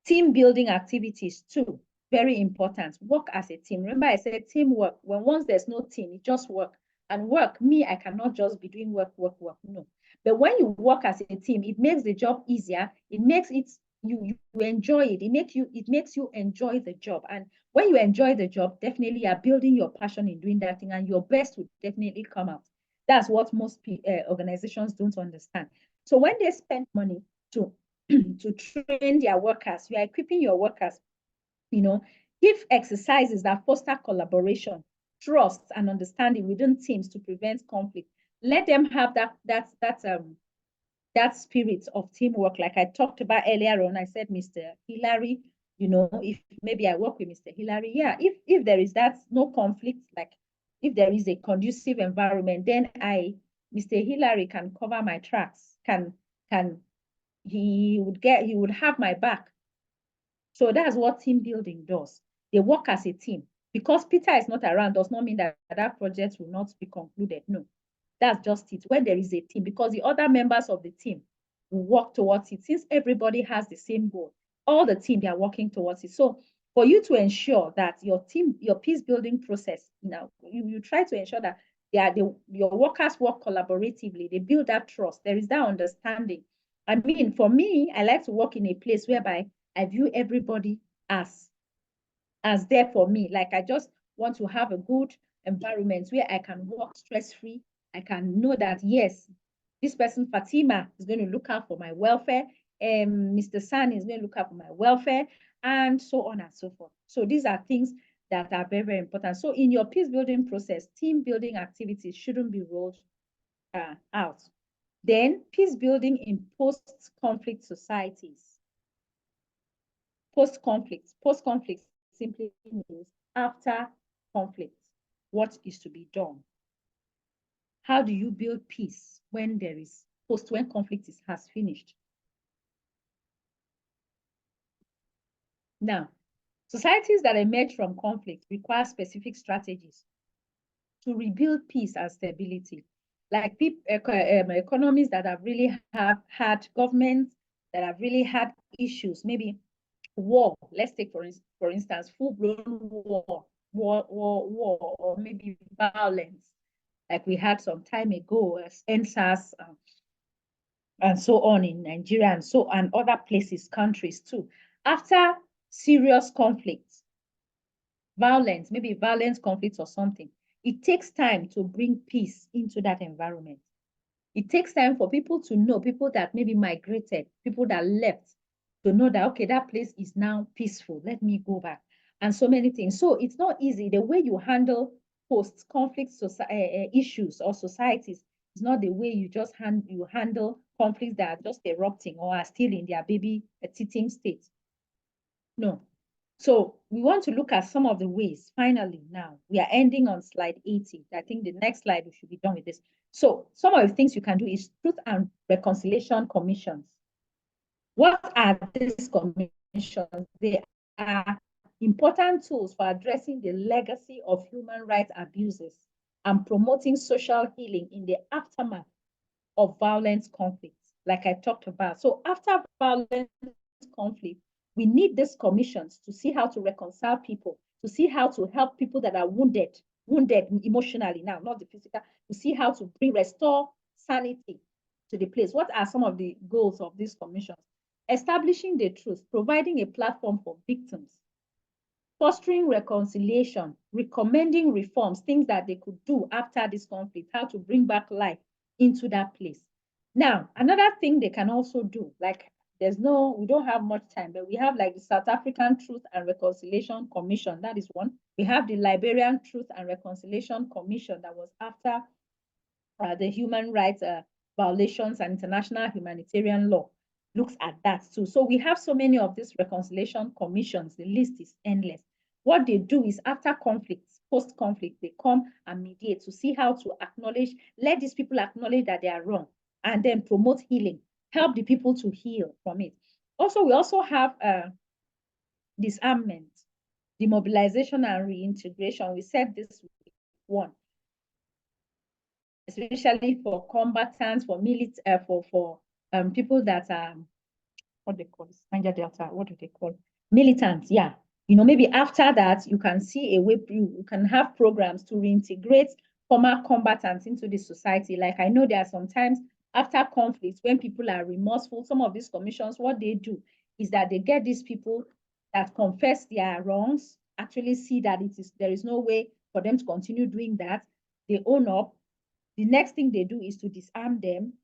Team building activities too, very important. Work as a team. Remember I said teamwork. When once there's no team, it just work. And work, I cannot just be doing work, no. But when you work as a team, it makes the job easier. It makes it, you enjoy it. It makes you enjoy the job. And when you enjoy the job, definitely you are building your passion in doing that thing, and your best will definitely come out. That's what most organizations don't understand. So when they spend money to train their workers, you are equipping your workers, you know, give exercises that foster collaboration, trust, and understanding within teams to prevent conflict. Let them have that spirit of teamwork, like I talked about earlier on. I said Mr. Hillary You know, if maybe I work with Mr. Hillary, yeah, if there is that no conflict, like if there is a conducive environment, then Mr. Hillary can cover my tracks, he would have my back. So that's what team building does. They work as a team. Because Peter is not around does not mean that that project will not be concluded. No, that's just it. When there is a team, because the other members of the team will work towards it. Since everybody has the same goal, all the team, they are working towards it. So for you to ensure that your team, your peace building process, you try to ensure that your workers work collaboratively. They build that trust. There is that understanding. I mean, for me, I like to work in a place whereby I view everybody as there for me. Like I just want to have a good environment where I can work stress-free. I can know that, yes, this person, Fatima, is going to look out for my welfare. Mr. San is going to look out for my welfare, and so on and so forth. So these are things that are very, very important. So in your peace building process, team building activities shouldn't be rolled out. Then peace building in post-conflict societies. Post-conflict simply means after conflict, what is to be done? How do you build peace when when conflict has finished? Now, societies that emerge from conflict require specific strategies to rebuild peace and stability. Like economies that have really had governments that have really had issues, maybe war. Let's take for instance, full-blown war, or maybe violence, like we had some time ago, as NSAS and so on in Nigeria and other places, countries too. After serious conflicts, violence, maybe violent conflicts or something, it takes time to bring peace into that environment. It takes time for people to know, people that maybe migrated, people that left, to know that, okay, that place is now peaceful. Let me go back. And so many things. So it's not easy. The way you handle post-conflict issues or societies is not the way you just handle conflicts that are just erupting or are still in their baby teething state. No. So we want to look at some of the ways. Finally, now we are ending on slide 80. I think the next slide we should be done with this. So some of the things you can do is Truth and Reconciliation Commissions. What are these commissions? They are important tools for addressing the legacy of human rights abuses and promoting social healing in the aftermath of violent conflicts, like I talked about. So after violent conflict, we need these commissions to see how to reconcile people, to see how to help people that are wounded emotionally now, not the physical, to see how to restore sanity to the place. What are some of the goals of these commissions? Establishing the truth, providing a platform for victims, fostering reconciliation, recommending reforms, things that they could do after this conflict, how to bring back life into that place. Now, another thing they can also do, like we don't have much time, but we have like the South African Truth and Reconciliation Commission. That is one. We have the Liberian Truth and Reconciliation Commission that was after the human rights violations and international humanitarian law looks at that too. So we have so many of these reconciliation commissions. The list is endless. What they do is after conflicts, post-conflict, they come and mediate to see how to acknowledge, let these people acknowledge that they are wrong, and then promote healing, help the people to heal from it. Also, we also have disarmament, demobilization, and reintegration. We said this one, especially for combatants, for people that are, what they call Niger Delta, what do they call? Militants, yeah. Maybe after that, you can see a way, you can have programs to reintegrate former combatants into the society. Like I know there are sometimes after conflicts, when people are remorseful, some of these commissions, what they do is that they get these people that confess their wrongs, actually see that there is no way for them to continue doing that. They own up. The next thing they do is to disarm them.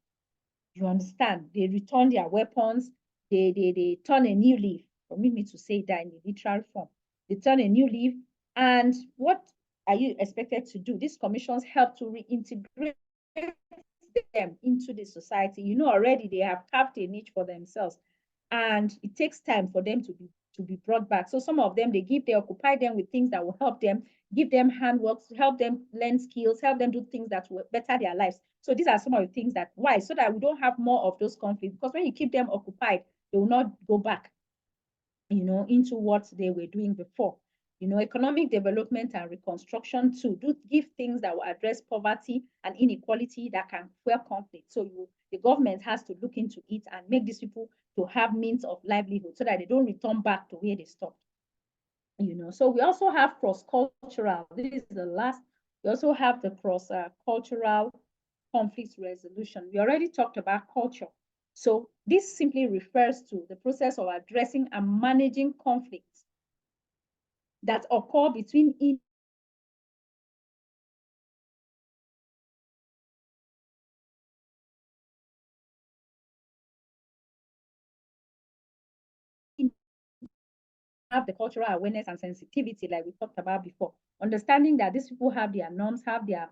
You understand? They return their weapons. They turn a new leaf. Permit me to say that in a literal form. They turn a new leaf. And what are you expected to do? These commissions help to reintegrate them into the society. Already they have carved a niche for themselves. And it takes time for them to be to be brought back. So some of them, they occupy them with things that will help them, give them handwork, help them learn skills, help them do things that will better their lives. So these are some of the things that, why? So that we don't have more of those conflicts. Because when you keep them occupied, they will not go back, into what they were doing before. Economic development and reconstruction too do give things that will address poverty and inequality that can fuel conflict. So the government has to look into it and make these people to have means of livelihood so that they don't return back to where they stopped. So we also have cross-cultural. This is the last. We also have the cross-cultural conflict resolution. We already talked about culture. So this simply refers to the process of addressing and managing conflicts that occur between have the cultural awareness and sensitivity like we talked about before, understanding that these people have their norms, have their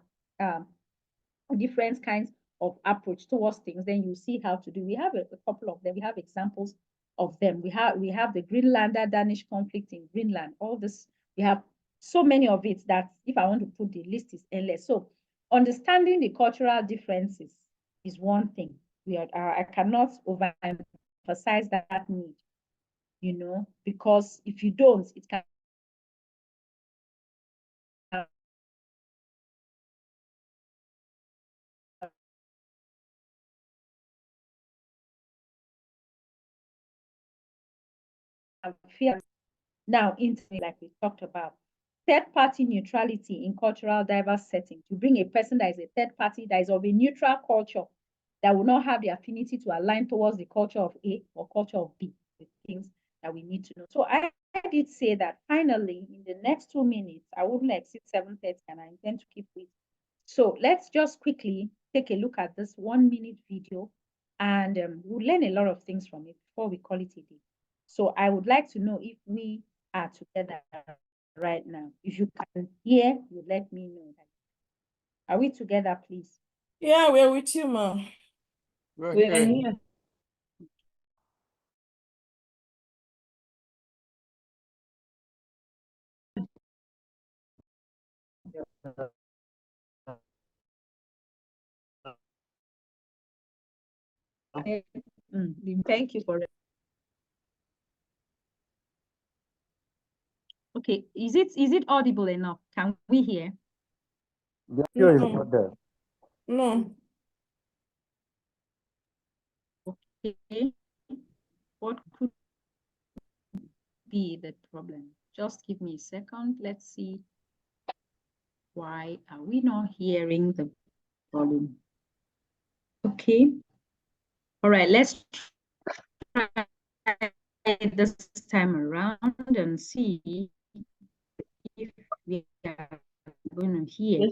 different kinds of approach towards things, then you see how to do. We have a couple of them. We have examples of them. We have the Greenlander Danish conflict in Greenland. All this, we have so many of it that if I want to put the list is endless. So understanding the cultural differences is one thing. I cannot overemphasize that need, because if you don't, it can fear. Now, like we talked about, third-party neutrality in cultural diverse settings. You bring a person that is a third party, that is of a neutral culture, that will not have the affinity to align towards the culture of A or culture of B, the things that we need to know. So I did say that finally, in the next 2 minutes, I wouldn't exceed 7:30, and I intend to keep it. So let's just quickly take a look at this 1-minute video, and we'll learn a lot of things from it before we call it a day. So I would like to know if we are together right now. If you can hear, you let me know. Are we together, please? Yeah, we're with you, ma'am. We're We're here. here. Thank you for it. Okay, is it audible enough? Can we hear? The audio is not there. No. Okay. What could be the problem? Just give me a second. Let's see. Why are we not hearing the volume? Okay. All right, let's try this time around and see if we are going to hear.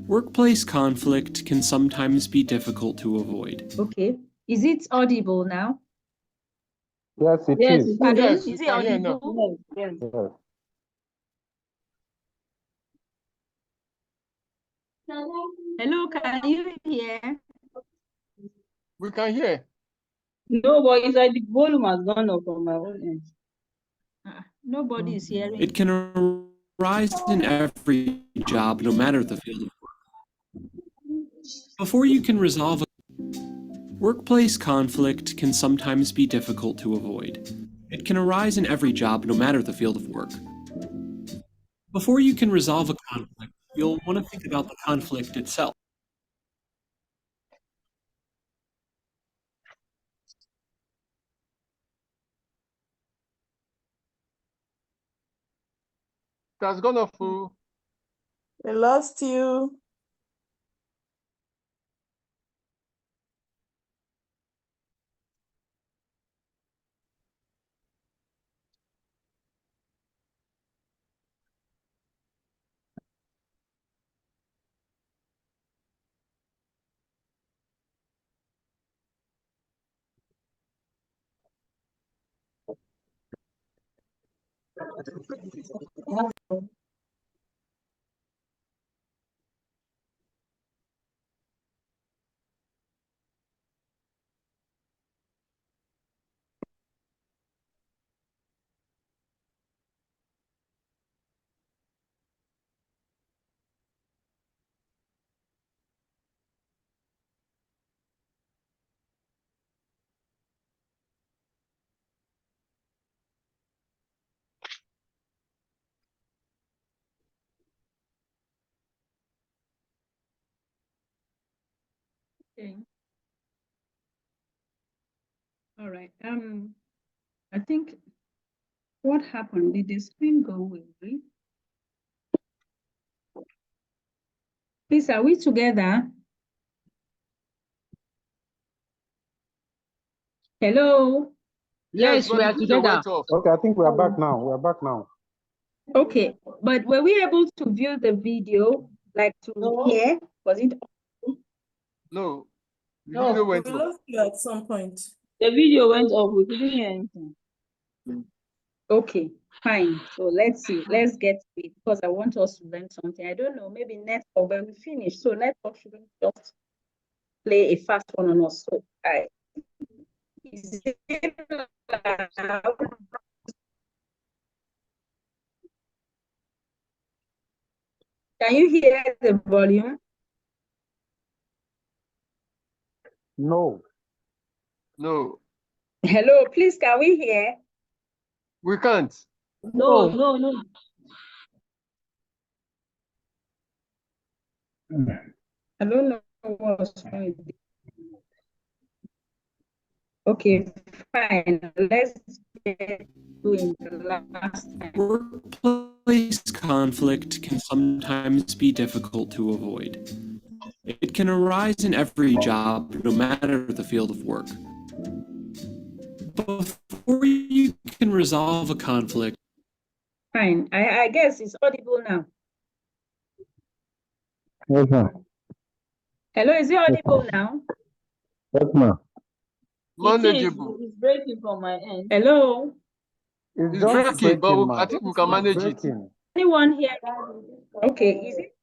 Workplace conflict can sometimes be difficult to avoid. Okay. Is it audible now? Yes, it Yes, is. it Pardon? Yes, Is we it can hear now. audible? Yes. Yes. Hello, can you hear? We can hear. No, but it's like the volume has gone up on my own end. Nobody is hearing. It can arise in every job, no matter the field of work. Before you can resolve workplace conflict can sometimes be difficult to avoid. It can arise in every job, no matter the field of work. Before you can resolve a conflict, you'll want to think about the conflict itself. It has gone off. Oh. We lost you. Okay. All right. I think what happened? Did the screen go away? Please, are we together? Hello? Yes, we are together. Okay, I think we are back now. We are back now. Okay, but were we able to view the video, like to hear? Was it? No. The No, video we went off. lost you at some point. The video went off. We couldn't hear anything. Okay, fine. So let's see. Let's get to it because I want us to learn something. I don't know, maybe network, but we finished. So network shouldn't just play a fast one on us. So is it loud? Can you hear the volume? No. No. Hello, please, can we hear? We can't. No, no, no. I don't know what's wrong with it. Okay, fine. Let's get doing the last time. Workplace conflict can sometimes be difficult to avoid. It can arise in every job, no matter the field of work. Before you can resolve a conflict, Fine. I guess it's audible now. Yes, ma'am. Hello, is it audible now? Yes, ma'am. Manageable. It's breaking from my end. Hello? It's It's just breaking, but breaking, I ma'am. think we can manage it. Breaking. Anyone here? Okay, is it?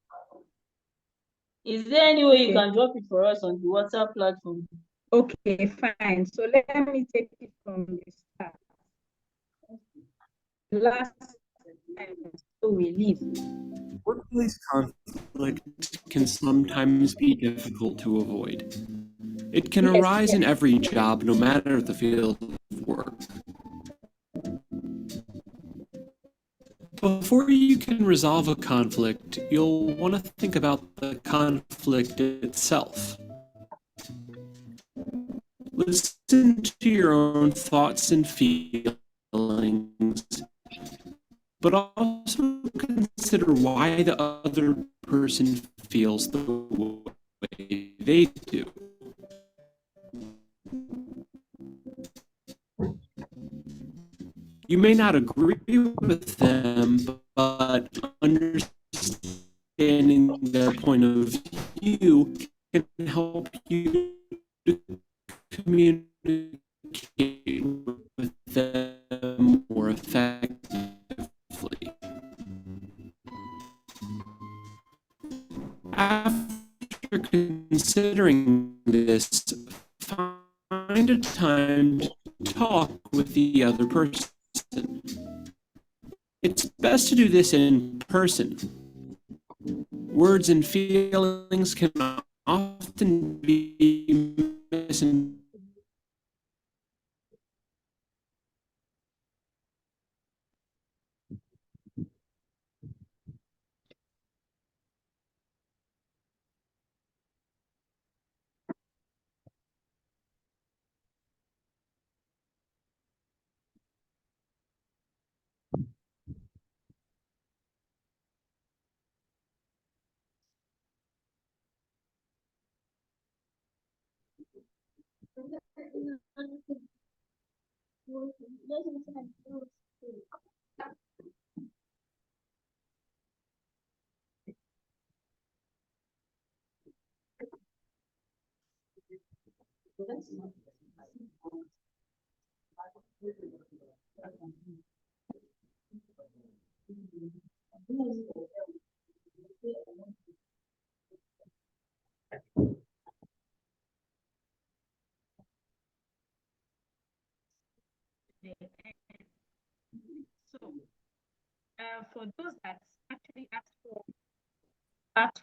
Is there any way you Okay. can drop it for us on the WhatsApp platform? Okay, fine. So let me take it from the start. Last time, so we leave. workplace conflict can sometimes be difficult to avoid. It can arise in every job, no matter the field of work. Before you can resolve a conflict, you'll want to think about the conflict itself. Listen to your own thoughts and feelings, but also consider why the other person feels the way they do. You may not agree with them, but understanding their point of view can help you to communicate with them more effectively. After considering this, find a time to talk with the other person. It's best to do this in person. Words and feelings can often be misinterpreted. So, for those that actually asked for that,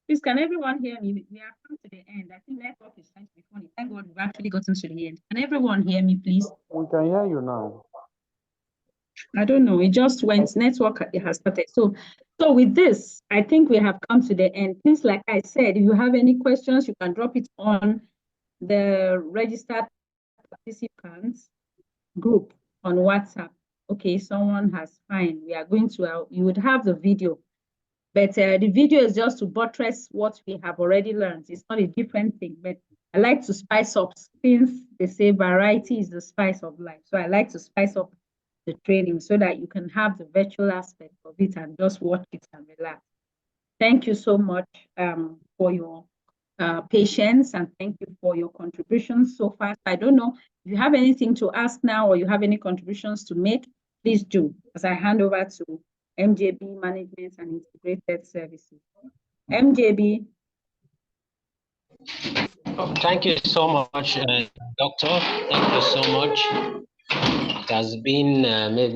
Please, can everyone hear me? We have come to the end. I think network is trying to be funny. Thank God we've actually gotten to the end. Can everyone hear me, please? We can hear you now. I don't know. It just went network. It has started. So with this, I think we have come to the end. Please, like I said, if you have any questions, you can drop it on the registered participants group on WhatsApp. Okay, someone has fine. We are going to. You would have the video, but the video is just to buttress what we have already learned. It's not a different thing, but I like to spice up since they say variety is the spice of life. So I like to spice up the training so that you can have the virtual aspect of it and just watch it and relax. Thank you so much for your patience, and thank you for your contributions so far. I don't know if you have anything to ask now or you have any contributions to make, please do, as I hand over to MJB Management and Integrated Services. MJB. Oh, thank you so much, Doctor. Thank you so much. It has been,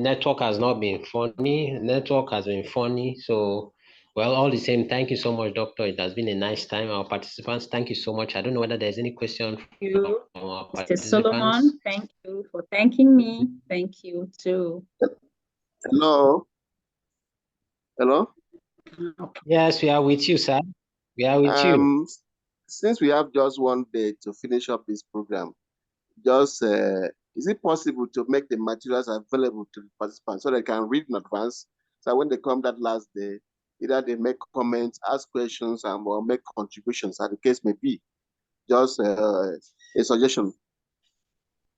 network has not been funny. Network has been funny. So, well, all the same, thank you so much, Doctor. It has been a nice time. Our participants, thank you so much. I don't know whether there's any question from our Mr. Solomon, thank you for thanking me. Thank you too. Hello. Hello. Yes, we are with you, sir. We are with you. Since we have just one day to finish up this program, just is it possible to make the materials available to the participants so they can read in advance? So when they come that last day, either they make comments, ask questions, or make contributions, as the case may be. Just a suggestion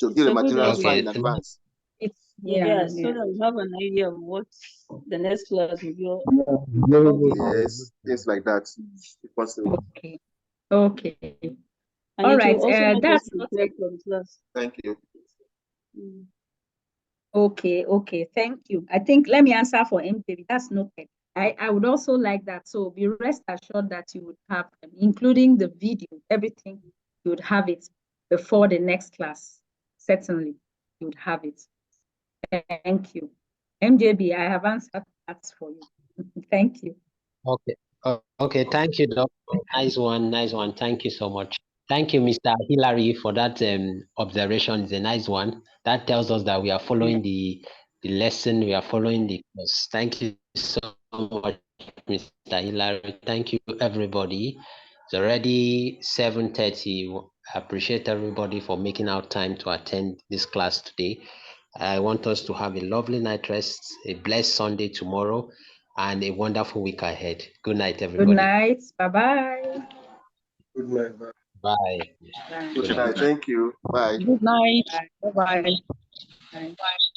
to give the materials in advance. Yeah, so that we have an idea of what the next class will be. Yes, things like that, if possible. Okay. Okay. And all right. That's noted. Thank you. Okay. Thank you. I think let me answer for MJB. That's noted. I would also like that. So be rest assured that you would have them, including the video, everything. You would have it before the next class. Certainly, you would have it. Thank you. MJB, I have answered that for you. Thank you. Okay. Okay. Thank you, Doc. Nice one. Thank you so much. Thank you, Mr. Hillary, for that observation. It's a nice one. That tells us that we are following the lesson. We are following the course. Thank you so much, Mr. Hillary. Thank you, everybody. It's already 7:30. I appreciate everybody for making out time to attend this class today. I want us to have a lovely night rest, a blessed Sunday tomorrow, and a wonderful week ahead. Good night, everybody. Good night. Bye-bye. Good night. Bye. Good night. Thank you. Bye. Good night. Bye-bye. Bye-bye. Bye.